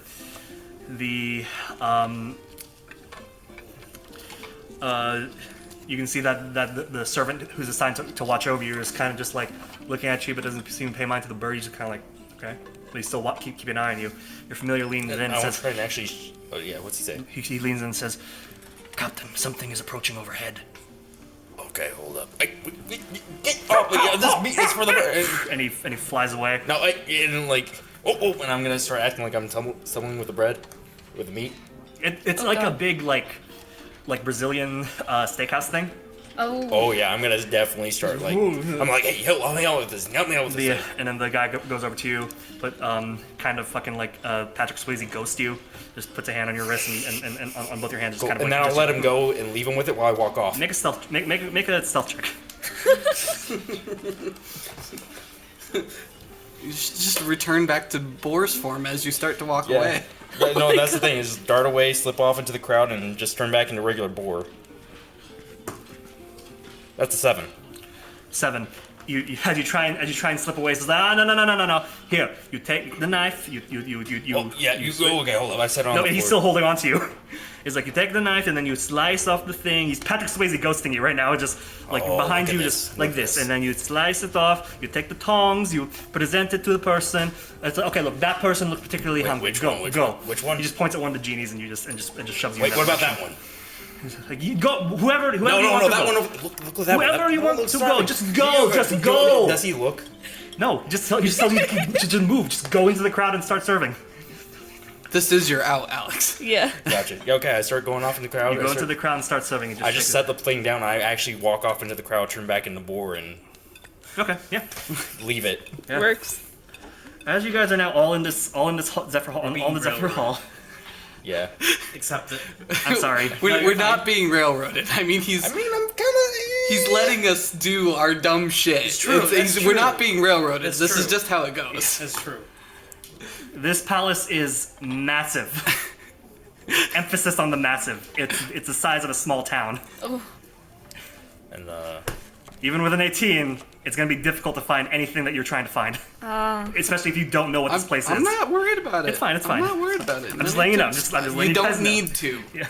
You can see that the servant who's assigned to watch over you is kind of just like looking at you, but doesn't seem to pay mind to the bird. He's just kind of like Okay. But he's still keep an eye on you. Your familiar leans in and I want says... to try and actually... Oh, yeah, what's he say? He leans in and says, Captain, something is approaching overhead. Okay, hold up. Get off! Yeah, this meat is for the... And he flies away. No, and like... Oh, and I'm gonna start acting like I'm tumbling with the bread. With the meat. It's like a big, like Brazilian steakhouse thing. Oh yeah, I'm gonna definitely start like... I'm like, hey, help me out with this. Help me out with this. And then the guy goes over to you, but kind of fucking like Patrick Swayze ghosts you. Just puts a hand on your wrist and on both your hands. Just Cool. kind of And like, then I'll let him go and leave him with it while I walk off. Make a stealth. Make a stealth check. You should just return back to boar's form as you start to walk away. Yeah, no, that's the thing, is dart away, slip off into the crowd, and just turn back into regular boar. That's a 7. 7. You as you try and slip away, says, no. Here, you take the knife. You. Oh, yeah, you go. Okay, hold up. I said on. No, the he's floor. still holding on to you. It's like you take the knife and then you slice off the thing. He's Patrick Swayze ghosting you right now, just like behind you, just like this. And then you slice it off. You take the tongs. You present it to the person. It's like, okay, look, that person looks particularly hungry. Which go. one? Which one? He just points at one of the genies and you just shoves you. Wait, in what about direction. that one? Like you go, whoever you want No, to that go. one. Look at that one. Whoever you That one want looks to go, starving. just go, just go. Does he look? No, just tell you to move. Just go into the crowd and start serving. This is your out, Alex. Yeah. Gotcha. Yeah, okay, I start going off in the crowd. You go into the crowd and start serving. And I just set the thing down. I actually walk off into the crowd, turn back into boar, and Okay, yeah. leave it. Yeah. Works. As you guys are now all in this Zephyr Hall, all in the Zephyr Hall. Yeah. Except that I'm sorry. We're not being railroaded. I mean, I'm kind of... He's letting us do our dumb shit. It's true, that's We're true. not being railroaded. That's This true. is just how it goes. that's true. This palace is massive. Emphasis on the massive. It's the size of a small town. Oh. And Even with an 18, it's going to be difficult to find anything that you're trying to find. Especially if you don't know what this place is. I'm not worried about it. It's fine, it's fine. I'm not worried about it. I'm just letting you know. I'm just letting You you guys don't know. need to. Yeah.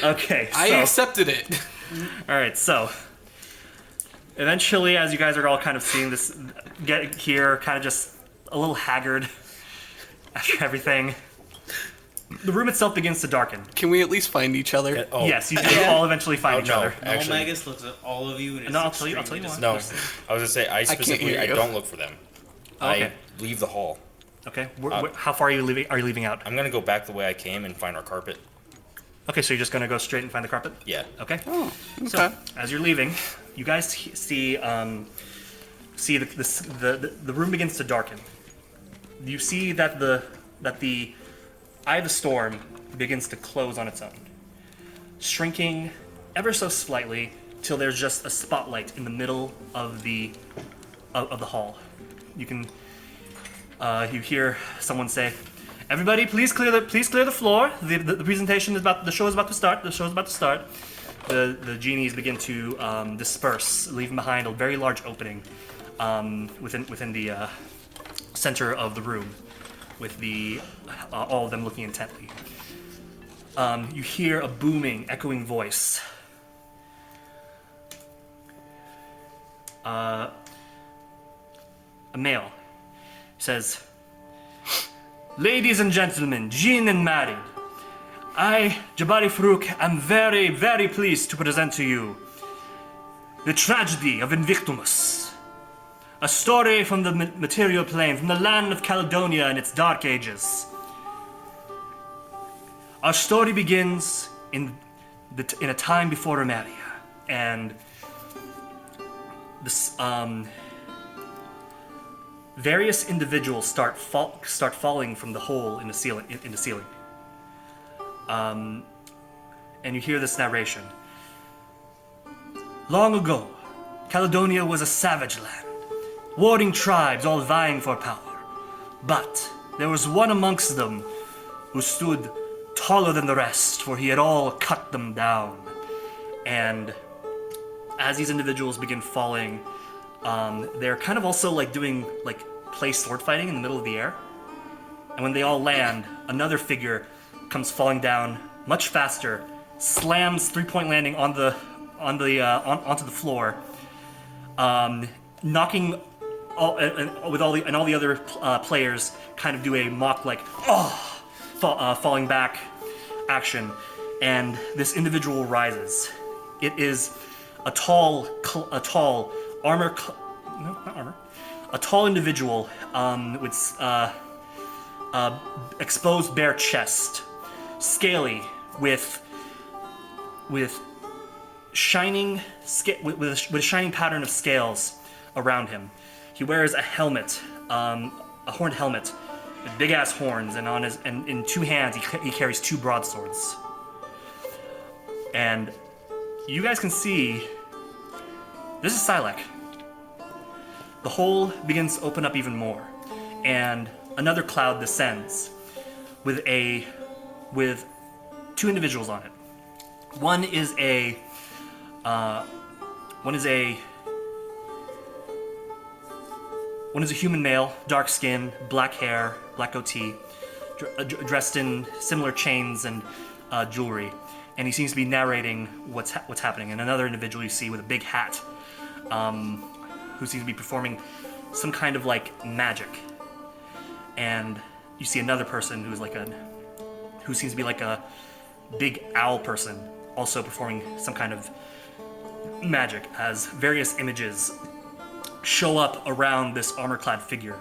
Okay, so... I accepted it. Alright, so... Eventually, as you guys are all kind of seeing this get here, kind of just a little haggard after everything, the room itself begins to darken. Can we at least find each other? oh, Yes, you do all eventually find each no. other. Actually- Nulmagus looks at all of you and is No, I'll tell you extremely one. no. I was gonna say I specifically hear I you. don't look for them. Okay. I leave the hall. Okay, how far are you leaving out? I'm gonna go back the way I came and find our carpet. Okay, so you're just gonna go straight and find the carpet? Yeah. Okay. Oh, So, okay. as you're leaving, you guys see the room begins to darken. You see that the eye of the storm begins to close on its own, shrinking ever so slightly till there's just a spotlight in the middle of the hall. You can you hear someone say, "Everybody, please clear the floor. The presentation is the show is about to start. The show is about to start." The genies begin to disperse, leaving behind a very large opening within the center of the room, with all of them looking intently. You hear a booming, echoing voice. A male says, "Ladies and gentlemen, Jinn and married, I, Jabari Farouk, am very, very pleased to present to you the tragedy of Invictumus, a story from the material plane, from the land of Caledonia in its dark ages. Our story begins in a time before Remeria, and this various individuals start falling from the hole in the ceiling. And you hear this narration. Long ago, Caledonia was a savage land, warring tribes all vying for power. But there was one amongst them who stood taller than the rest, for he had all cut them down. And as these individuals begin falling, they're kind of also like doing like play sword fighting in the middle of the air. And when they all land, another figure comes falling down much faster, slams 3-point landing onto the floor, knocking all the other players kind of do a mock like falling back action, and this individual rises. It is a tall individual with exposed bare chest, scaly, with shining with a shining pattern of scales around him. He wears a helmet, a horned helmet with big ass horns, and in two hands he carries two broadswords. And you guys can see this is Sylack. The hole begins to open up even more, and another cloud descends with two individuals on it. One is a human male, dark skin, black hair, black goatee, dressed in similar chains and jewelry, and he seems to be narrating what's happening. And another individual you see with a big hat, who seems to be performing some kind of like magic. And you see another person who seems to be like a big owl person, also performing some kind of magic, as various images show up around this armor-clad figure.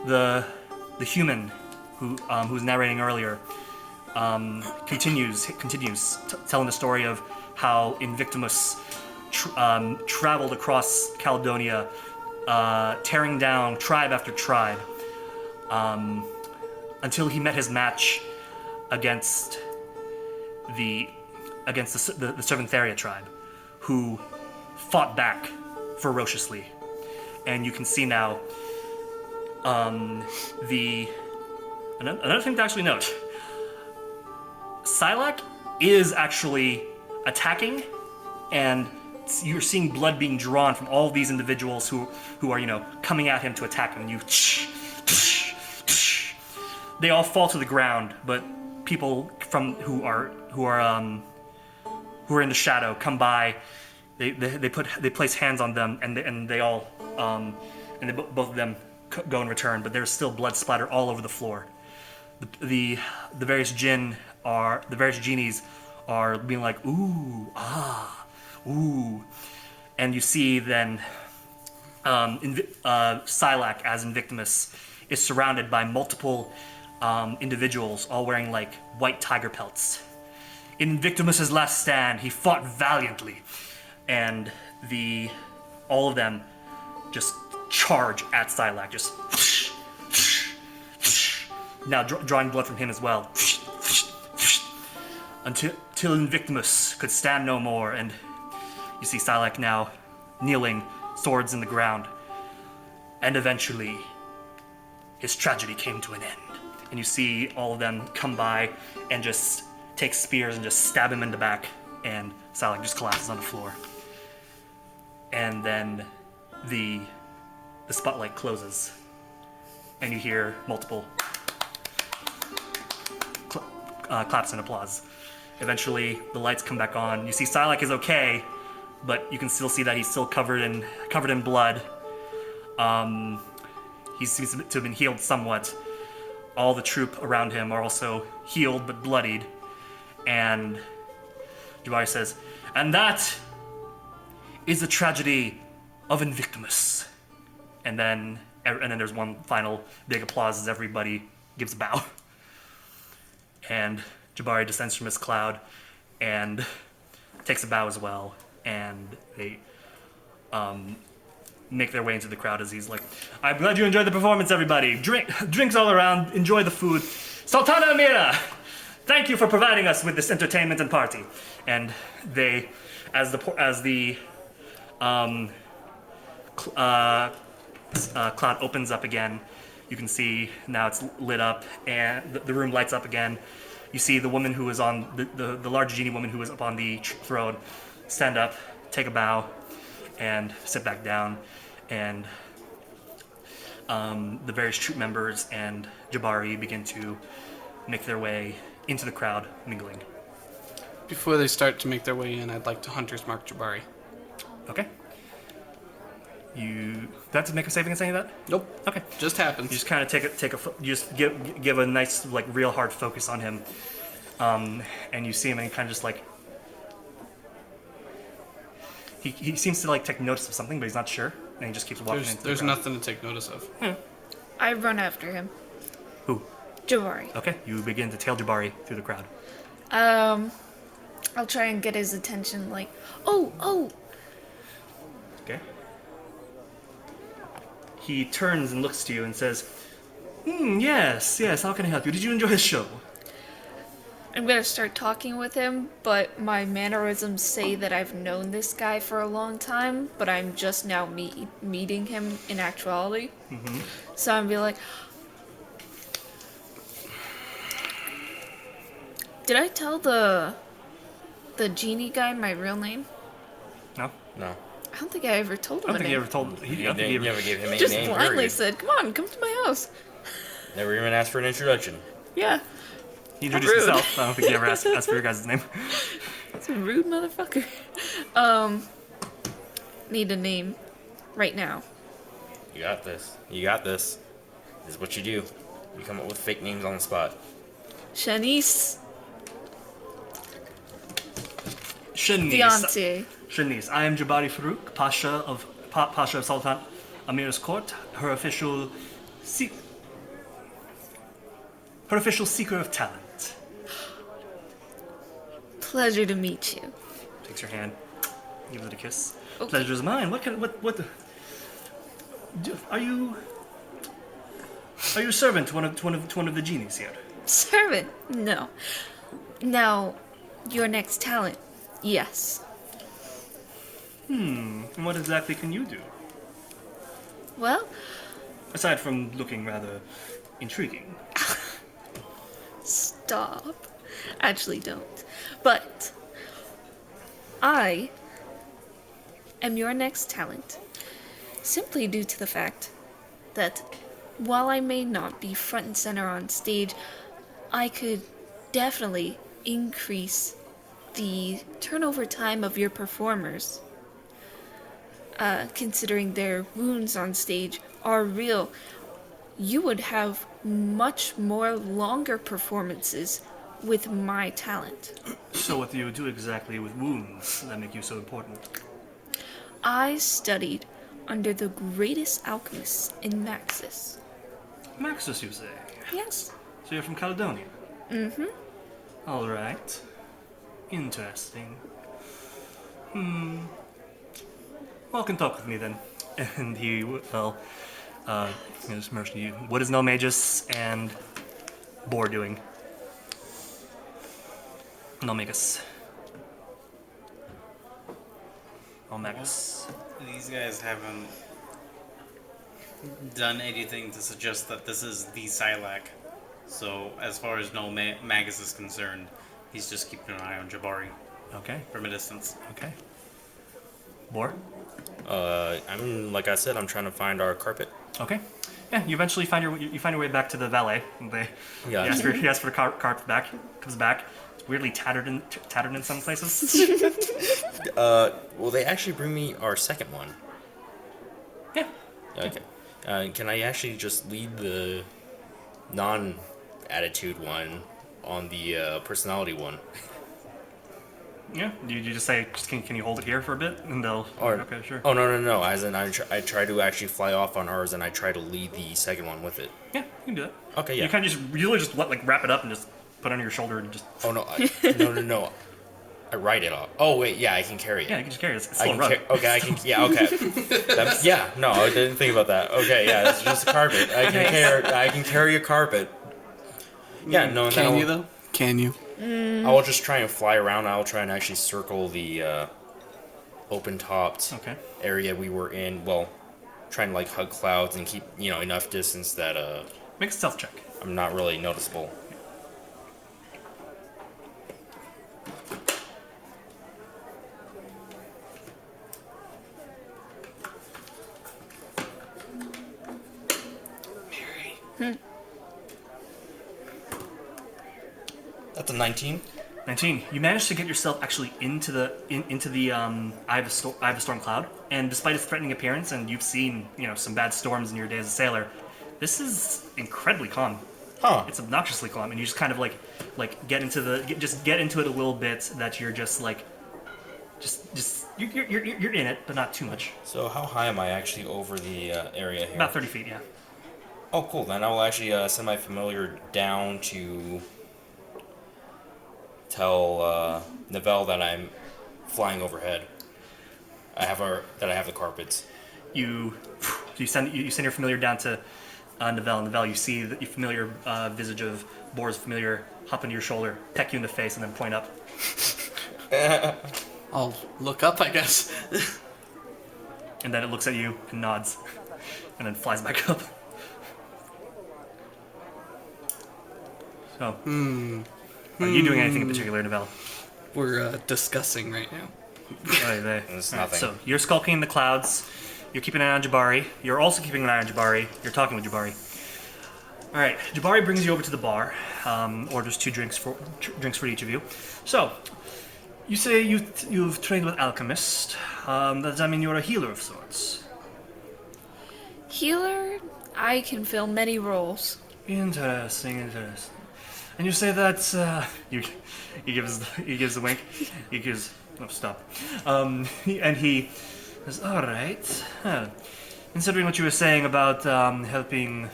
The human who was narrating earlier continues telling the story of how Invictimus traveled across Caledonia, tearing down tribe after tribe, until he met his match against the Servantheria tribe, who fought back ferociously. And you can see now another thing to actually note. Sylack is actually attacking, and you're seeing blood being drawn from all of these individuals who are coming at him to attack him. And they all fall to the ground, but people who are in the shadow come by. They place hands on them, and they all both of them go in return. But there's still blood splatter all over the floor. The various genies are being like ooh, ah, ooh, and you see then Sylack as Invictimus is surrounded by multiple individuals, all wearing like white tiger pelts. In Invictimus's last stand, he fought valiantly, and all of them just charge at Sylack, just now drawing blood from him as well, until Invictimus could stand no more, and you see Sylack now kneeling, swords in the ground, and eventually his tragedy came to an end. And you see all of them come by and just take spears and just stab him in the back, and Sylack just collapses on the floor. And then the spotlight closes, and you hear multiple claps and applause. Eventually, the lights come back on. You see Sylack is okay, but you can still see that he's still covered in blood. He seems to have been healed somewhat. All the troop around him are also healed but bloodied. And Jabari says, "And that is the tragedy of Invictimus." And then there's one final big applause as everybody gives a bow. And Jabari descends from his cloud and takes a bow as well. And they make their way into the crowd as he's like, "I'm glad you enjoyed the performance, everybody. Drinks all around. Enjoy the food. Sultana Amira, thank you for providing us with this entertainment and party." And they, as the cloud opens up again, you can see now it's lit up and the room lights up again. You see the woman who was on the large genie woman who was up on the throne stand up, take a bow, and sit back down. And the various troop members and Jabari begin to make their way into the crowd, mingling. Before they start to make their way in, I'd like to Hunter's Mark Jabari. Okay. You that's to make a saving against any of that? Nope. Okay. Just happens. You just kind of you just give a nice like real hard focus on him, and you see him and he kind of just like he seems to like take notice of something, but he's not sure, and he just keeps walking. There's nothing to take notice of. I run after him. Who? Jabari. Okay, you begin to tail Jabari through the crowd. I'll try and get his attention. Like, oh. Okay. He turns and looks to you and says, yes, how can I help you? Did you enjoy the show? I'm gonna start talking with him, but my mannerisms say that I've known this guy for a long time, but I'm just now meeting him in actuality. Mm-hmm. So I'm be like, did I tell the genie guy my real name? No. I don't think I ever told him. I don't think you ever told. You never gave him a just name. blindly Period. said, "Come to my house." Never even asked for an introduction. Yeah. He introduced Rude. himself. I don't think he ever asked for your guys' name. It's a rude motherfucker. Need a name right now. You got this. This is what you do. You come up with fake names on the spot. Shanice. Shanice. Fiance. Shanice. I am Jabari Farouk, Pasha of Sultan Amir's court. Her official seeker of talent. Pleasure to meet you. Takes your hand, gives it a kiss. Okay. Pleasure's mine. Are you a servant to one of the genies here? Servant? No. Now, your next talent? Yes. And what exactly can you do? Well, Aside from looking rather intriguing. stop. Actually, don't. But I am your next talent simply due to the fact that while I may not be front and center on stage, I could definitely increase the turnover time of your performers. Considering their wounds on stage are real, you would have much more longer performances with my talent. So what do you do exactly with wounds that make you so important? I studied under the greatest alchemists in Maxis. Maxis, you say? Yes. So you're from Caledonia? Mm-hmm. All right. Interesting. Well, can talk with me then. And he will, just merge to you. What is Nulmagus and Boar doing? Nulmagus. Nulmagus. These guys haven't done anything to suggest that this is the Sylack. So, as far as Nulmagus is concerned, he's just keeping an eye on Jabari Okay. from a distance. Okay. Boar? Like I said, I'm trying to find our carpet. Okay. Yeah, you eventually find your way back to the valet. He asks for the carpet back. Comes back. It's weirdly tattered in some places. Will they actually bring me our second one? Yeah. Okay. Can I actually just lead the non-attitude one on the personality one? Yeah. You just say, can you hold it here for a bit, and they'll. Okay, sure. Oh no! As in, I try to actually fly off on ours, and I try to lead the second one with it. Yeah, you can do that. Okay, yeah. You kind of just really just wrap it up and just put it on your shoulder and just. Oh no! No! I write it off. Oh wait, yeah, I can carry it. Yeah, you can just carry it. It's I still can run. okay, I can. Yeah, okay. No, I didn't think about that. Okay, yeah, it's just a carpet. I can carry a carpet. Yeah, no. Can you though? Can you? I will just try and fly around. I will try and actually circle the open-topped area we were in. Well, try and like hug clouds and keep enough distance that Make a stealth check. I'm not really noticeable. That's a 19. 19. You managed to get yourself actually into the Eye of the Storm cloud, and despite its threatening appearance, and you've seen some bad storms in your day as a sailor, this is incredibly calm. Huh. It's obnoxiously calm, and you just kind of like get into it a little bit that you're just like you're in it, but not too much. So how high am I actually over the area here? About 30 feet, yeah. Oh, cool. Then I will actually send my familiar down to tell Nivelle that I'm flying overhead. I have the carpets. You send your familiar down to Nivelle. Nivelle, you see the familiar visage of Boar's familiar hop into your shoulder, peck you in the face, and then point up. I'll look up, I guess. And then it looks at you and nods, and then flies back up. So, are you doing anything in particular, Nivelle? We're discussing right now. It's nothing. So, you're skulking in the clouds. You're keeping an eye on Jabari. You're also keeping an eye on Jabari. You're talking with Jabari. All right, Jabari brings you over to the bar. Orders 2 drinks for each of you. So, you say you've trained with alchemist. Does that mean you're a healer of sorts? Healer? I can fill many roles. Interesting. And you say that he gives a wink. He gives stop. And he says, "All right. Considering what you were saying about helping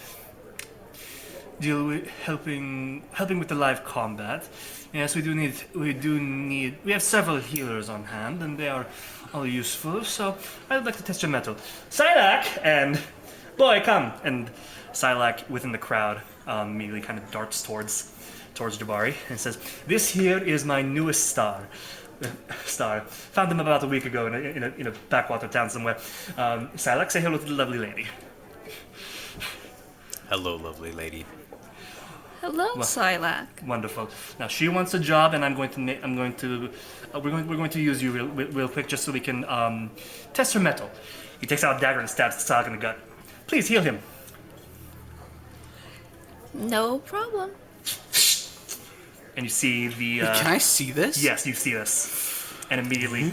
with the live combat, yes, we have several healers on hand, and they are all useful. So I would like to test your mettle, Sylack, and boy, come!" And Sylack, within the crowd, immediately kind of darts towards Jabari and says, "This here is my newest star. Found him about a week ago in a backwater town somewhere. Sylack, say hello to the lovely lady." Hello, lovely lady. Hello, Sylack. Wonderful. Now she wants a job, and we're going to use you real quick just so we can test her mettle. He takes out a dagger and stabs Sylack in the gut. Please heal him. No problem. And you see the. Can I see this? Yes, you see this, and immediately.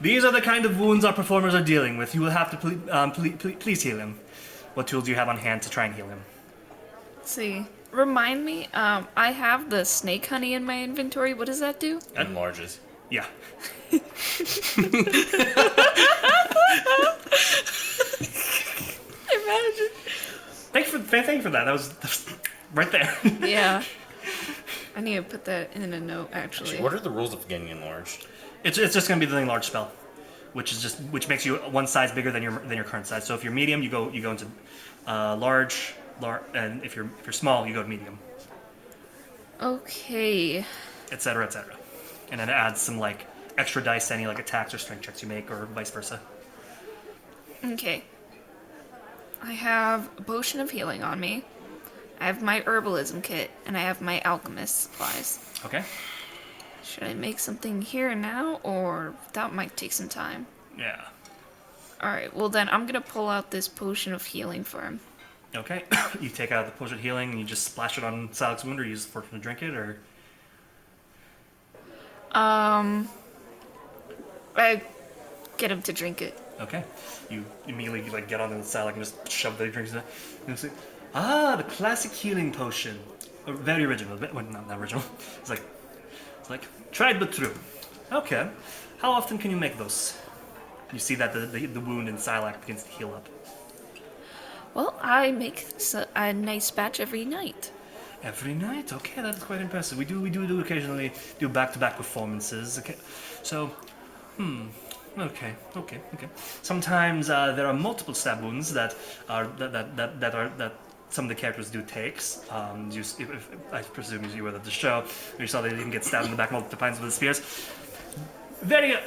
These are the kind of wounds our performers are dealing with. You will have to please heal him. What tools do you have on hand to try and heal him? Let's see. Remind me, I have the snake honey in my inventory. What does that do? Enlarges. Yeah. Imagine. Thank you for that. That was right there. Yeah. I need to put that in a note, actually. What are the rules of getting enlarged? It's just going to be the enlarged spell, which makes you one size bigger than your current size. So if you're medium, you go into large, and if you're small, you go to medium. Okay. Etc. And then it adds some like extra dice to any like attacks or strength checks you make, or vice versa. Okay. I have a potion of healing on me. I have my herbalism kit, and I have my alchemist supplies. Okay. Should I make something here and now, or that might take some time? Yeah. Alright, well then I'm gonna pull out this potion of healing for him. Okay. You take out the potion of healing and you just splash it on Sylack's wound, or use the fortune to drink it, or... I get him to drink it. Okay. You immediately like get onto the Sylack and just shove the drinks in. And say, the classic healing potion. Very original. Well, not original. It's like tried but true. Okay. How often can you make those? You see that the wound in Sylack begins to heal up. Well, I make a nice batch every night. Every night? Okay, that's quite impressive. We do occasionally do back-to-back performances. Okay. So, Okay. Sometimes there are multiple stab wounds that some of the characters do takes. I presume you were at the show, you saw they didn't get stabbed in the back multiple times with the spears. I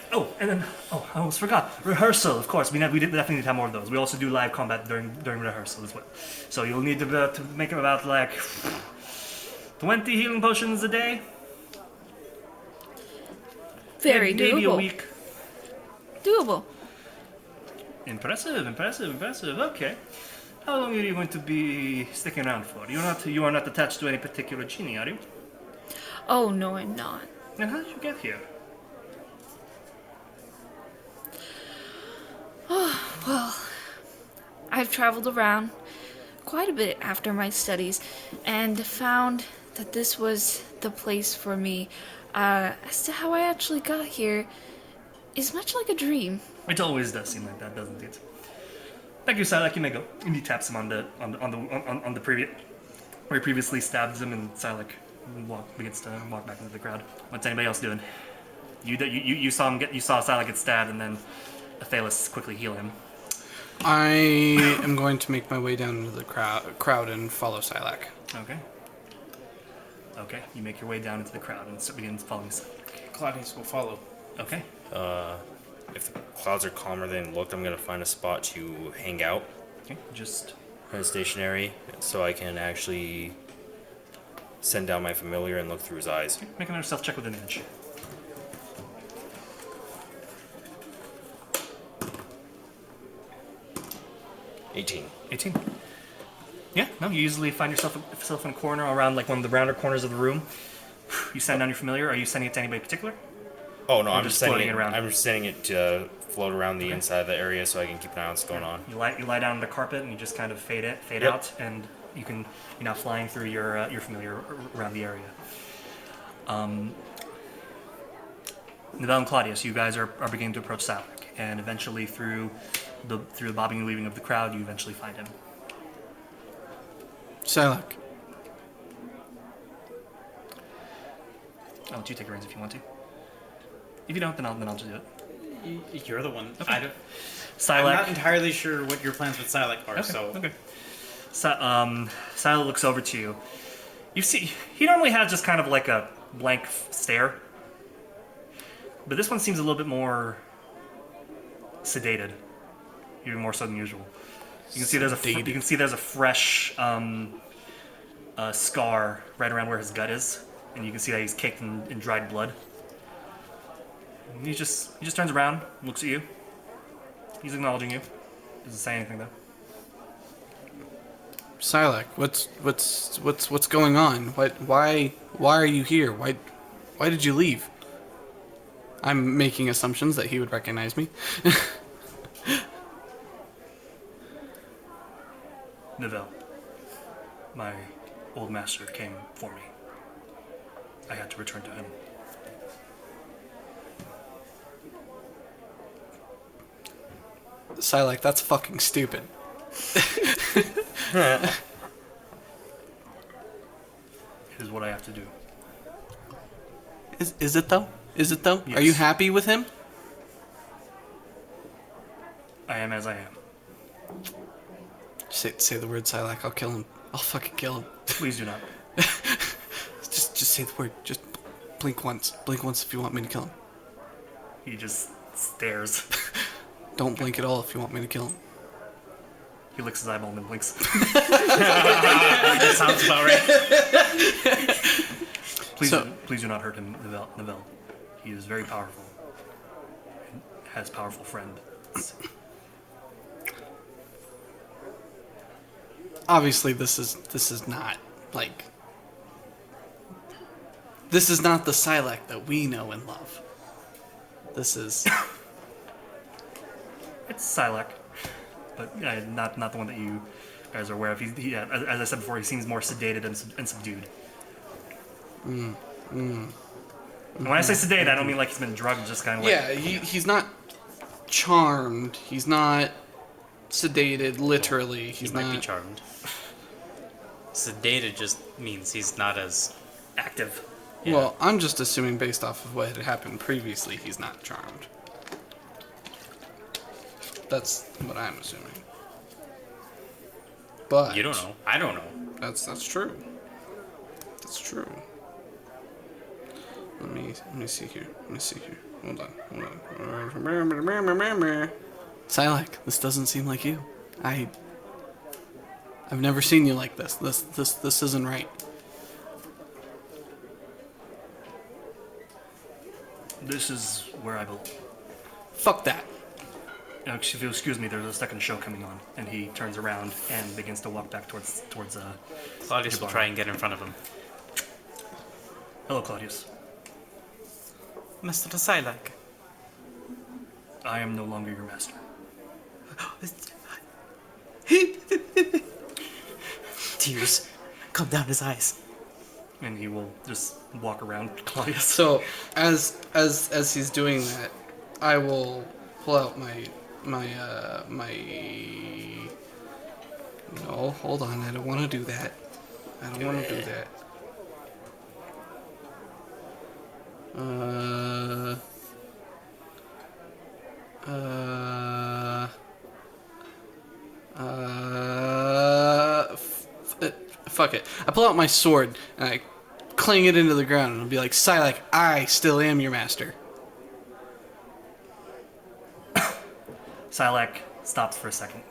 almost forgot. Rehearsal, of course. We definitely need to have more of those. We also do live combat during rehearsal as well. So you'll need to make about like 20 healing potions a day. Very doable. Maybe a week. Doable. Impressive. Okay. How long are you going to be sticking around for? You are not attached to any particular genie, are you? Oh, no, I'm not. And how did you get here? Well, I've traveled around quite a bit after my studies and found that this was the place for me. As to how I actually got here is much like a dream. It always does seem like that, doesn't it? Thank you, Sylack. You may go. And he taps him on the previous where he previously stabs him, and Sylack begins to walk back into the crowd. What's anybody else doing? You saw him you saw Sylack get stabbed, and then Athelas quickly heal him. I am going to make my way down into the crowd and follow Sylack. Okay. Okay, you make your way down into the crowd and begin following Sylack. Claudius will follow. Okay. If the clouds are calmer than it looked, I'm gonna find a spot to hang out. Okay, just Kind of stationary, so I can actually send down my familiar and look through his eyes. make another self check with advantage. $18. 18. Yeah, no, you usually find yourself in a corner around like one of the rounder corners of the room. You send down your familiar. Are you sending it to anybody particular? Oh no, Or I'm just just sending floating it it around? I'm just sending it to float around the inside of the area so I can keep an eye on what's going on. You lie down on the carpet and you just kind of fade Yep. out, and you're now flying through your familiar around the area. Nivelle and Claudius, you guys are beginning to approach Sylack, and eventually through the bobbing and weaving of the crowd, you eventually find him. Sylack. I'll let you take the reins if you want to. If you don't, then I'll just do it. You're the one. Okay. I'm Sylack. not entirely sure what your plans with Sylack are, Okay. Sylack looks over to you. You see, he normally has just kind of like a blank stare, but this one seems a little bit more sedated, even more so than usual. You can see there's a fresh scar right around where his gut is, and you can see that he's caked in dried blood. And he just turns around, looks at you. He's acknowledging you. Doesn't say anything though. Sylack, what's going on? Why are you here? Why did you leave? I'm making assumptions that he would recognize me. Nivelle, my old master came for me. I had to return to him. Sylack, that's fucking stupid. It is what I have to do. Is it though? Is it though? Yes. Are you happy with him? I am as I am. Say the word, Sylack. I'll kill him. I'll fucking kill him. Please do not. Just say the word. Just blink once. Blink once if you want me to kill him. He just stares. Don't blink at all if you want me to kill him. He licks his eyeball and then blinks. That sounds about right. Please do not hurt him, Nivelle. He is very powerful. And has powerful friends. Obviously, this is not like. This is not the Sylack that we know and love. This is. It's Sylack, but not the one that you guys are aware of. He as I said before, he seems more sedated and subdued. And when I say sedated, I don't mean like he's been drugged, just kind of like... Yeah, he's not charmed. He's not sedated, literally. He He's might be not... charmed. Sedated just means he's not as active. Yeah. Well, I'm just assuming based off of what had happened previously, he's not charmed. That's what I'm assuming. But... You don't know. I don't know. That's true. That's true. Let me see here. Hold on. Sylack, this doesn't seem like you. I've never seen you like this. This isn't right. This is where I belong. Fuck that. Excuse me, there's a second show coming on. And he turns around and begins to walk back towards Claudius will try and get in front of him. Hello, Claudius. Master Sylack. I am no longer your master. Tears come down his eyes. And he will just walk around Claudius. So, as he's doing that, I will pull out my. No, hold on. I don't want to do that. I don't want to do that. Fuck it. I pull out my sword and I clang it into the ground and I'll be like, Sylack, I still am your master. Sylack stops for a second.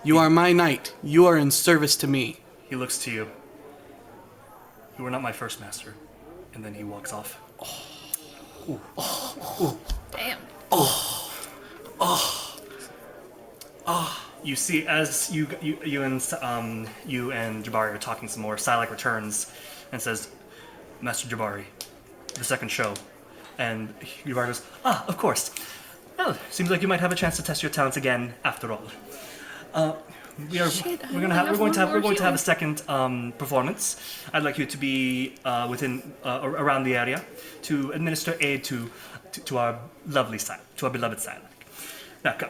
You are my knight. You are in service to me. He looks to you. You were not my first master. And then he walks off. Damn. You see, as you and Jabari are talking some more, Sylack returns and says, Master Jabari, the second show. And Jabari goes, of course. Well, seems like you might have a chance to test your talents again after all. We're going to have a second performance. I'd like you to be around the area to administer aid to our lovely side, to our beloved Sylack. Now come.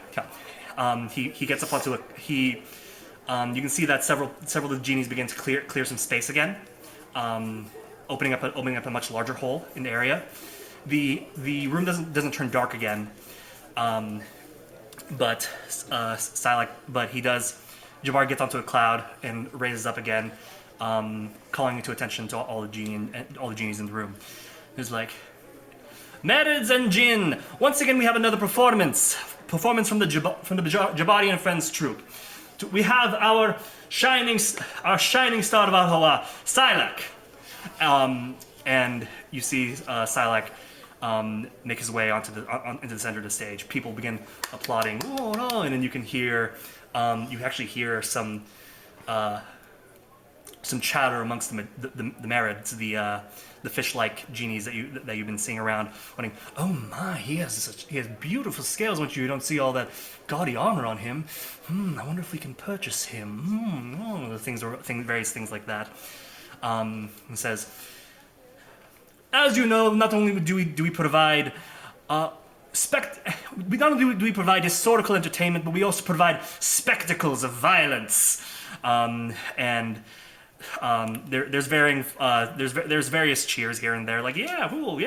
He gets up onto you can see that several of the genies begin to clear some space again, opening up a much larger hole in the area. The room doesn't turn dark again, but he does. Jabbar gets onto a cloud and raises up again, calling to attention to all the genies in the room. He's like, Marids and Jinn, once again we have another performance from the Jabari and Friends troupe. We have our shining star of Alhawa, Sylack. And you see Sylack make his way into the center of the stage. People begin applauding, oh no, and then you can hear, you actually hear some chatter amongst the Marids, the fish-like genies that you've been seeing around, wondering, oh my, he has beautiful scales, which you don't see all that gaudy armor on him. I wonder if we can purchase him. Various things like that. And says, as you know, not only do we provide provide historical entertainment, but we also provide spectacles of violence. There's various cheers here and there, like yeah, cool.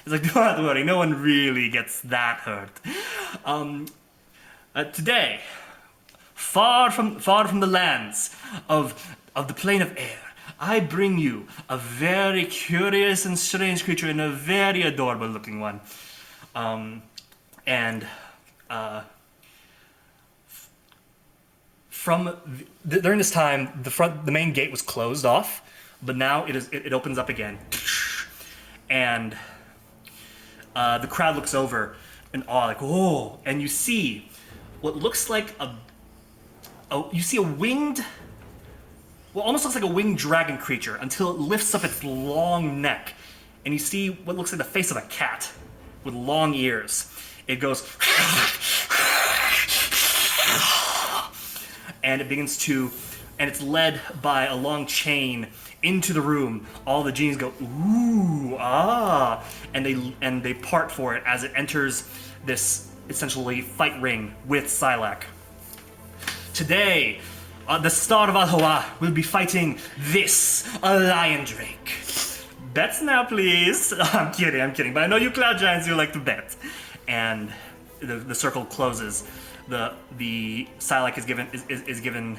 It's like don't worry, no one really gets that hurt. Today, far from the lands of the plane of air, I bring you a very curious and strange creature and a very adorable looking one. During this time, the main gate was closed off, but now it opens up again, and the crowd looks over in awe, like whoa, and you see what looks like a winged. Well, almost looks like a winged dragon creature until it lifts up its long neck, and you see what looks like the face of a cat with long ears. It goes, and it begins to, and it's led by a long chain into the room. All the genies go, ooh, ah, and they part for it as it enters this essentially fight ring with Sylack. Today, the Star of Alhawa will be fighting a lion drake. Bets now, please. I'm kidding. But I know you cloud giants, you like to bet. And the circle closes. The Sylack is given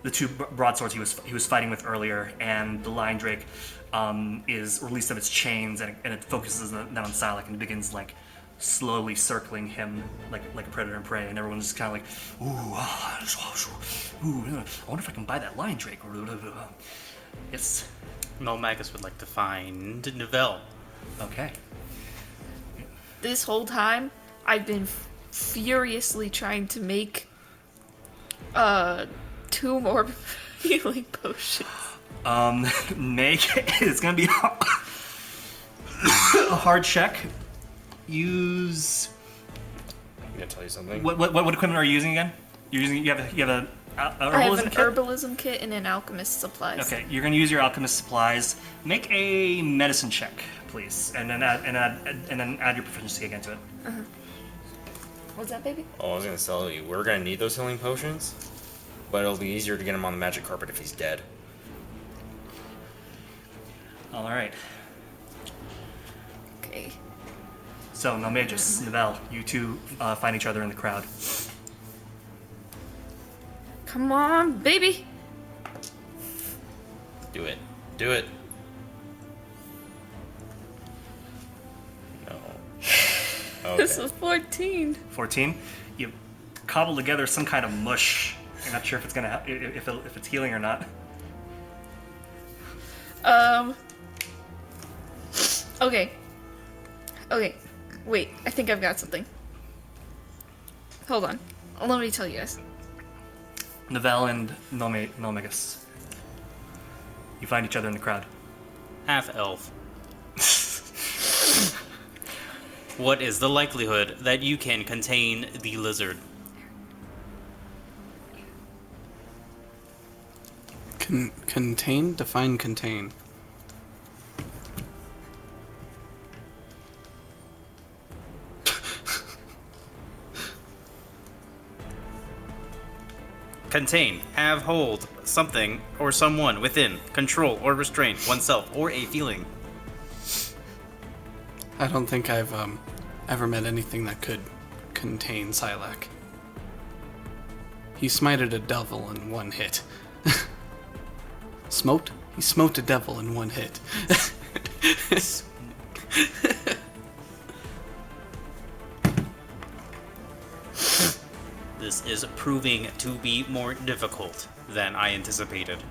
the two broadswords he was fighting with earlier, and the lion drake is released of its chains, and it focuses then on Sylack and begins like slowly circling him like a predator and prey, and everyone's just kind of like, ooh, I wonder if I can buy that lion drake. Yes. Nulmagus would like to find Nivelle. Okay. this whole time, I've been furiously trying to make 2 more healing potions. Make it's gonna be a hard check. Use. I'm gonna tell you something. What equipment are you using again? You're using. You have a I have herbalism an kit? herbalism kit and an alchemist supplies. Okay, you're gonna use your alchemist supplies. Make a medicine check, please, and then add your proficiency again to it. What's that, baby? Oh, I was gonna tell you, we're gonna need those healing potions, but it'll be easier to get him on the magic carpet if he's dead. All right. Okay. So, Nulmagus, Nivelle, you two find each other in the crowd. Come on, baby. Do it. Do it. No. Okay. This was 14. 14. You cobble together some kind of mush. You're not sure if it's gonna if it's healing or not. Okay. Okay. Wait, I think I've got something. Hold on. Let me tell you guys. Nivelle and Nulmagus. You find each other in the crowd. Half-elf. What is the likelihood that you can contain the lizard? Contain? Define contain. Contain, have hold, something or someone within, control or restrain oneself or a feeling. I don't think I've ever met anything that could contain Sylack. He smited a devil in 1 hit. Smote? He smote a devil in 1 hit. This is proving to be more difficult than I anticipated.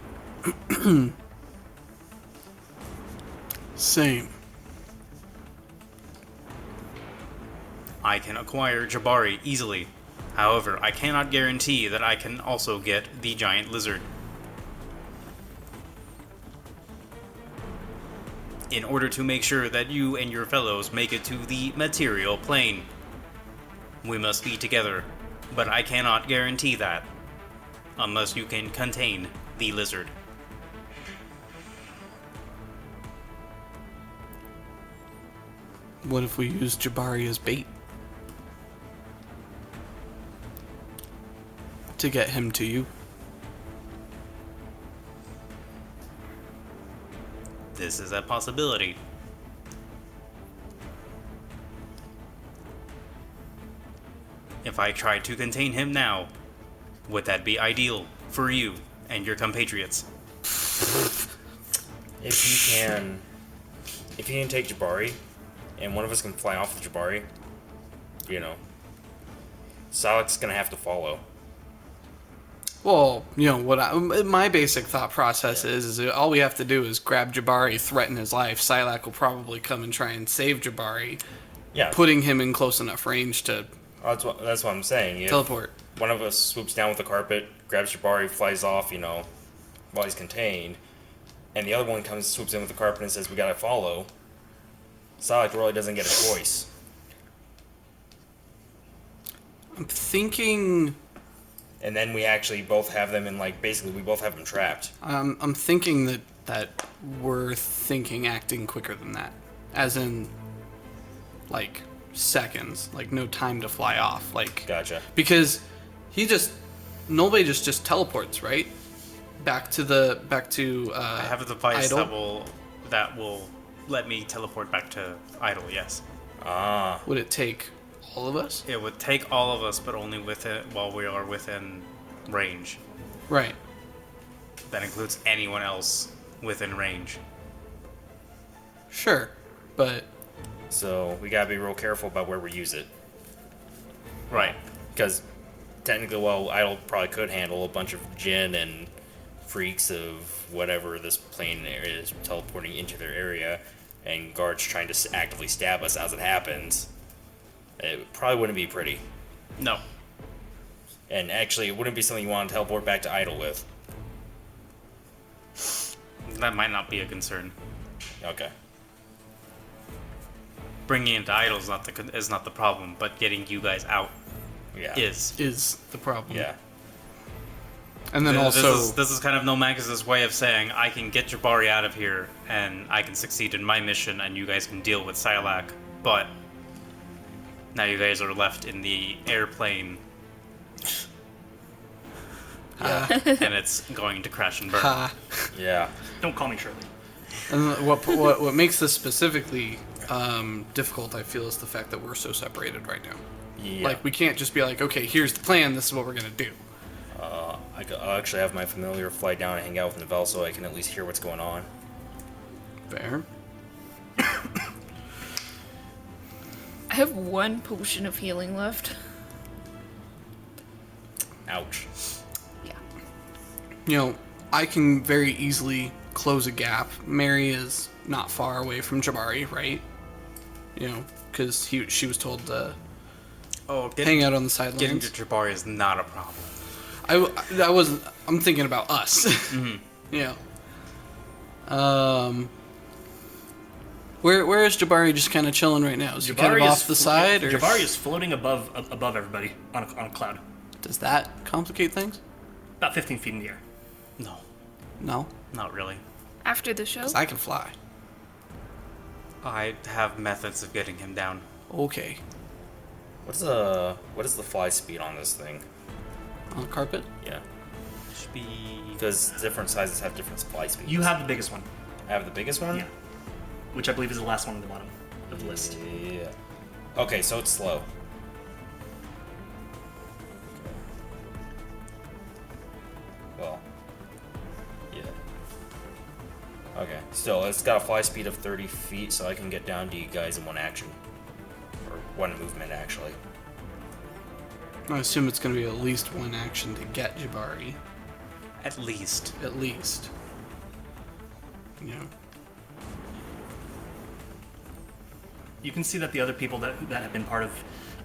Same. I can acquire Jabari easily. However, I cannot guarantee that I can also get the giant lizard. In order to make sure that you and your fellows make it to the material plane, we must be together, but I cannot guarantee that unless you can contain the lizard. What if we use Jabari as bait? To get him to you? This is a possibility. If I try to contain him now, would that be ideal for you and your compatriots? If you can take Jabari, and one of us can fly off with Jabari, Sylack's gonna have to follow. Well, my basic thought process is all we have to do is grab Jabari, threaten his life. Sylack will probably come and try and save Jabari, putting him in close enough range to That's what I'm saying. If teleport. one of us swoops down with the carpet, grabs Jabari, flies off, while he's contained, and the other one swoops in with the carpet and says, "We gotta follow." Sylack really doesn't get a choice. I'm thinking. And then we actually both have them in, basically we both have them trapped. I'm thinking that we're acting quicker than that, as in, seconds, no time to fly off, Gotcha. Because nobody just teleports, right? Back to I have a device Idle? that will let me teleport back to Idle, yes. Ah. Would it take all of us? It would take all of us, but only while we are within range. Right. That includes anyone else within range. Sure, but So we gotta be real careful about where we use it. Right. Because technically, Idle probably could handle a bunch of djinn and freaks of whatever this plane area is teleporting into their area, and guards trying to actively stab us as it happens. It probably wouldn't be pretty. No. And actually, it wouldn't be something you want to teleport back to Idle with. That might not be a concern. Okay. Bringing it to Idle is not the problem, but getting you guys out Yeah. is the problem. Yeah. And then this is kind of Nulmagus' way of saying, I can get Jabari out of here, and I can succeed in my mission, and you guys can deal with Sylack, but now you guys are left in the airplane, and it's going to crash and burn. Yeah. Don't call me Shirley. And what makes this specifically difficult, I feel, is the fact that we're so separated right now. Yeah. Like, we can't just be like, okay, here's the plan, this is what we're gonna do. I'll actually have my familiar fly down and hang out with Nivelle so I can at least hear what's going on. Fair. I have 1 potion of healing left. Ouch. Yeah. You know, I can very easily close a gap. Mary is not far away from Jabari, right? You know, because she was told to hang out on the sidelines. Getting to Jabari is not a problem. I'm thinking about us. Yeah. Where is Jabari just kind of chilling right now? Is he kind of off the side? Or? Jabari is floating above everybody on a cloud. Does that complicate things? About 15 feet in the air. No. Not really. After the show? 'Cause I can fly. I have methods of getting him down. Okay. What is the fly speed on this thing? On the carpet? Yeah. Should be... Because different sizes have different fly speeds. You have the biggest one. I have the biggest one? Yeah. Which I believe is the last one on the bottom of the list. Yeah. Okay, so it's slow. Well. Yeah. Okay. Still, it's got a fly speed of 30 feet, so I can get down to you guys in 1 action. Or 1 movement, actually. I assume it's going to be at least 1 action to get Jabari. At least. At least. Yeah. You can see that the other people that have been part of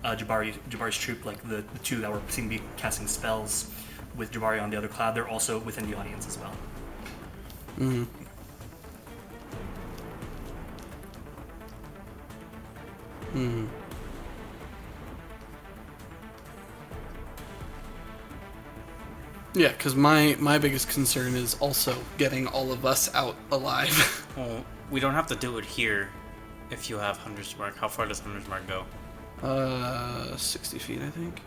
Jabari's troop, like the 2 that were seen to be casting spells with Jabari on the other cloud, they're also within the audience as well. Mm-hmm. Hmm. Yeah, because my biggest concern is also getting all of us out alive. Well, we don't have to do it here if you have Hunter's Mark. How far does Hunter's Mark go? 60 feet, I think.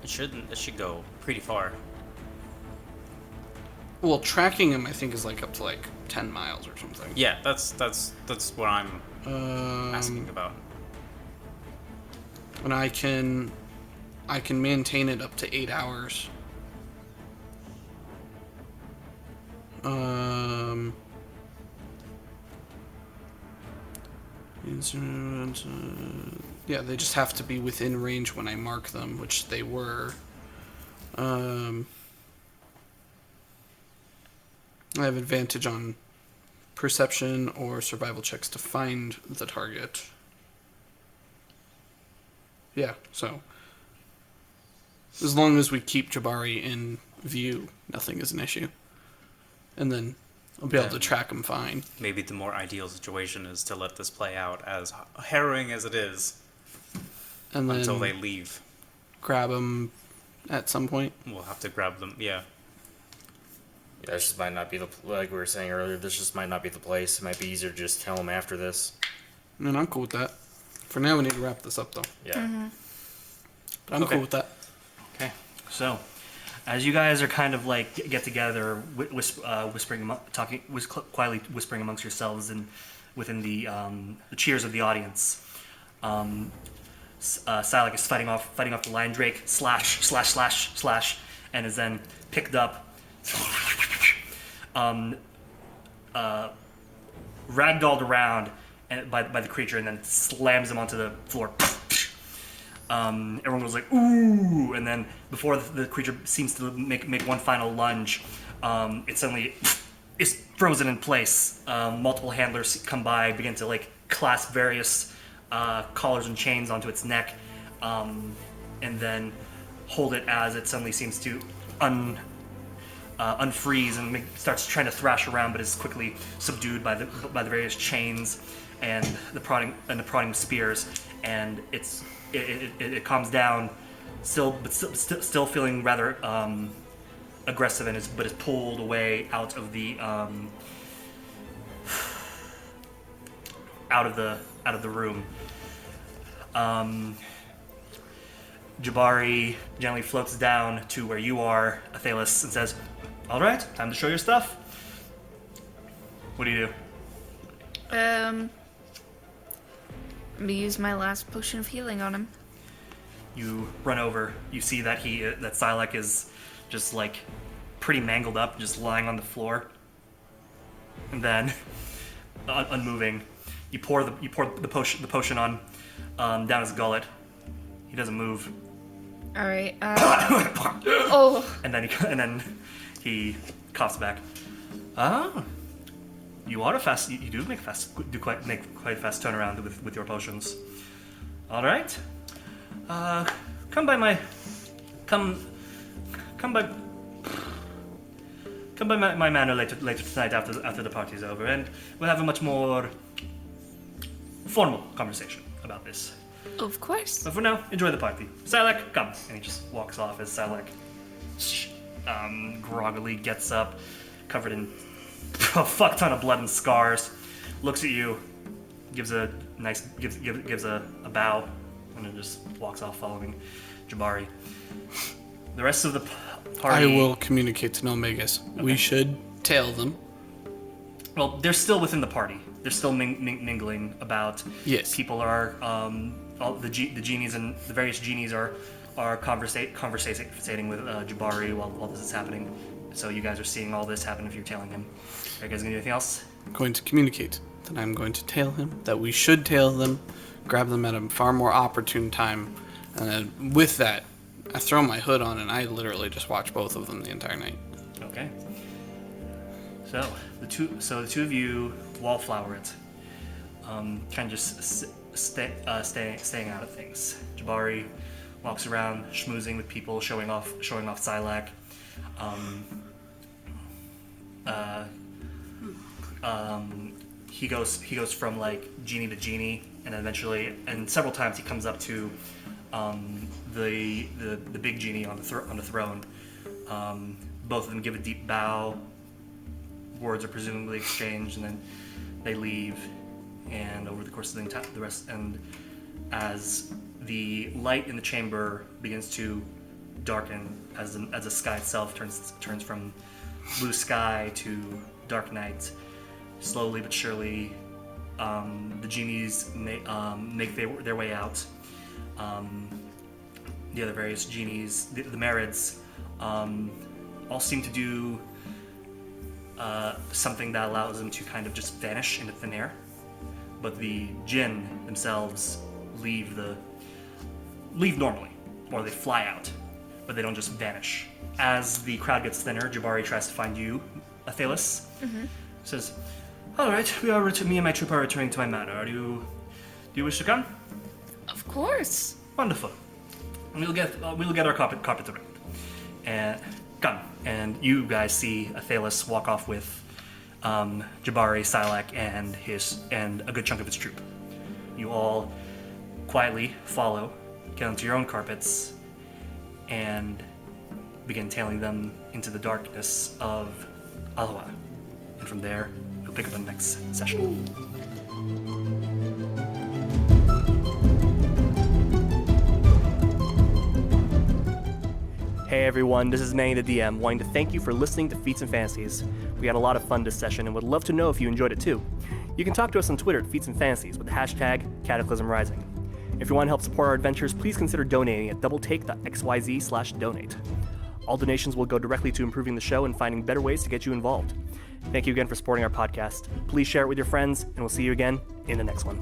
It should go pretty far. Well, tracking him, I think, is like up to like 10 miles or something. Yeah, that's what I'm asking about. And I can maintain it up to 8 hours. Yeah, they just have to be within range when I mark them, which they were. I have advantage on perception or survival checks to find the target. Yeah, so as long as we keep Jabari in view, nothing is an issue. And then I'll be able to track him fine. Maybe the more ideal situation is to let this play out, as harrowing as it is, And then until they leave. grab him at some point. We'll have to grab them, yeah. Yeah, this just might not be like we were saying earlier, this just might not be the place. It might be easier to just tell them after this. And I'm cool with that. For now, we need to wrap this up, though. Yeah. But I'm cool with that. Okay, so as you guys are kind of like get together, whispering, quietly whispering amongst yourselves and within the cheers of the audience, Sylack is fighting off the lion drake, slash, and is then picked up, ragdolled around and by the creature, and then slams him onto the floor. Everyone goes like, ooh, and then before the creature seems to make one final lunge, it suddenly is frozen in place. Multiple handlers come by, begin to like clasp various collars and chains onto its neck, and then hold it as it suddenly seems to unfreeze and starts trying to thrash around, but is quickly subdued by the various chains and the prodding spears, and it calms down, still feeling rather aggressive, and is pulled away out of the room. Jabari gently floats down to where you are, Athelas, and says, "All right, time to show your stuff." What do you do? I'm gonna use my last potion of healing on him. You run over. You see that that Sylack is just like pretty mangled up, just lying on the floor, and then unmoving. You pour the potion on down his gullet. He doesn't move. All right. Oh. And then he coughs back. Ah, you are fast. You do make quite a fast turnaround with your potions. All right. Come by my manor later tonight after the party's over, and we'll have a much more formal conversation about this. Of course. But for now, enjoy the party. Sylack, come. And he just walks off as Sylack groggily gets up, covered in a fuck ton of blood and scars, looks at you, gives a bow, and then just walks off following Jabari. The rest of the party... I will communicate to Nulmagus. Okay. We should tail them. Well, they're still within the party. They're still mingling about. Yes. People are all the genies and the various genies are conversating with Jabari while this is happening. So you guys are seeing all this happen if you're tailing him. Are you guys gonna do anything else? I'm going to communicate that I'm going to tail him, that we should tail them, grab them at a far more opportune time, and then with that, I throw my hood on and I literally just watch both of them the entire night. Okay. So the two of you wallflower it, kind of just staying out of things. Jabari walks around schmoozing with people, showing off Sylack. He goes from like genie to genie, and eventually, and several times he comes up to the big genie on the throne. Both of them give a deep bow. Words are presumably exchanged, and then they leave. And over the course of the rest, and as the light in the chamber begins to darken, as the sky itself turns from blue sky to dark night, slowly but surely, the genies make their way out. The other various genies, the Marids, all seem to do something that allows them to kind of just vanish into thin air. But the Jinn themselves leave normally, or they fly out, but they don't just vanish. As the crowd gets thinner, Jabari tries to find you, Athelas. Mm-hmm. Says, "All right, me and my troop are returning to my manor. Do you wish to come?" Of course. Wonderful. We'll get our carpet around. And come. And you guys see Athelas walk off with Jabari, Sylack, and a good chunk of his troop. You all quietly follow, get onto your own carpets, and begin tailing them into the darkness of Alhawa. And from there, we'll pick up in the next session. Hey everyone, this is Manny the DM, wanting to thank you for listening to Feats and Fantasies. We had a lot of fun this session and would love to know if you enjoyed it too. You can talk to us on Twitter at Feats and Fantasies with the hashtag Cataclysm Rising. If you want to help support our adventures, please consider donating at doubletake.xyz/donate. All donations will go directly to improving the show and finding better ways to get you involved. Thank you again for supporting our podcast. Please share it with your friends, and we'll see you again in the next one.